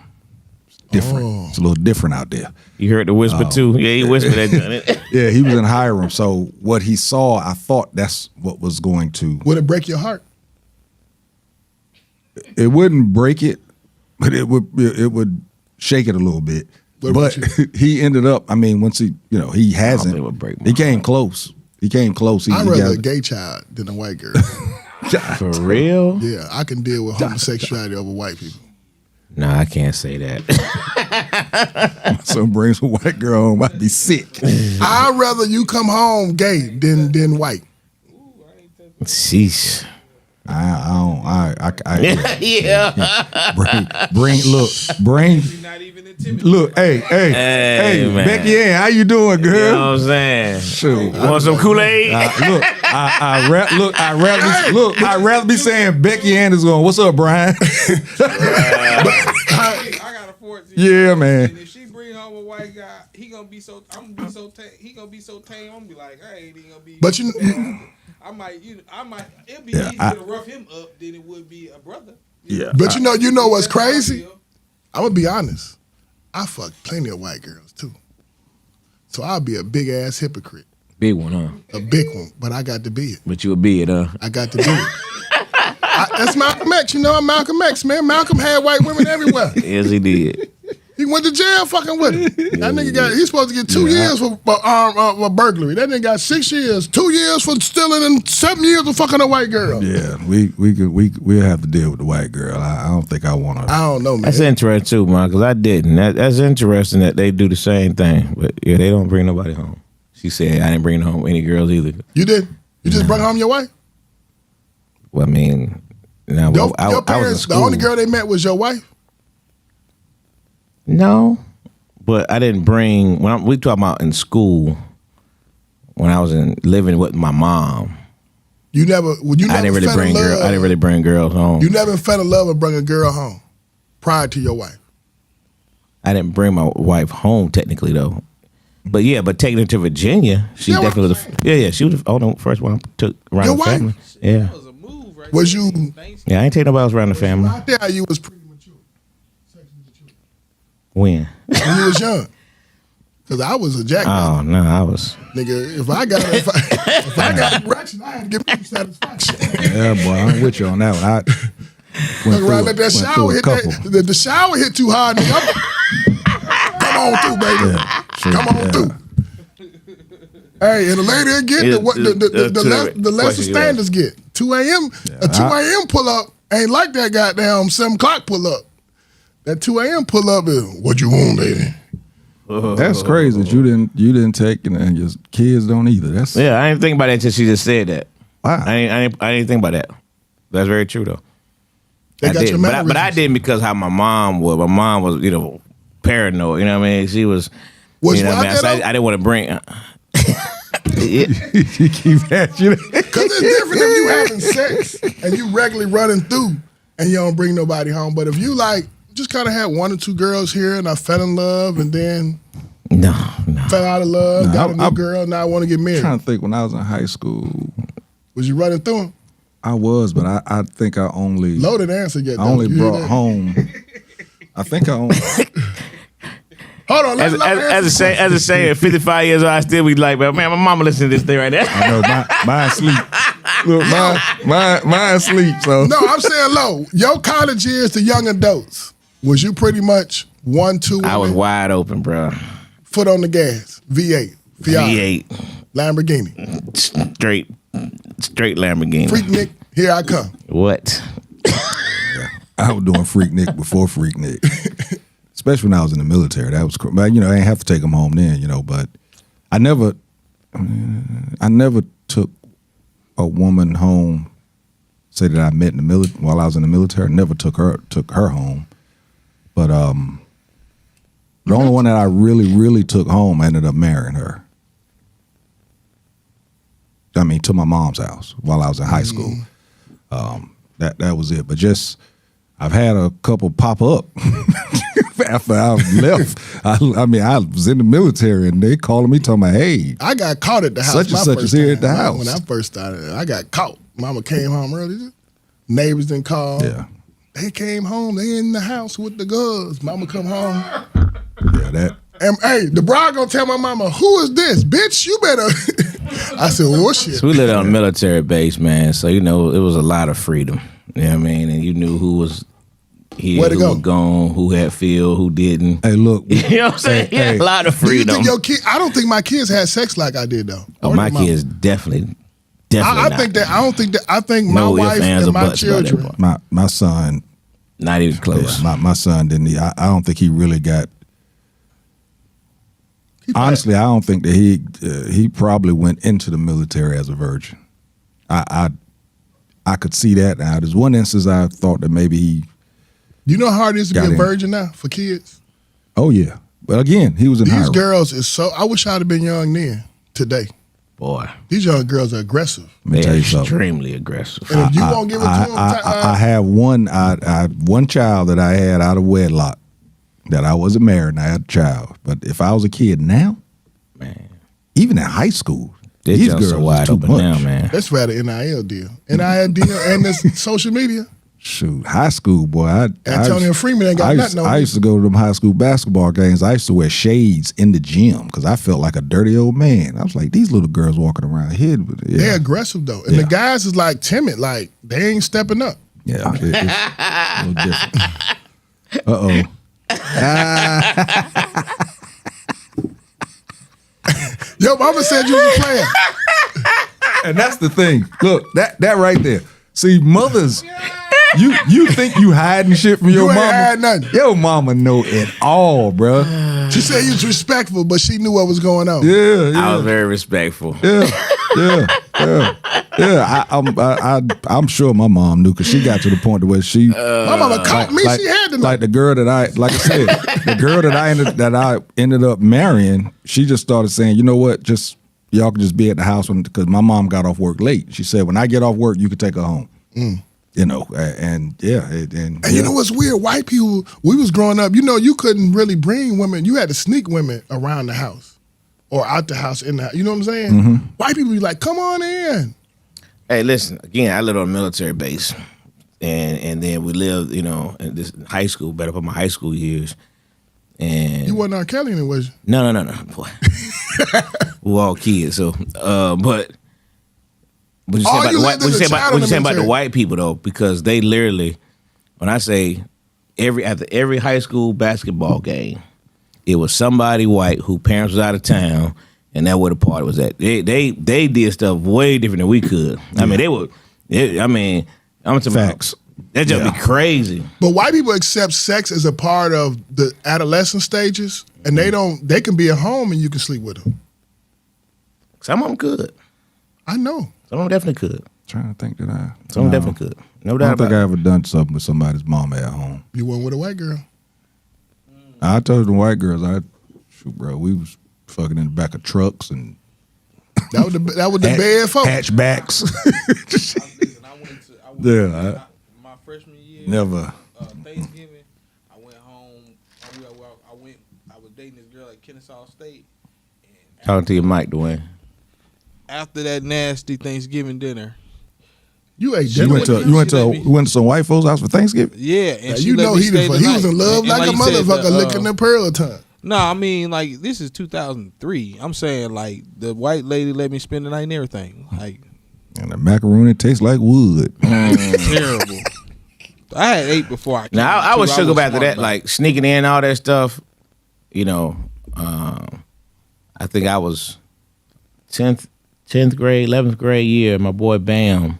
It's different. It's a little different out there. You heard the whisper too. Yeah, he whispered that. Yeah, he was in Hiram. So what he saw, I thought that's what was going to. Would it break your heart? It wouldn't break it, but it would shake it a little bit. What But he ended up. I mean, once he he hasn't. it would break my He came close. He came close. I'd rather a gay child than a white girl. For real? Yeah, I can deal with homosexuality over white people. No, I can't say that. Son brings a white girl home, I'd be sick. I'd rather you come home gay than white. Sheesh. Look, hey, man. Becky Ann, how you doing, girl? You know what I'm saying? Shoot. Want some Kool-Aid? I'd rather be saying Becky Ann is going, what's up, Brian? I got a 14. Yeah, man. And if she bring home a white guy, he gonna be so tame. I'm gonna be like, I ain't even gonna be. But you, I might. It'd be easier to rough him up than it would be a brother. but you know what's crazy? I'm gonna be honest. I fucked plenty of white girls too, so I'll be a big ass hypocrite. Big one, huh? A big one, but I got to be it. But you a be it, huh? I got to do it. That's Malcolm X. You know I'm Malcolm X, man. Malcolm had white women everywhere. Yes, he did. He went to jail fucking with it. That nigga he's supposed to get 2 years for burglary. That nigga got 6 years, 2 years for stealing, and 7 years for fucking a white girl. Yeah, we'll have to deal with the white girl. I don't think I want to. I don't know, man. That's interesting too, man, because I didn't. That's interesting that they do the same thing. But yeah, they don't bring nobody home. She said, I didn't bring home any girls either. You did? You just brought home your wife? Well, I mean, now, Your I was in parents, the school. only girl they met was your wife? No, but I didn't bring, we talking about in school, when I was living with my mom. You never I didn't really bring girls. I didn't really bring girls home. You never fell in love and brought a girl home prior to your wife? I didn't bring my wife home technically though. But yeah, but taking her to Virginia, she definitely was. She was the first one I took around Your the wife? family. Yeah, That was a move, right? Was you yeah, I ain't taking nobody else around the family. out there? You was premature. When? When you was young. Because I was a jack. Oh no, I was. Nigga, if I got erection, I had to give you satisfaction. Yeah, boy, I'm with you on that one. Look around, let that shower hit the shower hit too hard, nigga. Come on through, baby. Come on through. Hey, and the later it get, the less the standards get. 2 a.m. A 2 a.m. pull up ain't like that goddamn 7 o'clock pull up. That 2 a.m. pull up is what you want, lady. That's crazy that you didn't take and your kids don't either. That's Yeah, I didn't think about that until she just said that. wow. I didn't think about that. That's very true though. They I got did, your but I mannerisms. didn't because how my mom was. My mom was, paranoid. You know what I mean? She was. Was you know you what I mean? out So there, I didn't want to bring. You keep asking. Because it's different if you having sex and you regularly running through and you don't bring nobody home. But if you just kind of had 1 or 2 girls here and I fell in love and then No. fell out of love, No, got a new I- girl, now I want to get I'm married. trying to think when I was in high school. Was you running through them? I was, but I think I only Loaded answer yet. I only though. You hear brought that? home. I think I only. Hold on. As a saying, at 55 years old, I still be like, man, my mama listening to this thing right now. I know mine sleep. Look, mine sleep. So No, I'm saying low. Your college years to young adults, was you pretty much 1-2? I was wide open, bro. Foot on the gas. V8. Fiat. V8. Lamborghini. Straight Lamborghini. Freak Nick, here I come. What? I was doing Freak Nick before Freak Nick. Especially when I was in the military. That was cool. But, I didn't have to take them home then, but I never took a woman home, say that I met in the while I was in the military. I never took her home. But the only one that I really, really took home, I ended up marrying her. To my mom's house while I was in high school. That was it. But just, I've had a couple pop up after I left. I was in the military and they calling me talking about, hey, I got caught at the house. Such and such is here at the house. When I first started, I got caught. Mama came home early. Neighbors didn't call. Yeah. They came home. They in the house with the guns. Mama come home. Yeah, that. And hey, the bride gonna tell my mama, who is this? Bitch, you better. I said, well, shit. So we lived on a military base, man. So, it was a lot of freedom. You know what I mean? And you knew who was here, Where to who go? was gone, who had field, who didn't. Hey, look. You know what I'm saying? He had a lot of Do you freedom. think your kid? I don't think my kids had sex like I did though. Oh, Or my did mama? kids definitely I not. think that. I don't think that. I think my No ifs, wife ands, or and my buts about that children. part. My son, Not even close. my son didn't. I don't think he really got. Honestly, I don't think that he probably went into the military as a virgin. I could see that. Now, there's one instance I thought that maybe he. You know how hard it is to Got be a in. virgin now for kids? Oh yeah, but again, he was in high These rock. girls is so. I wish I'd have been young then. Today, Boy, these young girls are aggressive. Let me they're tell you something. extremely aggressive. And if you won't give it to them, I have one. I one child that I had out of wedlock that I wasn't married and I had a child. But if I was a kid now, Man, even in high school, these these girls girls are is wide too open much. now, man. let's write an NIL deal. NIL deal and this social media. Shoot, high school boy. Antonio Freeman ain't got nothing on I me. used to go to them high school basketball games. I used to wear shades in the gym because I felt like a dirty old man. I was like, these little girls walking around here. But yeah, They're aggressive though, and Yeah. the guys is like timid, like they ain't stepping up. yeah, it's a little different. Yo, mama said you was a player. And that's the thing. Look, that right there. See, mothers, you think you hiding shit from your You ain't mama? hiding nothing. Your mama know it all, bruh. She said you was respectful, but she knew what was going on. Yeah, I yeah, was very respectful. yeah. I'm sure my mom knew because she got to the point where she. My mama caught me. Like, she had to know. like the girl that like I said, the girl that I ended up marrying, she just started saying, you know what, just y'all can just be at the house because my mom got off work late. She said, when I get off work, you can take her home. You know, and yeah, and You know what's weird? White people, we was growing up, you couldn't really bring women. You had to sneak women around the house or out the house, in the house. You know what I'm saying? Mm-hmm. White people be like, come on in. Hey, listen, again, I lived on a military base. And then we lived, in this high school, better for my high school years. And You wasn't R. Kelly then, was you? No, boy. We were all kids, so but you Oh, say you about lived as a child in the the military. white people though, because they literally, when I say after every high school basketball game, it was somebody white who parents was out of town, and that's where the party was at. They did stuff way different than we could. I mean, I'm talking Facts. about that just be crazy. But white people accept sex as a part of the adolescent stages, and they can be at home and you can sleep with them. Some of them could. I know. Some of them definitely could. trying to think that I. Some of them definitely could. No I doubt don't think about I it. ever done something with somebody's mama at home. You went with a white girl. I told the white girls, bro, we was fucking in the back of trucks and That was the bad folk. hatchbacks. Yeah, My freshman year, never. Thanksgiving, I went home. I was dating this girl at Kennesaw State. Talking to your mic, Dwayne. After that nasty Thanksgiving dinner, You ate You dinner went with to you went to some white folks' house for Thanksgiving. yeah, and Now, she you let know me he stay the was night. in love And like a you said, motherfucker licking the pearl tongue. No, I mean like this is 2003. I'm saying like the white lady let me spend the night and everything. Like, and the macaroni tastes like wood. terrible. I had 8 before I came. Now I was shook about smart that, about like sneaking in all that stuff. You know, I think I was 10th grade, 11th grade year. My boy Bam,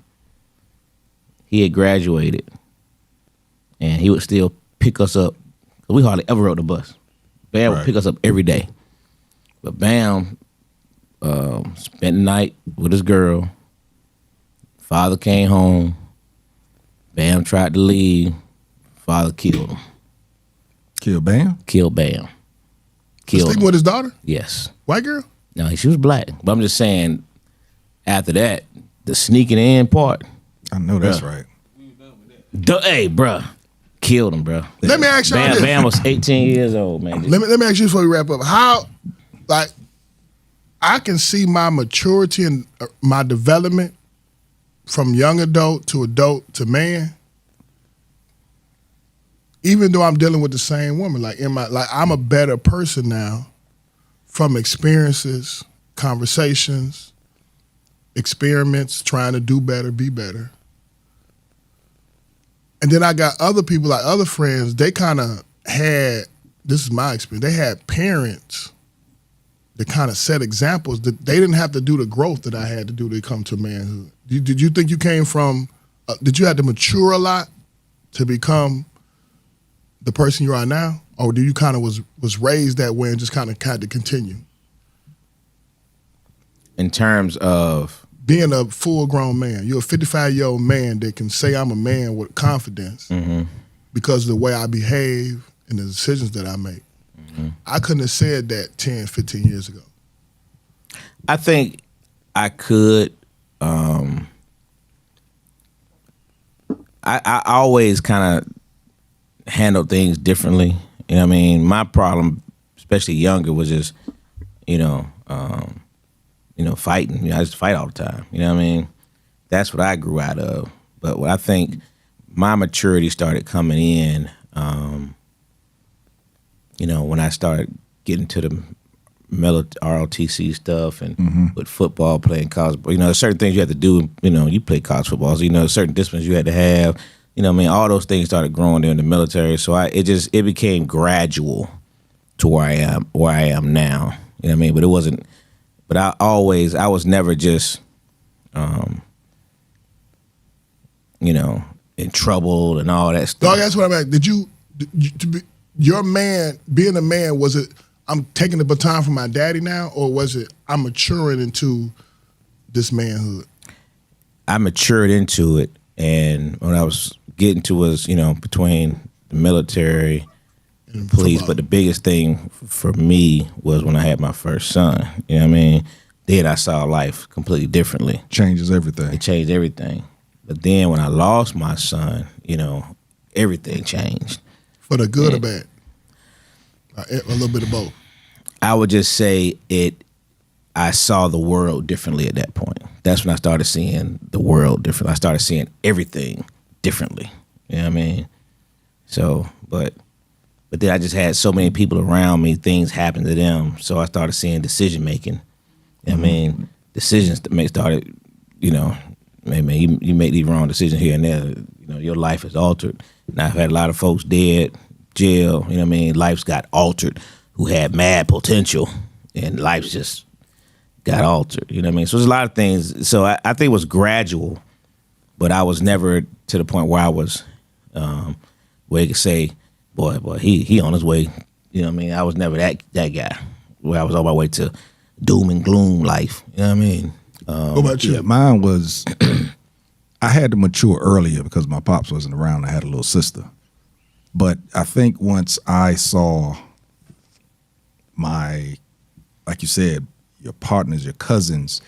he had graduated, and he would still pick us up. We hardly ever rode the bus. Bam would pick us up every day, but Bam spent the night with his girl. Father came home. Bam tried to leave. Father killed him. Kill Bam? Killed Bam. Killed Sleeping him. with his daughter? Yes. White girl? No, she was black. But I'm just saying, after that, the sneaking in part. I know that's Bruh. right. Hey, bruh. Killed him, bruh. Let me ask y'all this. Bam was 18 years old, man. Let me ask you before we wrap up. How, like, I can see my maturity and my development from young adult to man, even though I'm dealing with the same woman. Like I'm a better person now from experiences, conversations, experiments, trying to do better, be better. And then I got other people, like other friends, they kind of had, this is my experience, they had parents that kind of set examples that they didn't have to do the growth that I had to do to come to manhood. Did you think you came from, did you have to mature a lot to become the person you are now? Or do you kind of was raised that way and just kind of had to continue? In terms of being a full-grown man, you're a 55-year-old man that can say I'm a man with confidence because of the way I behave and the decisions that I make. I couldn't have said that 10, 15 years ago. I think I could. I always kind of handle things differently. You know what I mean? My problem, especially younger, was just, fighting. I used to fight all the time. You know what I mean? That's what I grew out of. But what I think my maturity started coming in, when I started getting to the ROTC stuff and with football, playing college, there's certain things you have to do. You play college football, so certain disciplines you had to have. All those things started growing there in the military. So it became gradual to where I am now. You know what I mean? But it wasn't. But I was never just, in trouble and all that stuff. Dog, that's what I'm at. Your man, being a man, was it, I'm taking the baton from my daddy now, or was it, I'm maturing into this manhood? I matured into it, and what I was getting to was, between the military and police, football. But the biggest thing for me was when I had my first son. You know what I mean? Then I saw life completely differently. Changes everything. It changed everything. But then when I lost my son, everything changed. For the good or bad? A little bit of both. I would just say I saw the world differently at that point. That's when I started seeing the world differently. I started seeing everything differently. You know what I mean? So, but then I just had so many people around me, things happened to them. So I started seeing decision making. You know what I mean? Decisions that started, maybe you make these wrong decisions here and there. Your life is altered. Now I've had a lot of folks dead, jail, you know what I mean? Life's got altered who had mad potential, and life's just got altered, you know what I mean? So there's a lot of things. So I think it was gradual, but I was never to the point where I was, where you could say, boy, he on his way, you know what I mean? I was never that guy where I was on my way to doom and gloom life, you know what I mean? What about you? Yeah, mine was, I had to mature earlier because my pops wasn't around. I had a little sister. But I think once I saw like you said, your partners, your cousins,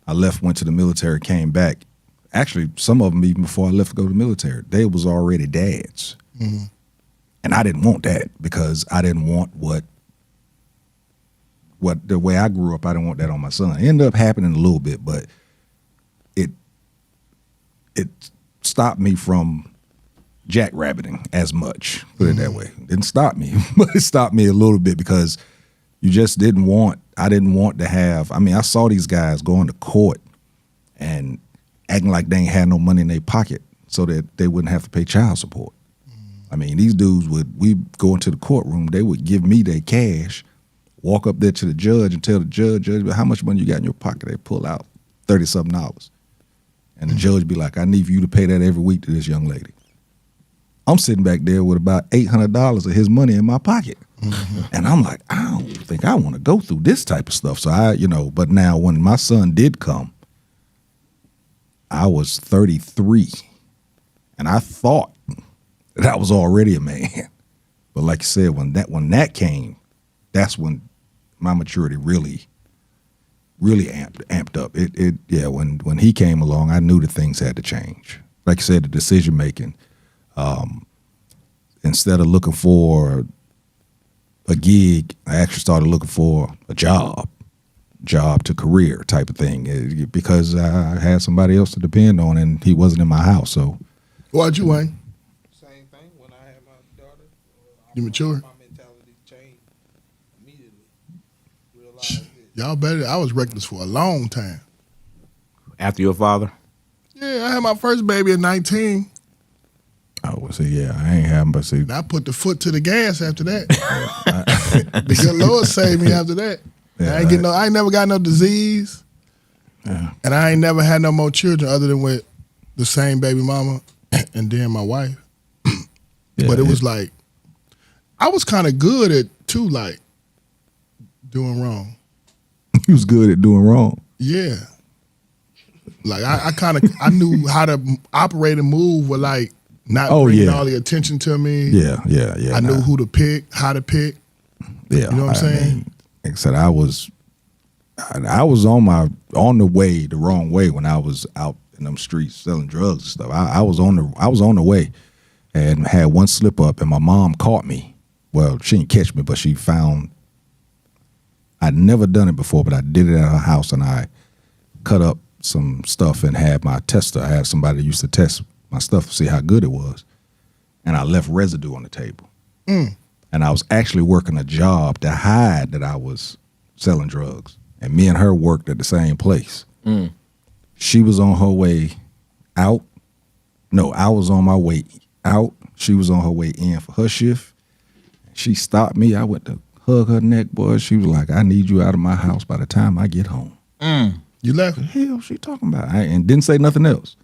I went to the military, came back. Actually, some of them, even before I left to go to the military, they was already dads. Mm-hmm. And I didn't want that because I didn't want what the way I grew up, I didn't want that on my son. It ended up happening a little bit, but it stopped me from jackrabbiting as much. Put it that way. It didn't stop me, but it stopped me a little bit because you just I didn't want to have. I mean, I saw these guys going to court and acting like they ain't had no money in their pocket so that they wouldn't have to pay child support. I mean, these dudes we go into the courtroom, they would give me their cash, walk up there to the judge and tell the judge, how much money you got in your pocket? They pull out $30-something. And the judge be like, I need for you to pay that every week to this young lady. I'm sitting back there with about $800 of his money in my pocket. And I'm like, I don't think I want to go through this type of stuff. So but now when my son did come, I was 33. And I thought that I was already a man. But like you said, when that came, that's when my maturity really amped up. When he came along, I knew that things had to change. Like you said, the decision making. Instead of looking for a gig, I actually started looking for a job to career type of thing, because I had somebody else to depend on, and he wasn't in my house. So, Why'd you, Wayne? Same thing. When I had my daughter, You matured? My mentality changed immediately. Realized Y'all better. I was reckless for a long time. After your father? Yeah, I had my first baby at 19. I would say, I ain't having, but see, And I put the foot to the gas after that. The good Lord saved me after that. I ain't never got no disease. Yeah. And I ain't never had no more children other than with the same baby mama and then my wife. But it was like, I was kind of good at too, like, doing wrong. he was good at doing wrong. Yeah. Like I knew how to operate and move with like not bringing all the attention to me. Yeah. I knew who to pick, how to pick. Yeah. You know what I'm saying? Mean, like I said, I was on the way, the wrong way when I was out in them streets selling drugs and stuff. I was on the way and had one slip up, and my mom caught me. Well, she didn't catch me, but she found I'd never done it before, but I did it at her house, and I cut up some stuff and had my tester. I had somebody that used to test my stuff to see how good it was, and I left residue on the table. And I was actually working a job to hide that I was selling drugs, and me and her worked at the same place. She was on her way out. No, I was on my way out. She was on her way in for her shift. She stopped me. I went to hug her neck, boy. She was like, I need you out of my house by the time I get home. You left? What the hell she talking about? And didn't say nothing else.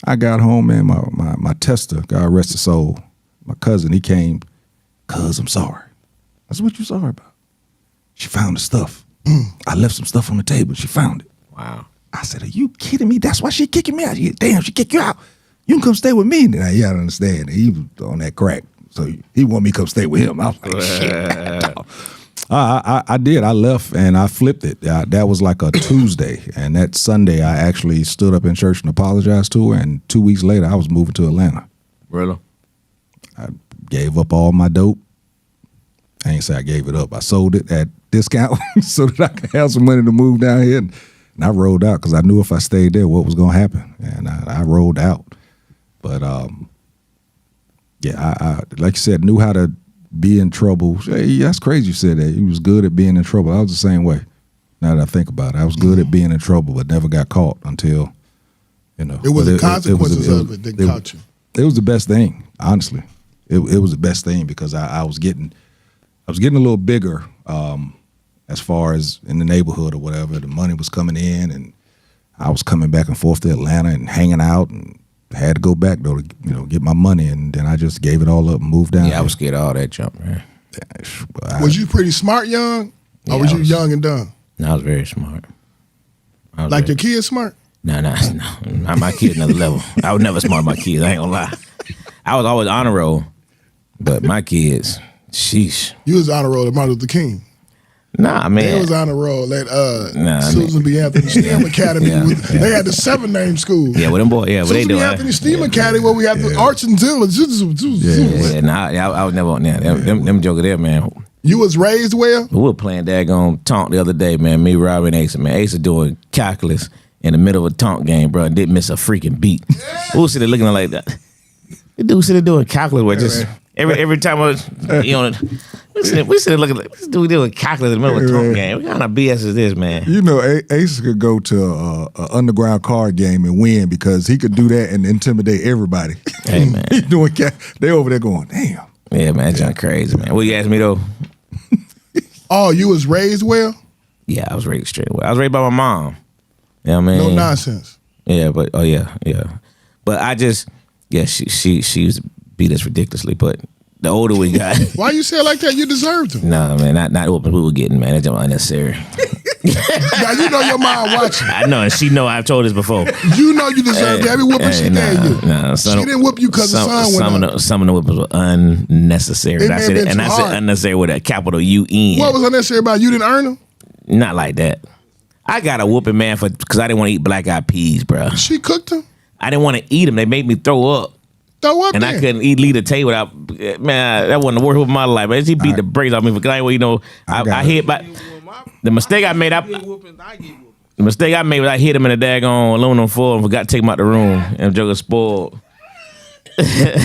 I got home, man, my tester, God rest his soul, my cousin, he came, cuz, I'm sorry. I said, what you sorry about? She found the stuff. I left some stuff on the table. She found it. Wow. I said, are you kidding me? That's why she kicking me out. Damn, she kicked you out. You can come stay with me. Now, you gotta understand, he was on that crack. So he wanted me to come stay with him. I was like, shit. I did. I left and I flipped it. That was like a Tuesday. And that Sunday, I actually stood up in church and apologized to her. And 2 weeks later, I was moving to Atlanta. Really? I gave up all my dope. I ain't say I gave it up. I sold it at discount so that I could have some money to move down here. And I rolled out because I knew if I stayed there, what was going to happen. And I rolled out. But, I like you said, knew how to be in trouble. Hey, that's crazy you said that. He was good at being in trouble. I was the same way. Now that I think about it, I was good at being in trouble, but never got caught until, It was the consequences of it that caught you. It was the best thing, honestly. It was the best thing because I was getting a little bigger as far as in the neighborhood or whatever. The money was coming in, and I was coming back and forth to Atlanta and hanging out, and had to go back though to get my money, and then I just gave it all up and moved down. Yeah, I was scared of all that jump, man. Was you pretty smart young, or was you young and dumb? No, I was very smart. Like your kids smart? No, not my kids another level. I was never smart with my kids. I ain't gonna lie. I was always honor roll, but my kids, sheesh. You was honor roll at Martin Luther King. Nah, man. They was on a roll at Susan B. Anthony STEM Academy. They had the 7-name school. Yeah, with them boys. Yeah, what they Susan doing? B. Anthony STEM Academy, where we have the arts and zillas. I was never on that. Them joker there, man. You was raised well? We were playing daggone tonk the other day, man. Me, Robbie, and Asa, man. Asa doing calculus in the middle of a tonk game, bro, and didn't miss a freaking beat. We was sitting there looking like that. The dude sitting doing calculus work. Just every time I was, we sitting looking like this dude doing calculus in the middle of a talk game. What kind of BS is this, man? You know, Ace could go to a underground card game and win because he could do that and intimidate everybody. Hey, man. He's doing they over there going, damn. Yeah, man, that's just crazy, man. What you asked me though? Oh, you was raised well? Yeah, I was raised straight away. I was raised by my mom. You know what I mean? No nonsense. Yeah, but yeah. But I just she used to beat us ridiculously, but the older we got. Why you say it like that? You deserved them. No, man, not what we were getting, man. That's just unnecessary. Now you know your mom watching. I know, and she know I've told this before. You know you deserved every whooping she gave you. Nah, she didn't whoop you because the sun went up. Some of the whippings were unnecessary. I said unnecessary with a capital UN. What was unnecessary about you didn't earn them? Not like that. I got a whooping, man, because I didn't want to eat black-eyed peas, bro. She cooked them? I didn't want to eat them. They made me throw up. Throw up and then. I couldn't leave the table without, man, that wasn't the worst of my life. Man, she beat the brakes off me because I hit by the mistake I made. The mistake I made was I hit him in the daggone aluminum foil and forgot to take him out the room and Joker spoiled. Did you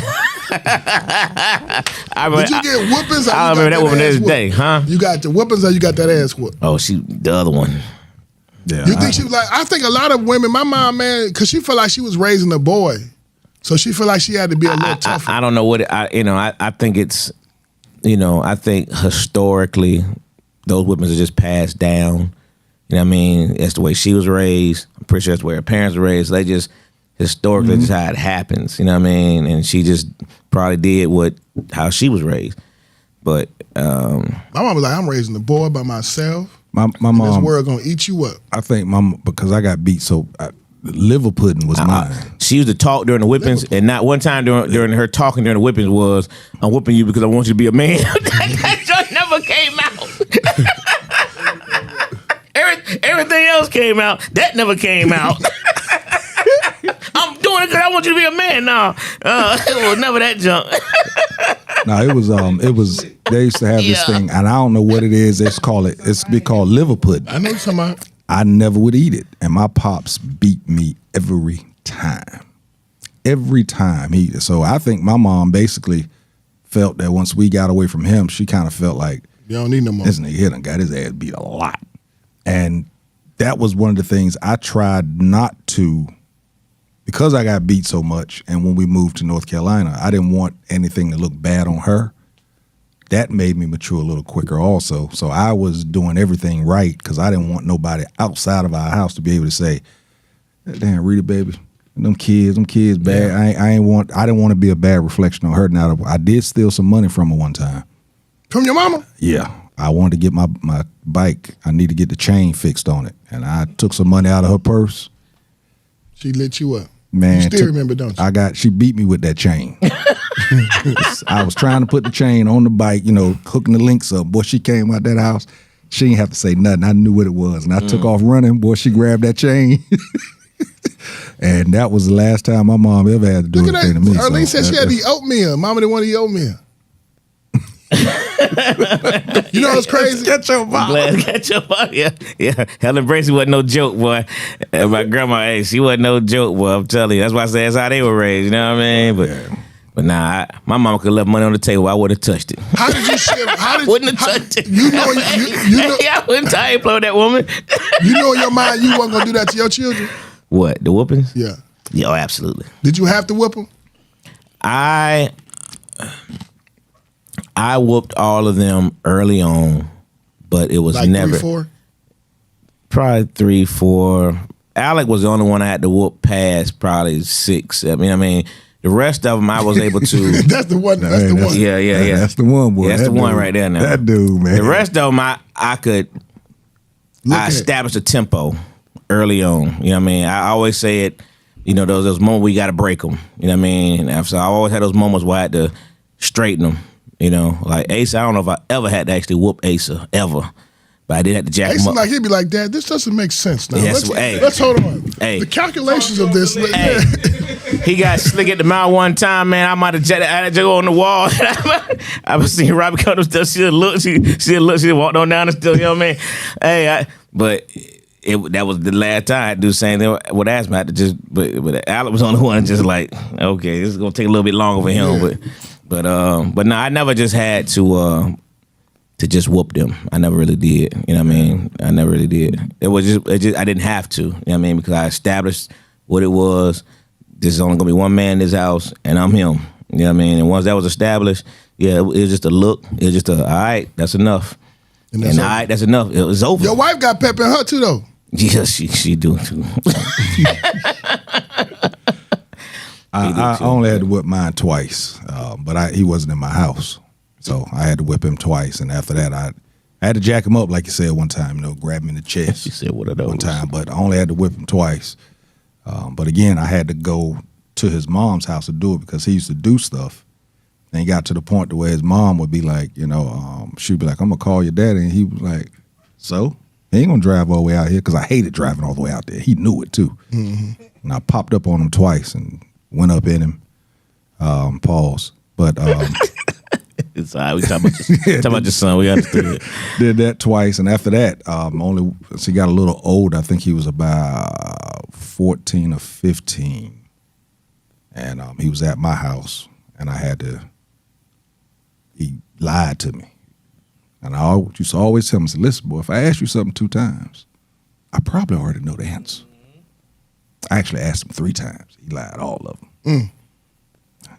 get whoopings? I remember that woman this day, huh? You got the whoopings or you got that ass whooped? Oh, the other one. Yeah. You think she was like? I think a lot of women. My mom, man, because she felt like she was raising a boy. So she feel like she had to be a little tougher. I don't know what I think it's, I think historically those whippings are just passed down. You know what I mean? That's the way she was raised. I'm pretty sure that's the way her parents were raised. They just historically that's how it happens. You know what I mean? And she just probably did how she was raised. But my mom was like, I'm raising a boy by myself. My mom, this world gonna eat you up. I think because I got beat so. Liver pudding was mine. She used to talk during the whippings, and not one time during her talking during the whippings was, I'm whipping you because I want you to be a man. That joke never came out. Everything else came out. That never came out. I'm doing it because I want you to be a man now. It was never that junk. No, it was. They used to have this thing, and I don't know what it is. It's called liver pudding. I know what you're talking about. I never would eat it, and my pops beat me every time. Every time so I think my mom basically felt that once we got away from him, she kind of felt like you don't need no more. This nigga here done got his ass beat a lot, and that was one of the things I tried not to, because I got beat so much. And when we moved to North Carolina, I didn't want anything to look bad on her. That made me mature a little quicker also. So I was doing everything right because I didn't want nobody outside of our house to be able to say, damn, Rita, baby, them kids bad. Yeah. I didn't want to be a bad reflection on her. Now, I did steal some money from her one time. From your mama? Yeah. I wanted to get my bike. I need to get the chain fixed on it. And I took some money out of her purse. She lit you up. Man, you still remember, don't you? She beat me with that chain. I was trying to put the chain on the bike, hooking the links up. Boy, she came out that house. She didn't have to say nothing. I knew what it was. And I took off running. Boy, she grabbed that chain. And that was the last time my mom ever had to do anything to me. Arlene said she had to eat oatmeal. Mama didn't want to eat oatmeal. You know what's crazy? Get your mom. Get your mom. Yeah. Helen Bracey wasn't no joke, boy. And my grandma, she wasn't no joke, boy. I'm telling you. That's why I say that's how they were raised. You know what I mean? But nah, my mama could have left money on the table. I would have touched it. How did you share? Wouldn't have touched it. You know. I wouldn't play with that woman. You know in your mind you weren't gonna do that to your children. What, the whoopings? Yeah. Yeah, absolutely. Did you have to whoop them? I whooped all of them early on, but it was like never 3, 4? Probably 3, 4. Alec was the only one I had to whoop past probably 6, 7. I mean, the rest of them I was able to. That's the one. That's the one. Yeah. That's the one, boy. Yeah, that's the one right there now. That dude, man. The rest of them I could. I established a tempo early on. You know what I mean? I always say it. Those moments we got to break them. You know what I mean? So I always had those moments where I had to straighten them. Like Asa, I don't know if I ever had to actually whoop Asa, ever. But I did have to jack him up. Like he'd be like, Dad, this doesn't make sense now. Yes, let's hold on. Hey. The calculations of this. Hey. He got slick at the mouth one time, man. I might have jacked go on the wall. I was seeing Robbie come up still. She'd look. She'd walked on down the still, you know what I mean? Hey, but that was the last time I do the same thing with asthma. I had to just, but Alec was on the one just like, okay, this is gonna take a little bit longer for him, but no, I never just had to just whoop them. I never really did. You know what I mean? I never really did. It just I didn't have to. You know what I mean? Because I established what it was. This is only gonna be one man in this house, and I'm him. You know what I mean? And once that was established, yeah, it was just a look. It was just all right, that's enough. And all right, that's enough. It was over. Your wife got pep in her too, though. Yeah, she do too. I only had to whip mine twice, but he wasn't in my house, so I had to whip him twice. And after that, I had to jack him up, like you said one time, grab him in the chest. She said one of those. One time, but I only had to whip him twice. But again, I had to go to his mom's house to do it because he used to do stuff. And he got to the point to where his mom would be like, she'd be like, I'm going to call your daddy. And he was like, so? He ain't going to drive all the way out here because I hated driving all the way out there. He knew it too. Mm-hmm. And I popped up on him twice and went up in him. Pause. But it's all right. We talking about your son. We understood. Did that twice. And after that, only as he got a little old, I think he was about 14 or 15. And he was at my house. And he lied to me. And I used to always tell him, I said, listen, boy, if I ask you something 2 times, I probably already know the answer. I actually asked him 3 times. He lied all of them. And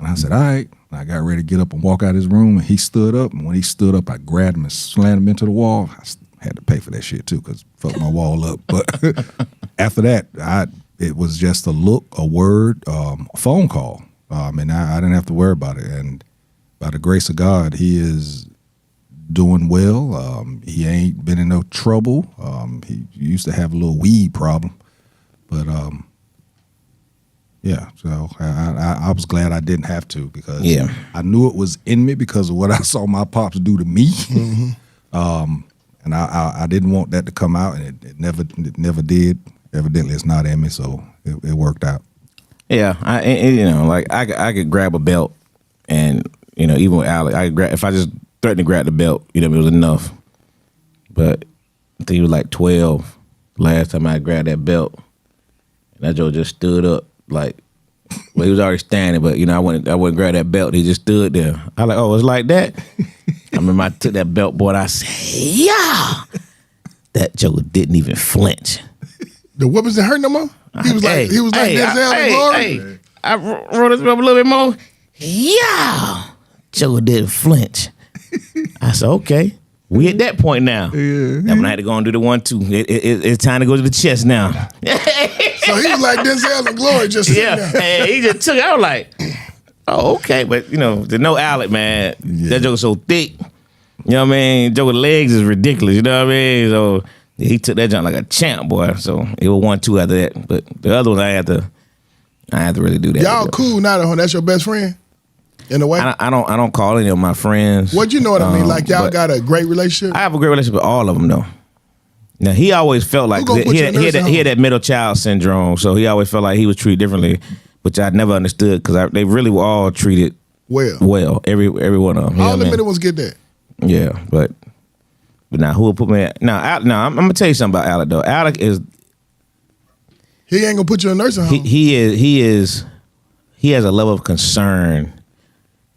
I said, all right. And I got ready to get up and walk out of his room, and he stood up. And when he stood up, I grabbed him and slammed him into the wall. I had to pay for that shit, too, because fucked my wall up. But after that, it was just a look, a word, a phone call. And I didn't have to worry about it. And by the grace of God, he is doing well. He ain't been in no trouble. He used to have a little weed problem. But, yeah, so I was glad I didn't have to because I knew it was in me because of what I saw my pops do to me. Mm-hmm. And I didn't want that to come out, and it never did. Evidently, it's not in me, so it worked out. Yeah, I could grab a belt, and even with Alec, if I just threatened to grab the belt, it was enough. But I think he was like 12 last time I grabbed that belt, and that Joe just stood up he was already standing, but I wouldn't grab that belt. He just stood there. I was like, oh, it's like that. I remember I took that belt, boy, and I said, yeah. That Joe didn't even flinch. The whoopings didn't hurt no more. He was like Denzel and Glory. I wrote this up a little bit more. Yeah, Joe didn't flinch. I said, okay, we at that point now. Yeah. Now when I had to go and do the 1-2, it's time to go to the chest now. So he was like Denzel and Glory just sitting there. And he just took it. I was like, oh, okay. But, there's no Alec, man. Yeah. That joke's so thick. You know what I mean? Joke's legs is ridiculous. You know what I mean? So he took that jump like a champ, boy. So it was 1-2 after that. But the other ones, I had to really do that. Y'all cool now, though. That's your best friend? In a way? I don't call any of my friends. What you know what I mean? Like y'all got a great relationship? I have a great relationship with all of them, though. Now, he always felt like he had that middle child syndrome, so he always felt like he was treated differently, which I never understood because they really were all treated well. Every one of them. All the middle ones get that. Yeah, but now who will put me at? Now, I'm gonna tell you something about Alec though. Alec is he ain't gonna put you in a nursing home. He has a level of concern.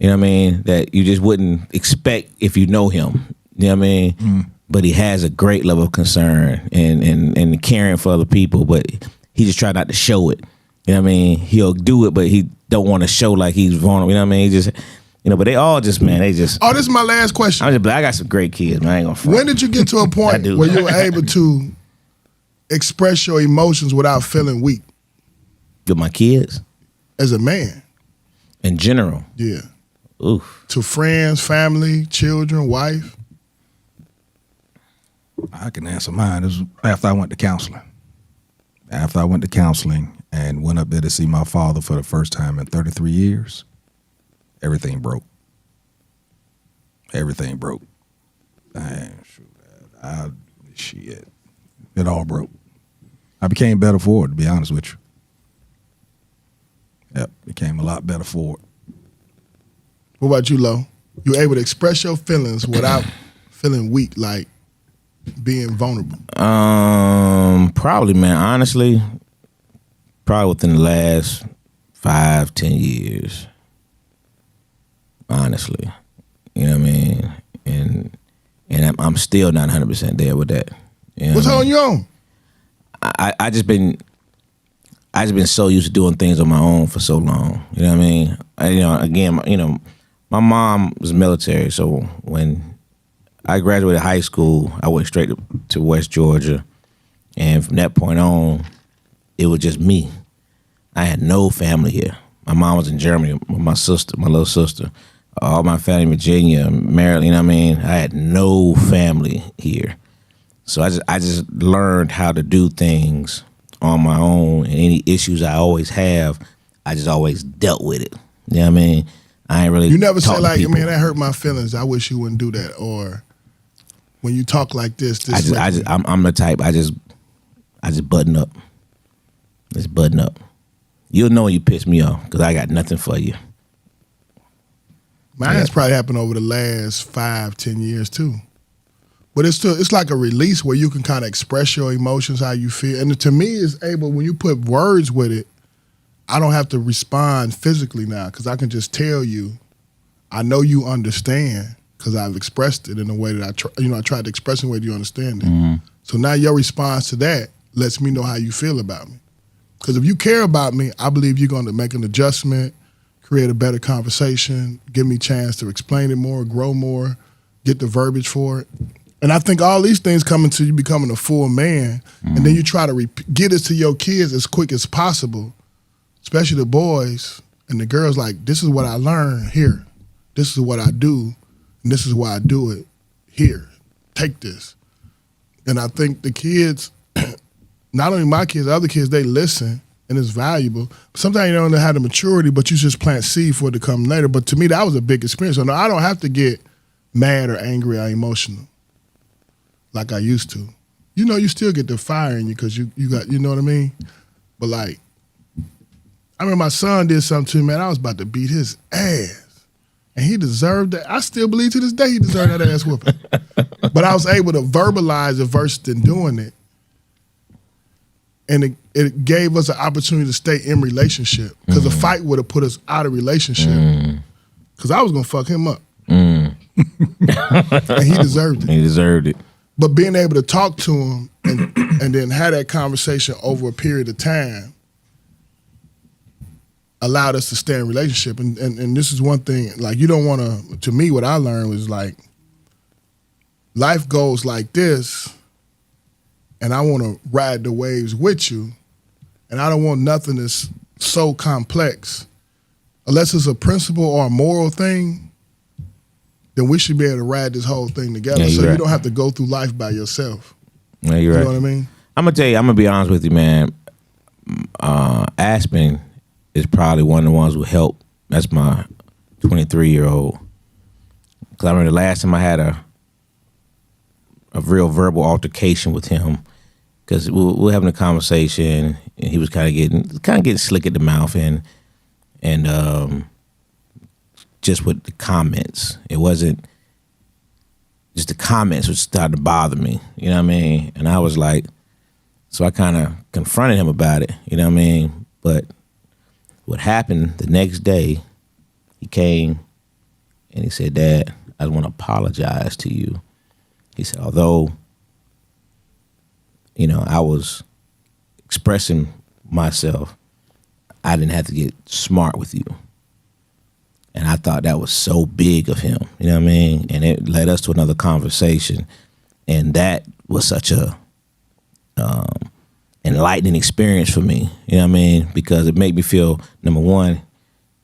You know what I mean? That you just wouldn't expect if you know him. You know what I mean? Mm. But he has a great level of concern and caring for other people, but he just tried not to show it. You know what I mean? He'll do it, but he don't want to show like he's vulnerable. You know what I mean? He just, but they all just, man, they just. Oh, this is my last question. I got some great kids, man. I ain't gonna front. When did you get to a point where you were able to express your emotions without feeling weak? With my kids? As a man. In general? Yeah. Oof. To friends, family, children, wife? I can answer mine. This was after I went to counseling. After I went to counseling and went up there to see my father for the first time in 33 years, everything broke. Everything broke. Shit. It all broke. I became better for it, to be honest with you. Yep, became a lot better for it. What about you, Lo? You able to express your feelings without feeling weak, like being vulnerable? Probably, man. Honestly, probably within the last 5-10 years. Honestly, you know what I mean, and I'm still not 100% there with that. You know What's what I on mean? your own? I just been so used to doing things on my own for so long. You know what I mean? My mom was military, so when I graduated high school, I went straight to West Georgia, and from that point on, it was just me. I had no family here. My mom was in Germany with my sister, my little sister. All my family in Virginia, Maryland, you know what I mean? I had no family here. So I just learned how to do things on my own, and any issues I always have, I just always dealt with it. You know what I mean? I ain't really. You never talk say to like, people. man, that hurt my feelings. I wish you wouldn't do that. Or when you talk like this, I'm the type. I just button up. Just button up. You'll know when you piss me off because I got nothing for you. Mine has probably happened over the last 5-10 years too. But it's like a release where you can kind of express your emotions, how you feel. And to me, it's able, when you put words with it, I don't have to respond physically now because I can just tell you, I know you understand because I've expressed it in a way that I tried to express in a way that you understand it. Mm-hmm. So now your response to that lets me know how you feel about me. Because if you care about me, I believe you're going to make an adjustment, create a better conversation, give me a chance to explain it more, grow more, get the verbiage for it. And I think all these things come into you becoming a full man, and then you try to get it to your kids as quick as possible, especially the boys and the girls, like, this is what I learned here. This is what I do, and this is why I do it here. Take this. And I think the kids, not only my kids, other kids, they listen, and it's valuable. Sometimes you don't have the maturity, but you just plant seed for it to come later. But to me, that was a big experience. So no, I don't have to get mad or angry or emotional like I used to. You know, you still get the fire in you because you got, you know what I mean? But like, I remember my son did something to me, man, I was about to beat his ass. And he deserved that. I still believe to this day he deserved that ass whooping. But I was able to verbalize it versus than doing it. And it gave us an opportunity to stay in relationship. Because a fight would have put us out of relationship. Because I was going to fuck him up. And he deserved it. He deserved it. But being able to talk to him and then have that conversation over a period of time allowed us to stay in relationship. And this is one thing, like, you don't want to me, what I learned was like, life goes like this, and I want to ride the waves with you, and I don't want nothing that's so complex. Unless it's a principle or a moral thing, then we should be able to ride this whole thing together, so you don't have to go through life by yourself. Yeah, you're right. You know what I mean? I'm going to tell you, I'm going to be honest with you, man. Aspen is probably one of the ones who helped. That's my 23-year-old. Because I remember the last time I had a real verbal altercation with him, because we were having a conversation, and he was kind of getting slick at the mouth, and just with the comments. It wasn't just the comments which started to bother me, you know what I mean? And I was like, so I kind of confronted him about it, you know what I mean? But what happened the next day, he came and he said, Dad, I want to apologize to you. He said, although, you know, I was expressing myself, I didn't have to get smart with you. And I thought that was so big of him, you know what I mean? And it led us to another conversation. And that was such a enlightening experience for me, you know what I mean? Because it made me feel, number one,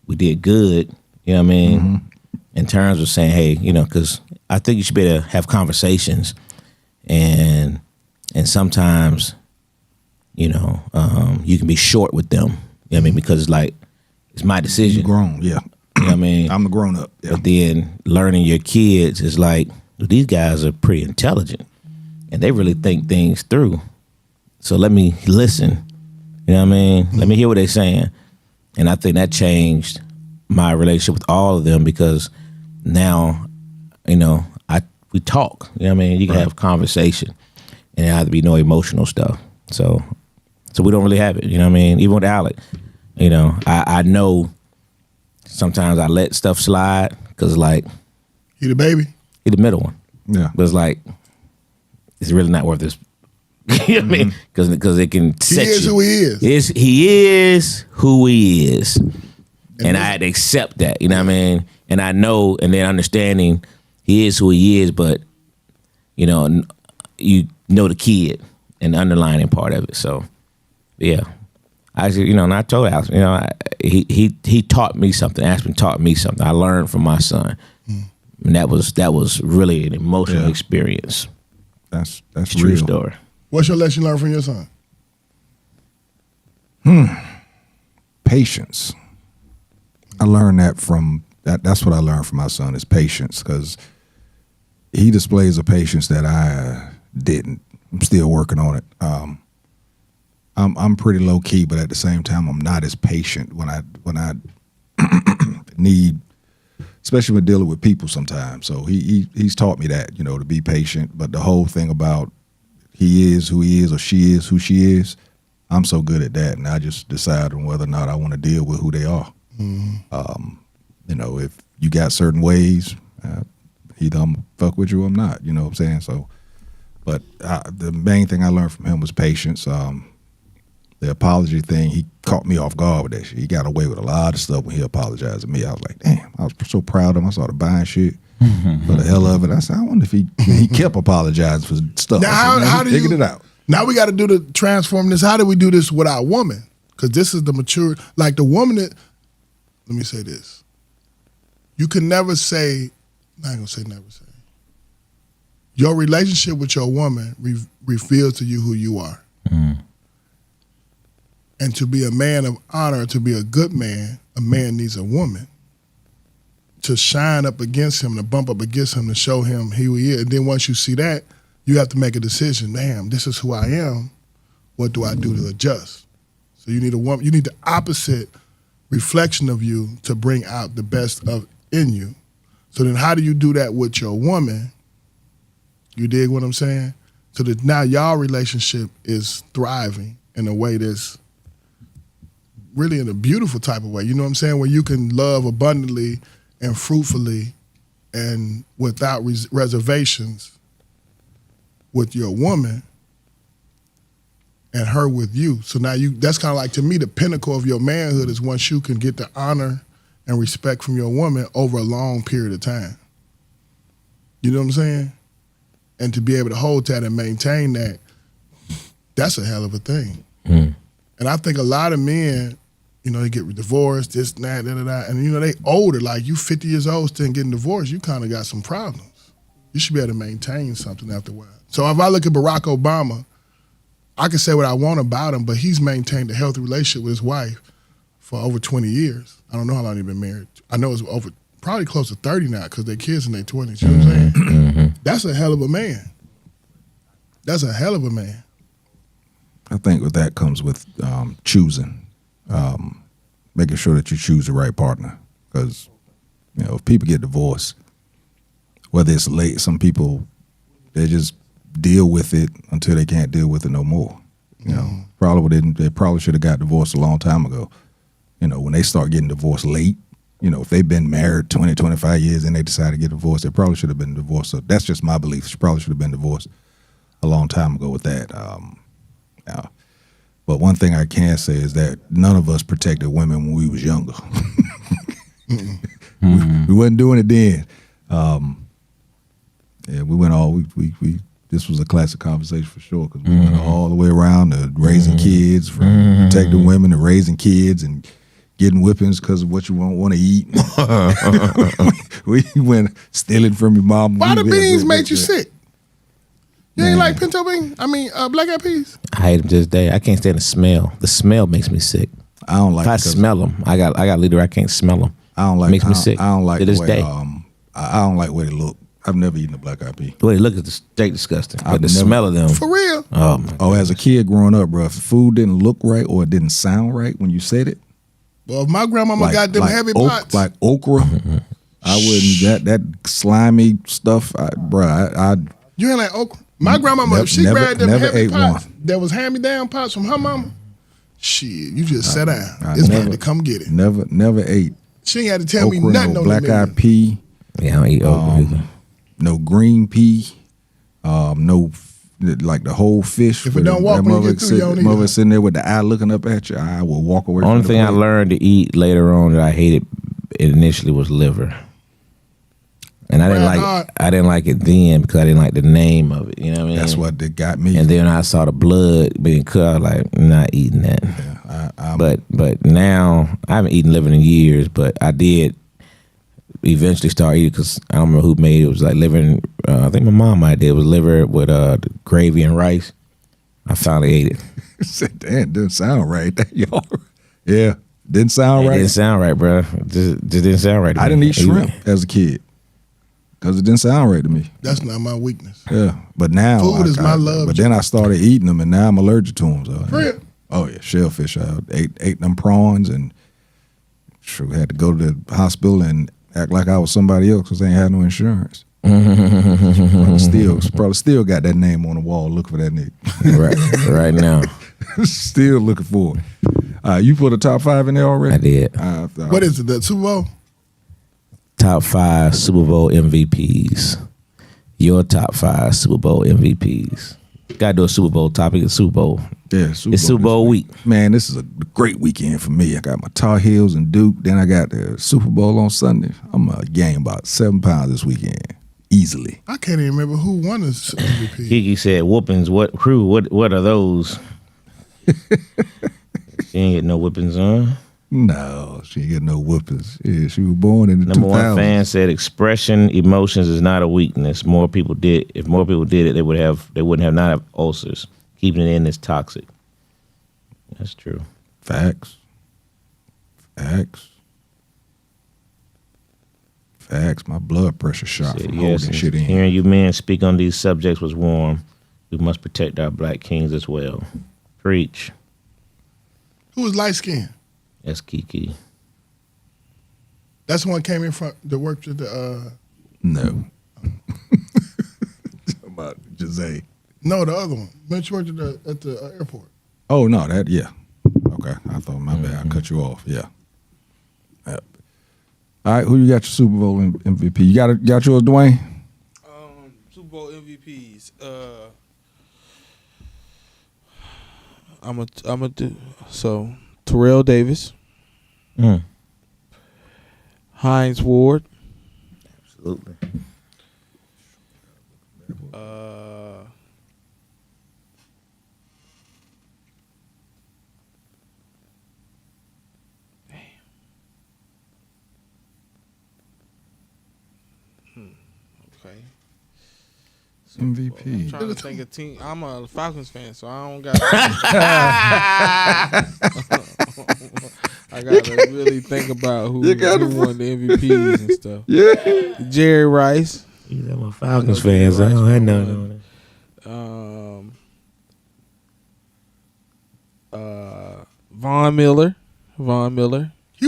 we did good, you know what I mean? In terms of saying, hey, you know, because I think you should be able to have conversations. And sometimes, you know, you can be short with them, you know what I mean? Because it's like, it's my decision. You grown, yeah. You know what I mean? I'm the grown up. Yeah. But then learning your kids is like, well, these guys are pretty intelligent and they really think things through. So let me listen. You know what I mean? Let me hear what they're saying. And I think that changed my relationship with all of them, because now, you know, I we talk. You know what I mean? You can have conversation, and there has to be no emotional stuff. So we don't really have it. You know what I mean? Even with Alec, you know, I know sometimes I let stuff slide because like You the baby? he the middle one. Yeah. But it's like it's really not worth this. You know what I mean? Because it can set He is you. who he is. He is who he is. And I had to accept that, you know what I mean? And I know, and then understanding he is who he is, but, you know the kid and the underlining part of it. So, yeah. And I told Aspen, he taught me something. Aspen taught me something. I learned from my son. And that was really an emotional experience. That's True real. story. What's your lesson you learned from your son? Patience. I learned that from that. That's what I learned from my son is patience, because he displays a patience that I didn't. I'm still working on it. I'm pretty low key, but at the same time, I'm not as patient when I need, especially when dealing with people sometimes. So he's taught me that, to be patient. But the whole thing about he is who he is or she is who she is, I'm so good at that, and I just decide on whether or not I want to deal with who they are. If you got certain ways, either I'm fuck with you or I'm not. You know what I'm saying? So, but the main thing I learned from him was patience. The apology thing, he caught me off guard with that shit. He got away with a lot of stuff when he apologized to me. I was like, damn, I was so proud of him. I started buying shit for the hell of it. I said, I wonder if he kept apologizing for stuff. Now, how do you figured it out? Now we got to do the transform this. How do we do this with our woman? Because this is the mature, like the woman that. Let me say this. You can never say. I ain't gonna say never say. Your relationship with your woman reveals to you who you are. And to be a man of honor, to be a good man, a man needs a woman to shine up against him, to bump up against him, to show him who he is. And then once you see that, you have to make a decision. Damn, this is who I am. What do I do to adjust? So you need a woman. You need the opposite reflection of you to bring out the best in you. So then how do you do that with your woman? You dig what I'm saying? So that now y'all relationship is thriving in a way that's really in a beautiful type of way. You know what I'm saying? Where you can love abundantly and fruitfully and without reservations with your woman and her with you. So now that's kind of like, to me, the pinnacle of your manhood is once you can get the honor and respect from your woman over a long period of time. You know what I'm saying? And to be able to hold that and maintain that, that's a hell of a thing. And I think a lot of men, they get divorced, this, that, and they older, like you 50 years old, still getting divorced, you kind of got some problems. You should be able to maintain something after a while. So if I look at Barack Obama, I can say what I want about him, but he's maintained a healthy relationship with his wife for over 20 years. I don't know how long he's been married. I know it's over, probably close to 30 now because their kids in their 20s, you know what I'm saying? That's a hell of a man. That's a hell of a man. I think with that comes with choosing, making sure that you choose the right partner. Because, if people get divorced, whether it's late, some people, they just deal with it until they can't deal with it no more. They probably should have got divorced a long time ago. When they start getting divorced late, if they've been married 20, 25 years and they decide to get divorced, they probably should have been divorced. So that's just my belief. She probably should have been divorced a long time ago with that. But one thing I can say is that none of us protected women when we was younger. we wasn't doing it then. We went all, this was a classic conversation for sure, because we went all the way around to raising kids, from protecting women to raising kids and getting whippings because of what you want to eat. we went stealing from your mom. Why the beans made you sick? You ain't like pinto beans? Black eyed peas? I hate them to this day. I can't stand the smell. The smell makes me sick. I don't like. If I smell them, I got leader. I can't smell them. I don't like. Makes me sick. I don't like to this the way. day. I don't like the way they look. I've never eaten a black eyed pea. The way they look is the steak disgusting. But I've the never- smell of them. For real? Oh my. Oh, as a kid growing up, bro, if food didn't look right or it didn't sound right when you said it, Well, if my grandmama got them heavy pots. like okra. I wouldn't. That slimy stuff, You ain't like okra. My grandmama, if she grabbed them heavy pots that was hand-me-down pots from her mama, shit, you just sat down. It's time to come get it. Never ate. She ain't had to tell me Okra, nothing no on black-eyed pea. Yeah, I don't eat okra either. No green pea. No, like the whole fish. If it don't walk when you get through, you don't eat mother it. sitting there with the eye looking up at you, I will walk away. Only from thing the I plate. learned to eat later on that I hated initially was liver. And I didn't like it then because I didn't like the name of it. You know what I mean? That's what they got me. And then I saw the blood being cut. I was like, I'm not eating that. Yeah, but now I haven't eaten liver in years, but I did eventually start eating because I don't remember who made it. It was like liver. I think my mom might did. It was liver with gravy and rice. I finally ate it. said, "Damn, didn't sound right." Y'all, yeah, didn't sound It right. didn't sound right, bro. Just didn't sound right. To I me. didn't eat shrimp as a kid because it didn't sound right to me. That's not my weakness. Yeah, but now Food is my love. But then I started eating them, and now I'm allergic to them. So Real? Oh yeah, shellfish. I ate them prawns, and had to go to the hospital and act like I was somebody else because they ain't had no insurance. Probably still got that name on the wall. Look for that nigga. right now. Still looking for it. You put a top 5 in there already? I did. What is it? The Super Bowl? Top 5 Super Bowl MVPs. Your top 5 Super Bowl MVPs. Got to do a Super Bowl topic. It's Super Bowl. Yeah, It's Super Bowl week. Man, this is a great weekend for me. I got my Tar Heels and Duke. Then I got the Super Bowl on Sunday. I'm going to gain about 7 pounds this weekend. Easily. I can't even remember who won this MVP. Kiki said, whoopings, what are those? She ain't get no whippings on. No, she ain't get no whoopings. Yeah, she was born in the Number 2000s. one fan said, expression emotions is not a weakness. If more people did it, they wouldn't have not have ulcers. Keeping it in is toxic. That's true. Facts. My blood pressure shot from holding shit in. Hearing you men speak on these subjects was warm. We must protect our black kings as well. Preach. Who was light skinned? That's Kiki. That's the one came in front that worked at the No. About Jae. No, the other one. Mitch worked at the airport. Oh no, yeah. Okay. I thought my bad. I cut you off. Yeah. Yep. All right, who you got your Super Bowl MVP? You got yours, Dwayne? Super Bowl MVPs. I'm a do so. Terrell Davis, Hines Ward, Absolutely. Okay. MVP. I'm trying to think of team. I'm a Falcons fan, so I don't got. I gotta really think about who won the MVPs and stuff. Yeah. Jerry Rice. These are my Falcons fans. I know. Von Miller. He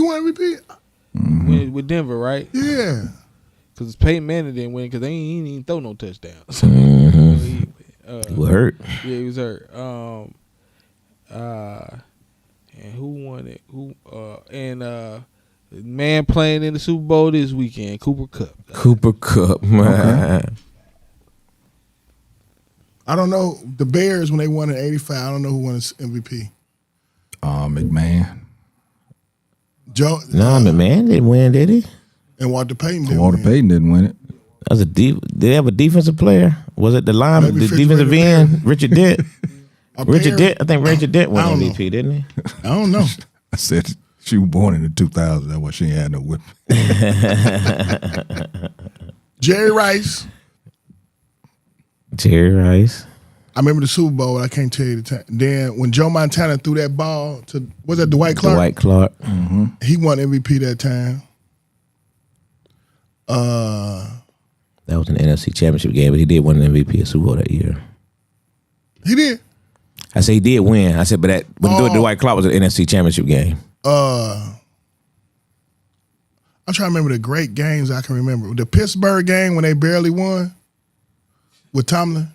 won MVP? With Denver, right? Yeah. Because Peyton Manning didn't win because he ain't even throw no touchdowns. He was hurt. Yeah, he was hurt. And who won it? Man playing in the Super Bowl this weekend, Cooper Kupp. Man. I don't know. The Bears, when they won in 85, I don't know who won this MVP. McMahon. McMahon didn't win, did he? And Walter Payton didn't Walter win. Payton didn't win it. That was did they have a defensive player? Was it the lineman, Maybe the defensive Fitzgerald end, Richard Dent? Richard I think Richard Dent won I don't know. MVP, didn't he? I don't know. I said she was born in the 2000s. That's why she ain't had no whip. Jerry Rice. Jerry Rice. I remember the Super Bowl. I can't tell you the time. Then when Joe Montana threw that ball to, was that Dwight Clark? Dwight Clark. He won MVP that time. That was an NFC Championship game, but he did win an MVP at Super Bowl that year. He did. I said he did win. I said, but Dwight Clark was an NFC Championship game. I I'm trying to remember the great games I can remember. The Pittsburgh game when they barely won with Tomlin.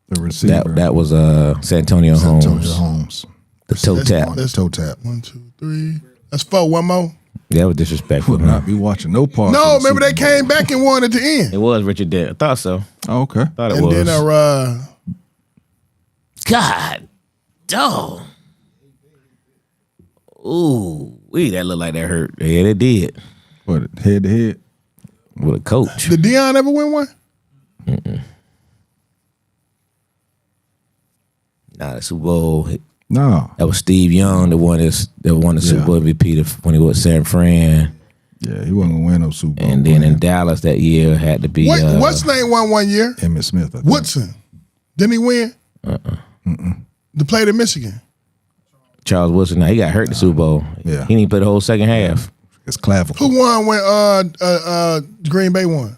The receiver. That was San Antonio Holmes. The toe tap. That's toe tap. 1, 2, 3. That's 4. One more. That was disrespectful. Would not be watching no part. No, remember they came back and won at the end. It was Richard Dent. I thought so. Oh, okay. Thought it And was. then God, dog. Ooh, that looked like that hurt. Yeah, it did. What, head to head? With a coach. did Deion ever win one? Nah, the Super Bowl. No. That was Steve Young, the one that won the Super Bowl MVP when he was San Fran. Yeah, he wasn't gonna win no Super Bowl. And then in Dallas that year had to be What's name won 1 year? Emmitt Smith. I think. Woodson. Didn't he win? The play to Michigan. Charles Woodson. Now he got hurt the Super Bowl. Yeah. He didn't play the whole second half. It's clavicle. Who won when Green Bay won?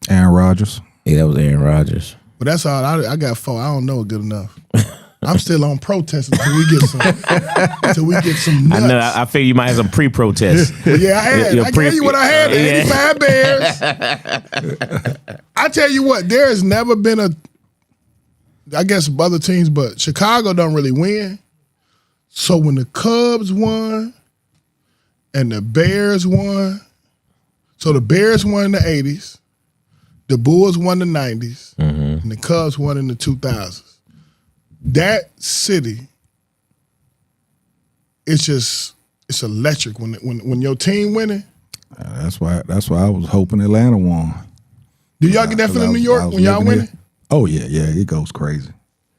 Aaron Rodgers. Yeah, that was Aaron Rodgers. But that's all. I got 4. I don't know it good enough. I'm still on protest until we get some nuts. I know. I figure you might have some pre-protest. Yeah, I had. Your I gave you what I had. The 85 Bears. I tell you what, there has never been I guess other teams, but Chicago don't really win. So when the Cubs won and the Bears won, so the Bears won in the 80s, the Bulls won in the 90s, and the Cubs won in the 2000s. That city, it's electric when your team winning. That's why I was hoping Atlanta won. Do y'all get that feeling in New York when y'all winning? Oh yeah, it goes crazy.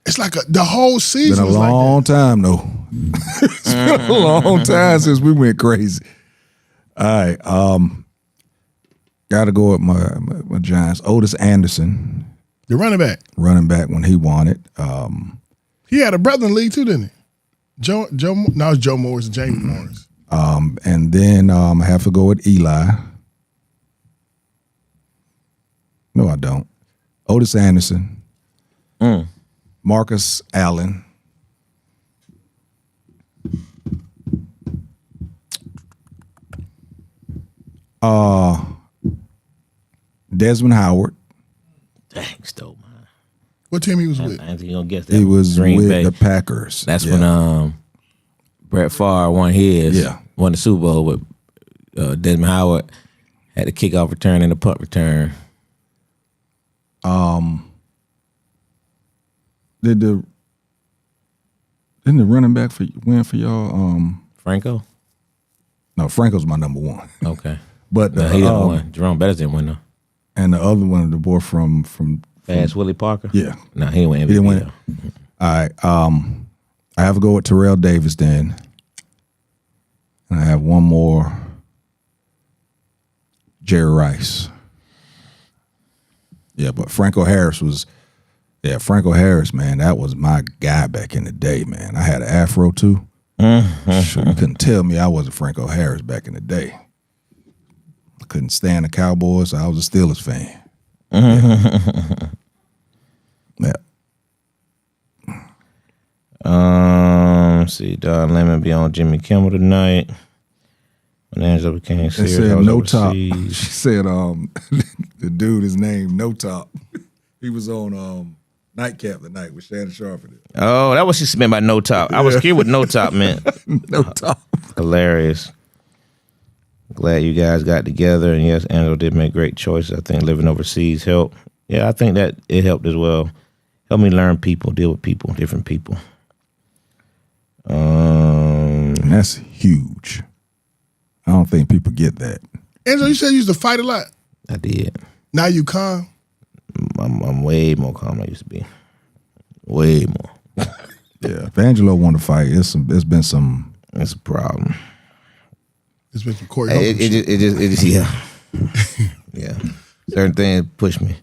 It's like the whole season. Been a was long like that. time though. It's been a long time since we went crazy. All right, got to go with my Giants. Otis Anderson, The running back. when he won it. He had a brother in the league too, didn't he? Joe. No, it's Joe Morris and Jamie Morris. And then I have to go with Eli. No, I don't. Otis Anderson. Marcus Allen. Desmond Howard. Dang, stole mine. What team he was with? I think you're gonna guess that. He was Green with Bay. the Packers. That's when Brett Favre won his. Yeah. Won the Super Bowl with Desmond Howard had the kickoff return and the punt return. Didn't the running back win for y'all? Franco. No, Franco's my number one. Okay. But No, he didn't win. Jerome Bettis didn't win though. and the other one, the boy from Fast Willie Parker. yeah. No, he didn't win MVP. He didn't win it. though. All right. I have to go with Terrell Davis then. And I have one more. Jerry Rice. Yeah, but Franco Harris, man, that was my guy back in the day, man. I had an afro too. Sure, you couldn't tell me I wasn't Franco Harris back in the day. I couldn't stand the Cowboys, so I was a Steelers fan. Yeah. Let's see, Don Lemon be on Jimmy Kimmel tonight. When Angelo became They serious, said I was No Top. overseas. She said the dude is named No Top. He was on Nightcap tonight with Shannon Sharp. Oh, that was she meant by No Top. I was scared what No Top meant. No Top. Hilarious. Glad you guys got together. And yes, Angelo did make great choices. I think living overseas helped. Yeah, I think that it helped as well. Helped me learn people, deal with people, different people. And that's huge. I don't think people get that. Angelo, you said you used to fight a lot. I did. Now you calm. I'm way more calm than I used to be. Way more. Yeah. If Angelo want to fight, it's been some. That's a problem. It's been some Corey It Holcomb shit. just yeah. Yeah. Certain things push me.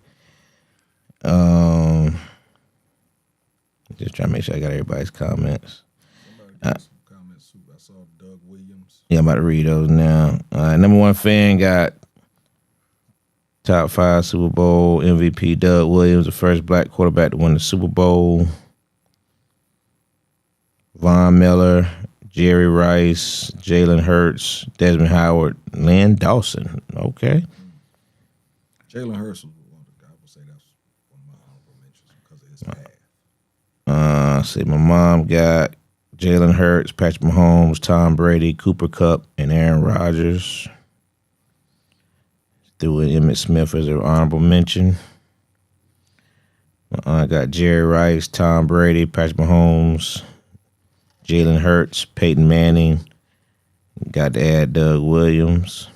Just trying to make sure I got everybody's comments. I saw Doug Williams. Yeah, I'm about to read those now. Number one fan got top 5 Super Bowl MVP Doug Williams, the first black quarterback to win the Super Bowl. Von Miller, Jerry Rice, Jalen Hurts, Desmond Howard, Lynn Dawson. Okay. Jalen Hurts was one of the guys. I would say that's one of my honorable mentions because of his path. See, my mom got Jalen Hurts, Patrick Mahomes, Tom Brady, Cooper Kupp, and Aaron Rodgers. Threw in Emmitt Smith as an honorable mention. My aunt got Jerry Rice, Tom Brady, Patrick Mahomes, Jalen Hurts, Peyton Manning. Got to add Doug Williams.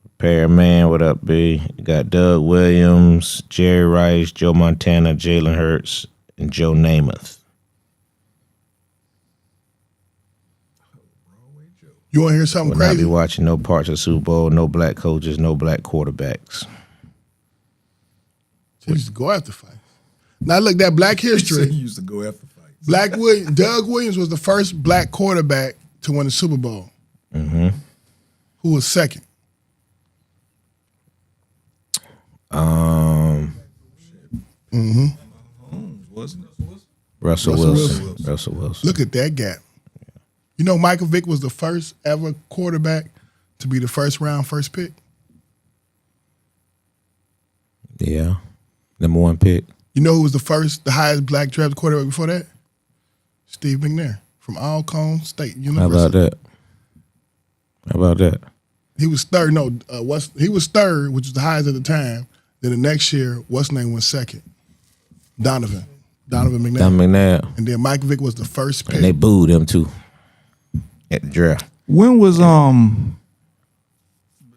Repairman, what up, B? Got Doug Williams, Jerry Rice, Joe Montana, Jalen Hurts, and Joe Namath. You want to hear something Will not be crazy? watching no parts of the Super Bowl, no black coaches, no black quarterbacks. He used to go after fights. Now look, that Black He history. used to go after fights. Doug Williams was the first black quarterback to win the Super Bowl. Mm-hmm. Who was second? Wasn't it? Russell Wilson. Russell Wilson. Look at that gap. You know, Michael Vick was the first ever quarterback to be the first pick. Yeah. Number one pick. You know who was the highest black drafted quarterback before that? Steve McNair from Alcorn State University. How about that? He was third. No, he was third, which was the highest at the time. Then the next year, what's name went second? Donovan McNair. Tom McNair. And then Mike Vick was the first pick. And they booed him too at the draft. When was Now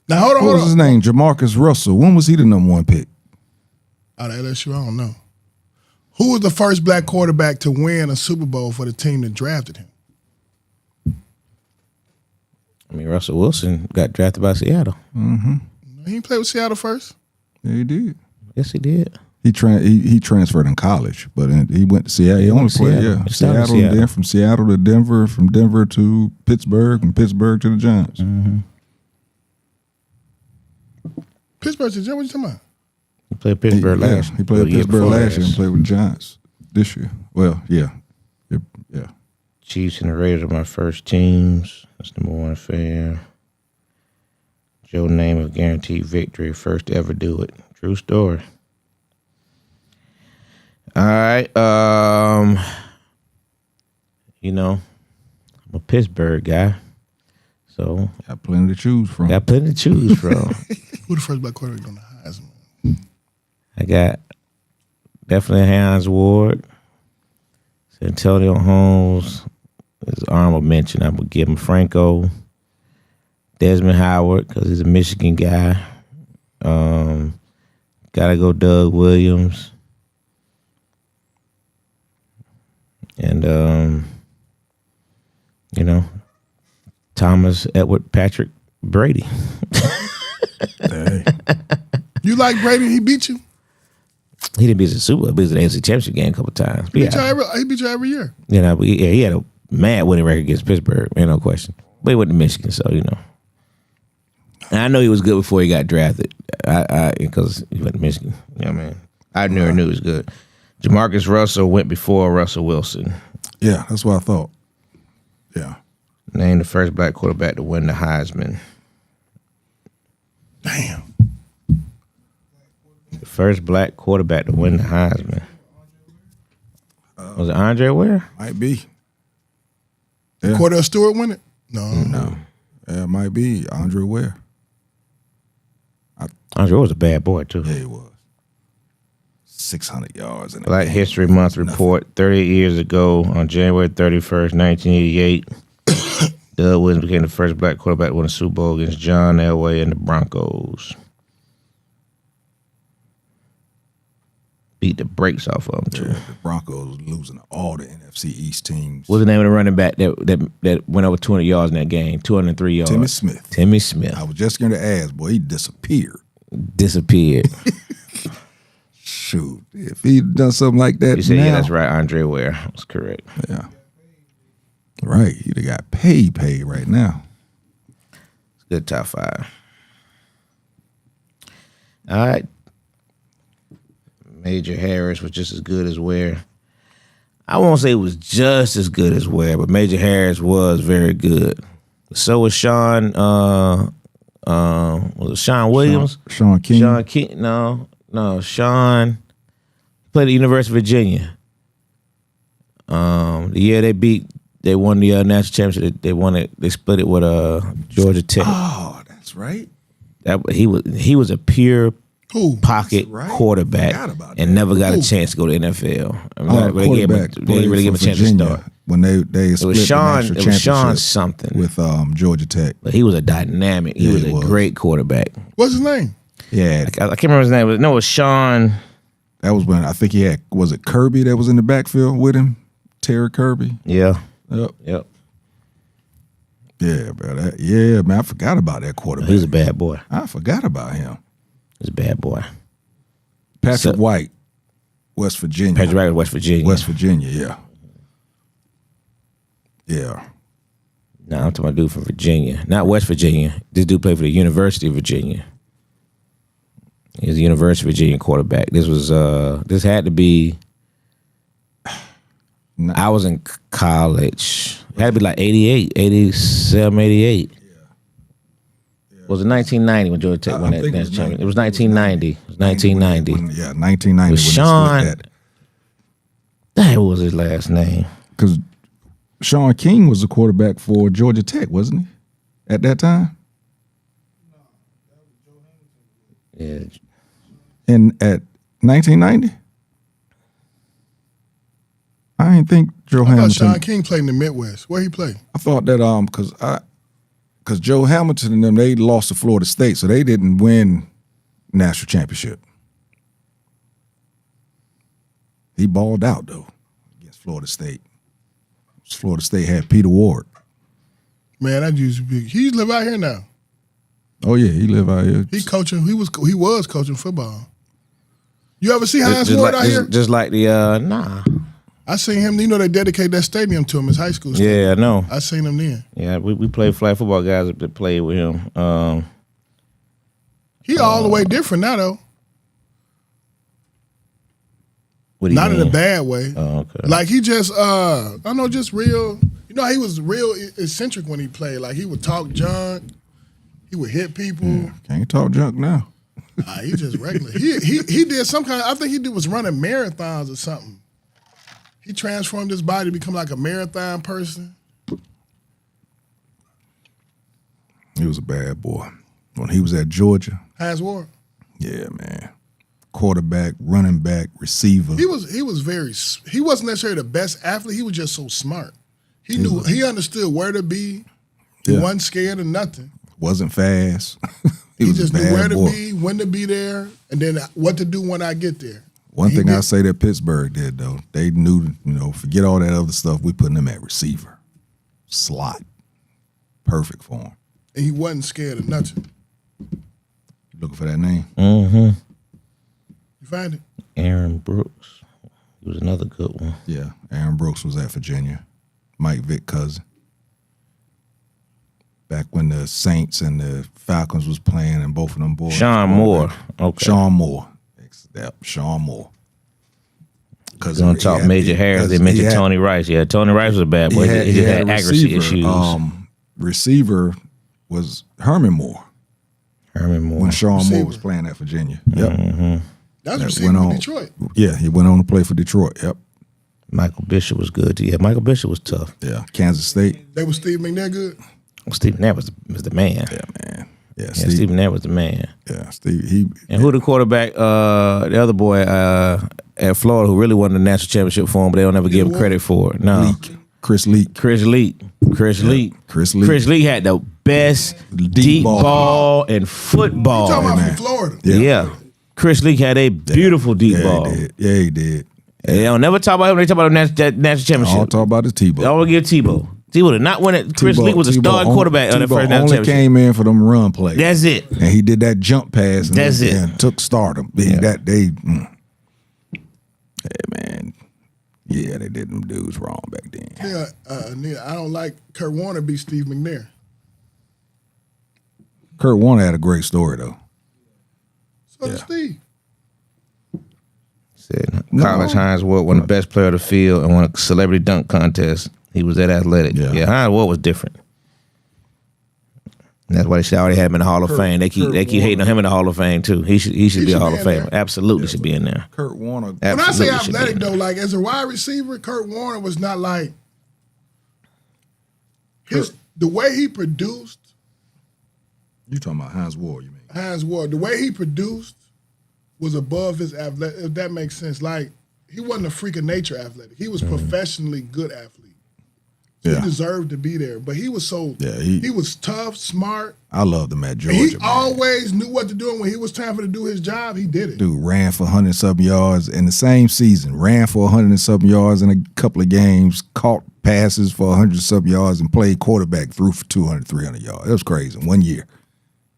hold on, what was his name? Jamarcus Russell. When was he the number one pick? Out of LSU, I don't know. Who was the first black quarterback to win a Super Bowl for the team that drafted him? I mean, Russell Wilson got drafted by Seattle. He didn't play with Seattle first. Yeah, he did. Yes, he did. He transferred in college, but he went to Seattle. He only played Seattle. Seattle, and then from Seattle to Denver, from Denver to Pittsburgh, and Pittsburgh to the Giants. Mm-hmm. Pittsburgh to the Giants, what you talking about? He played Pittsburgh last year. He played Well, year Pittsburgh before last year and played with the Giants this year. Well, yeah. Chiefs and the Raiders are my first teams. That's number one fan. Joe Namath guaranteed victory, first to ever do it. True story. All right. You know, I'm a Pittsburgh guy, so Got plenty to choose from. got plenty to choose from. Who the first black quarterback on the Heisman? I got definitely Hines Ward, Antonio Holmes. As honorable mention, I would give him Franco, Desmond Howard because he's a Michigan guy. Gotta go Doug Williams, and you know, Thomas Edward Patrick Brady. Hey. You like Brady? He beat you. He didn't beat the Super Bowl, but he was in the AFC Championship game a couple times. But He beat you every year. you know, but he had a mad winning record against Pittsburgh, ain't no question. But he went to Michigan, so you know. And I know he was good before he got drafted. Because he went to Michigan. You know what I mean? I never knew he was good. Jamarcus Russell went before Russell Wilson. Yeah, that's what I thought. Yeah. Named the first black quarterback to win the Heisman. Damn. The first black quarterback to win the Heisman. Was it Andre Ware? Might be. Did Yeah. Cordell Stewart win it? No. Yeah, it might be Andre Ware. Andre was a bad boy, too. Yeah, he was. 600 yards in a Black game. History Month report. 38 years ago, on January 31st, 1988, Doug Williams became the first black quarterback to win a Super Bowl against John Elway and the Broncos. Beat the brakes off of him, too. Yeah, the Broncos losing to all the NFC East teams. What's the name of the running back that went over 200 yards in that game? 203 yards. Timmy Smith. Timmy Smith. I was just going to ask, boy, he disappeared. Disappeared. Shoot, if he'd done something like that You said, now, yeah, that's right. Andre Ware. That's correct. yeah, right, he'd have got paid right now. It's good top five. All right. Major Harris was just as good as Ware. I won't say it was just as good as Ware, but Major Harris was very good. So was Sean. Was it Sean Williams? Sean King. Sean King. No. Sean played at the University of Virginia. The year they won the national championship. They won it. They split it with Georgia Tech. Oh, that's right. He was a pure pocket right. quarterback Forgot about that. and never got a chance to go to the NFL. They didn't really give him a chance to start. When they split It was Sean. the It national was Sean championship something. with Georgia Tech. But he was a dynamic. He was a great quarterback. What's his name? Yeah, I can't remember his name. But no, it was Sean. that was when I think he had, was it Kirby that was in the backfield with him? Terry Kirby. Yeah. Yep. Yep. Yeah, bro. Man, I forgot about that quarterback. He was a bad boy. I forgot about him. He was a bad boy. Patrick White, West Virginia. Patrick Wright, West Virginia. West Virginia, yeah. Yeah. No, I'm talking about a dude from Virginia, not West Virginia. This dude played for the University of Virginia. He was a University of Virginia quarterback. This had to be. I was in college. It had to be like 88, 87, 88. Was it 1990 when Georgia Tech won that national championship? It was 1990. It was 1990. Yeah, 1990. With Sean. That was his last name. Because Sean King was the quarterback for Georgia Tech, wasn't he? At that time? Yeah. And at 1990? I didn't think Joe I thought Hamilton. Sean King played in the Midwest. Where he played? I thought that because Joe Hamilton and them, they lost to Florida State, so they didn't win national championship. He balled out though against Florida State. Florida State had Peter Ward. Man, that used to be. He live out here now. Oh yeah, he live out here. He coaching. He was coaching football. You ever see Hines Ward out here? Just like the nah. I seen him. You know they dedicated that stadium to him. His high school stadium. Yeah, I know. I seen him then. Yeah, we played flag football guys that played with him. He all the way different now though. What do you Not mean? in a bad way. Oh, okay. Like he just I know, just real. You know, he was real eccentric when he played. Like he would talk junk. He would hit people. Can't talk junk now. He just regular. He did some kind of, I think he was running marathons or something. He transformed his body to become like a marathon person. He was a bad boy. When he was at Georgia, Hines Ward. yeah, man. Quarterback, running back, receiver. He wasn't necessarily the best athlete. He was just so smart. He understood where to be. He Yeah. wasn't scared of nothing. Wasn't fast. he He was just a knew bad where boy. to be, when to be there, and then what to do when I get there. One He thing did- I say that Pittsburgh did though, they knew, forget all that other stuff. We putting them at receiver, slot, perfect for him. And he wasn't scared of nothing. Looking for that name? Mm-hmm. You find it? Aaron Brooks. He was another good one. Yeah, Aaron Brooks was at Virginia. Mike Vick cousin. Back when the Saints and the Falcons was playing, and both of them boys. Sean Moore. Okay. Sean Moore. Yep, Sean Moore. Because Gonna talk Major Harris. They mentioned Tony Rice. Yeah, Tony Rice was a bad boy. He just had accuracy issues. Receiver was Herman Moore Herman Moore. when Sean Receiver. Moore was playing at Virginia. Yep. Mm-hmm. That's That receiving went for on. Detroit. Yeah, he went on to play for Detroit. Yep. Michael Bishop was good. Yeah, Michael Bishop was tough. Yeah. Kansas State. They was Steve McNair good. Stephen Nair was the man. Yeah, man. Yeah, Yeah, Steve. Stephen Nair was the man. Yeah, Steve. And who the quarterback? The other boy at Florida who really won the national championship for him, but they don't ever give him credit for it. No, Chris Leak. Chris Leak. Chris Leak. Chris Leak had the best deep ball in football. You talking about man. from Florida? Yeah. Chris Leak had a beautiful deep ball. He did. Yeah, he did. They don't never talk about him. They talk about that national championship. All talk about the Tebow. They always give Tebow. Tebow did not win it. Chris Leak was a starting quarterback on the first national only championship. came in for them run plays. That's it. And he did that jump pass. And That's it. And took stardom. Yeah. Hey, man. Yeah, they did them dudes wrong back then. Yeah, I don't like Kurt Warner beat Steve McNair. Kurt Warner had a great story, though. So did Steve. Said college Hines Ward won the best player of the field and won a celebrity dunk contest. He was that athletic. Yeah, Hines Ward was different. And that's why they already had him in the Hall of Fame. They keep hating on him in the Hall of Fame too. He should be a Hall of Famer. Absolutely should be in there. Kurt Warner. When I say athletic though, like as a wide receiver, Kurt Warner was not like the way he produced. You talking about Hines Ward? You mean Hines Ward? The way he produced was above his athletic. If that makes sense, like he wasn't a freak of nature athletic. He was professionally good athlete. So he deserved to be there, but he was he was tough, smart. I loved him at Georgia. He always knew what to do, and when he was time for to do his job, he did it. Dude ran for 100-something yards in the same season. Ran for 100-something yards in a couple of games. Caught passes for 100-something yards and played quarterback. Threw for 200, 300 yards. It was crazy. 1 year.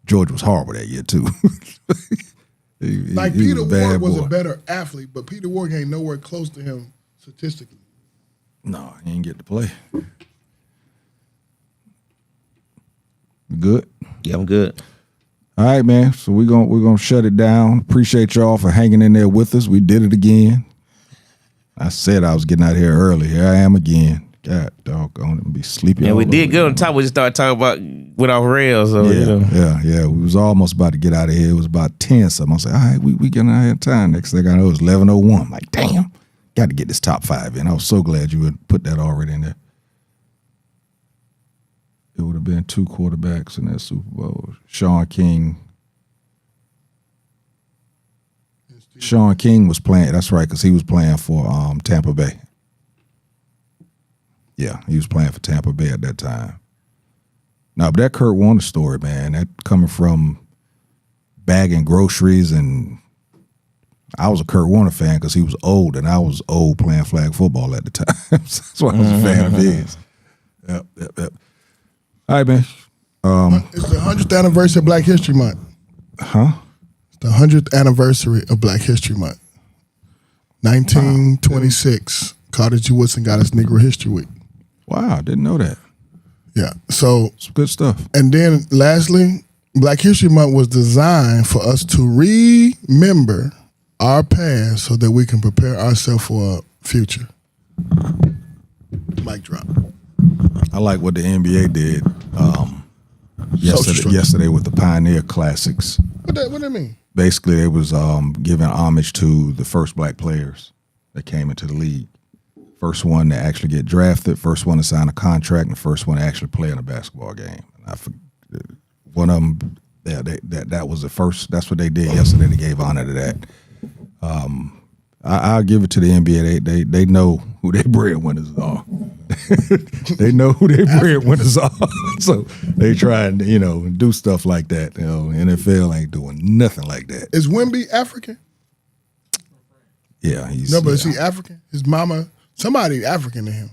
Georgia was horrible that year too. Peter Ward was a better athlete, but Peter Ward ain't nowhere close to him statistically. No, he ain't get to play. Good? Yeah, I'm good. All right, man. So we're gonna shut it down. Appreciate y'all for hanging in there with us. We did it again. I said I was getting out here early. Here I am again. God, doggone it, be sleepy. Yeah, we did good on top. We just started talking about went off rails. So, yeah. We was almost about to get out of here. It was about 10 something. I was like, all right, we getting out of here in time. Next thing I know, it was 11:01. I'm like, damn, got to get this top 5 in. I was so glad you would put that already in there. It would have been 2 quarterbacks in that Super Bowl. Sean King was playing. That's right, because he was playing for Tampa Bay. Yeah, he was playing for Tampa Bay at that time. Now, but that Kurt Warner story, man, that coming from bagging groceries, and I was a Kurt Warner fan because he was old, and I was old playing flag football at the time. That's why I was a fan of his. Yep. All right, man. It's the 100th anniversary of Black History Month. Huh? It's the 100th anniversary of Black History Month. 1926, Carter G. Woodson got us Negro History Week. Wow, I didn't know that. Yeah, so Some good stuff. And then lastly, Black History Month was designed for us to remember our past so that we can prepare ourselves for a future. Mic drop. I like what the NBA did yesterday with the Pioneer Classics. What that mean? Basically, they was giving homage to the first black players that came into the league. First one to actually get drafted, first one to sign a contract, and the first one to actually play in a basketball game. One of them, that was the first. That's what they did yesterday. They gave honor to that. I'll give it to the NBA. They know who their breadwinners are. They know who their breadwinners are. So they try and do stuff like that. NFL ain't doing nothing like that. Is Wemby African? Yeah, he's. No, but is he African? His mama, somebody African to him.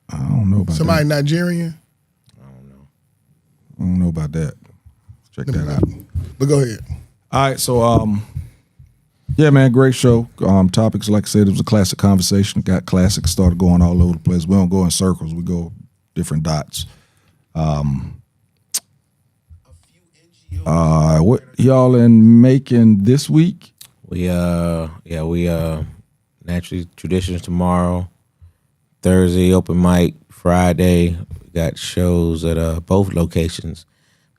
I don't know about somebody that. Nigerian. I don't know about that. Check that out. But go ahead. All right, so yeah, man, great show. Topics, like I said, it was a classic conversation. Got classics, started going all over the place. We don't go in circles. We go different dots. What y'all in Macon this week? We naturally traditions tomorrow, Thursday open mic, Friday we got shows at both locations.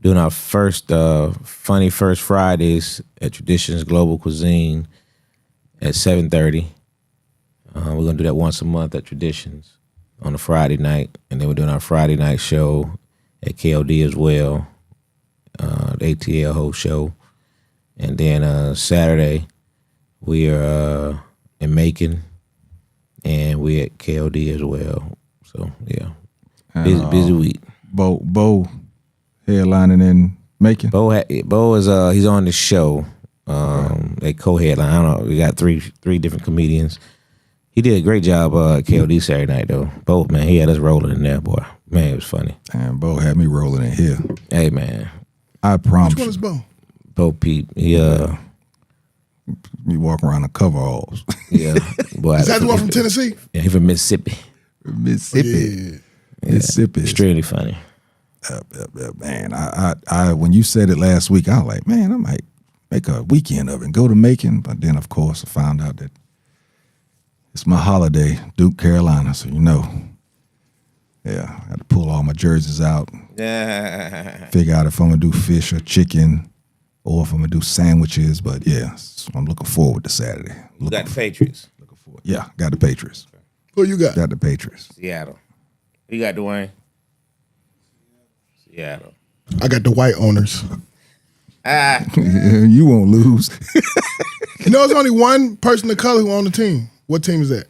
Doing our first Funny First Fridays at Traditions Global Cuisine at 7:30. We're gonna do that once a month at Traditions on a Friday night, and then we're doing our Friday night show at KOD as well, the ATL host show, and then Saturday we are in Macon, and we at KOD as well. So yeah, busy week. Bo headlining in Macon. Bo is he's on the show. They co-headline. I don't know. We got three different comedians. He did a great job at KOD Saturday night though. Bo, man, he had us rolling in there, boy. Man, it was funny. And Bo had me rolling in here. Hey man, I promise. Which one is Bo? Bo Peep. He you walk around in coveralls. yeah. Boy, Is that the one from Tennessee? Yeah, he from Mississippi. Mississippi. Yeah. Mississippi. Extremely funny. Man, I when you said it last week, I was like, man, I might make a weekend of it and go to Macon. But then, of course, I found out that It's my holiday, Duke, Carolina, so you know. Yeah, I had to pull all my jerseys out. Yeah. Figure out if I'm gonna do fish or chicken, or if I'm gonna do sandwiches. But yeah, so I'm looking forward to Saturday. You got the Patriots. Looking forward. Yeah, got the Patriots. Who you got? Got the Patriots. Seattle. You got Dwayne? Seattle. I got the white owners. You won't lose. You know, there's only one person of color who on the team. What team is that?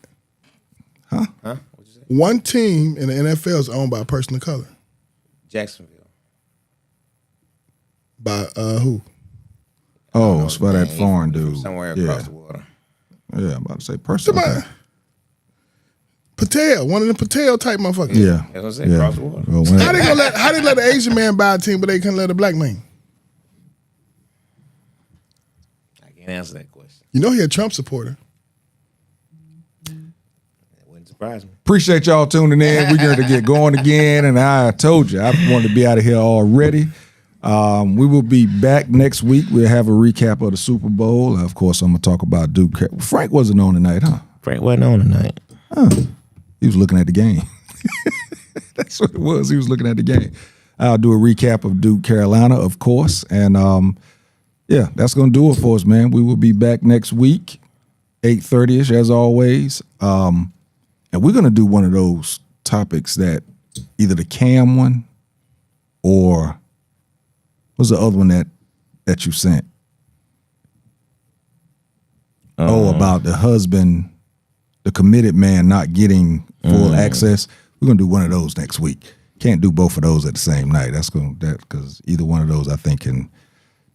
Huh? What'd you say? One team in the NFL is owned by a person of color. Jacksonville. By who? Oh, it's by that foreign dude. Somewhere across the water. Yeah, I'm about to say person. Somebody. Patel, one of the Patel type motherfuckers. Yeah. That's what I said, across the water. Well, How they let an Asian man buy a team, but they couldn't let a black man? I can't answer that question. You know he a Trump supporter. That wouldn't surprise me. Appreciate y'all tuning in. We're going to get going again, and I told you I wanted to be out of here already. We will be back next week. We'll have a recap of the Super Bowl. Of course, I'm going to talk about Duke. Frank wasn't on tonight, huh? Frank wasn't on tonight. He was looking at the game. That's what it was. He was looking at the game. I'll do a recap of Duke, Carolina, of course. And, yeah, that's going to do it for us, man. We will be back next week, 8:30-ish, as always. And we're going to do one of those topics that either the Cam one or what's the other one that you sent? About the husband, the committed man not getting full access. We're gonna do one of those next week. Can't do both of those at the same night. Because either one of those I think can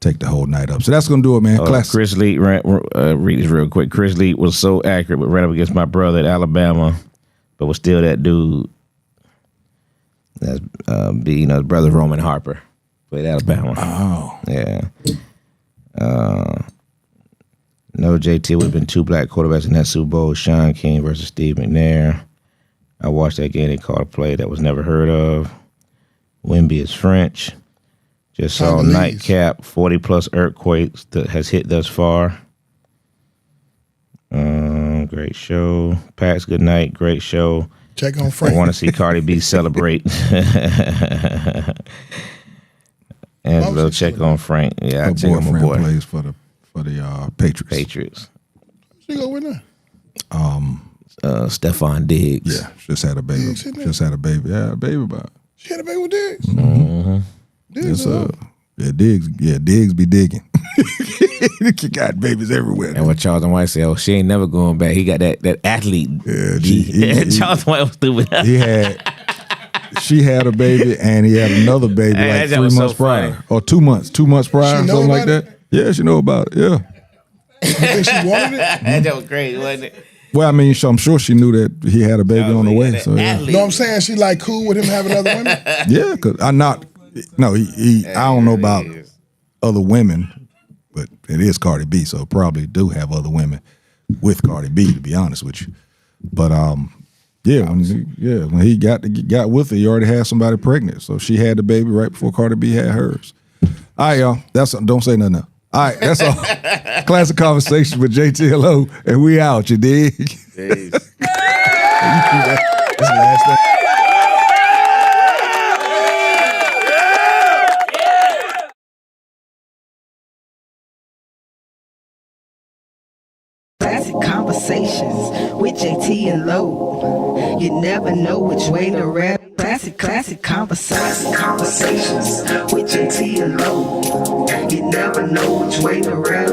take the whole night up. So that's gonna do it, man. Chris Lee, read this real quick. Chris Lee was so accurate, but ran up against my brother at Alabama, but was still that dude. That's his brother Roman Harper played Alabama. Oh, yeah. No, JT would have been two black quarterbacks in that Super Bowl. Sean King versus Steve McNair. I watched that game. They called a play that was never heard of. Wimby is French. Just saw nightcap. 40-plus earthquakes that has hit thus far. Great show. Pax, good night. Great show. Check on Frank. I want to see Cardi B celebrate. Angelo, check on Frank. Yeah, I her check on my boyfriend boy. plays for the Patriots. Patriots. She go with that. Stephon Diggs. Yeah, just had a baby. Diggs in there? Just had a baby. Yeah, a baby about. She had a baby with Diggs. Yes, Diggs be digging. He got babies everywhere. And what Charlton White said, she ain't never going back. He got that athlete. Yeah, Charlton White was stupid. She had a baby and he had another baby like 3 months prior. Or 2 months. 2 months prior, She know something like about that. Yeah, she know about it. Yeah. You think she wanted it? That was crazy, wasn't it? Well, I mean, I'm sure she knew that he had a baby on the way. So yeah. You know what I'm saying? She like cool with him having other women? Yeah, because I don't know about other women, but it is Cardi B, so probably do have other women with Cardi B, to be honest with you. But when he got with her, he already had somebody pregnant, so she had the baby right before Cardi B had hers. All right, y'all. Don't say nothing else. All right, that's all. Classic Conversations with Jae Tea Lo, and we out. You dig? Jeez. That's the last thing. Classic Conversations with Jae Tea and Lo. You never know which way to rap. Classic Conversations with Jae Tea and Lo. You never know which way to rap.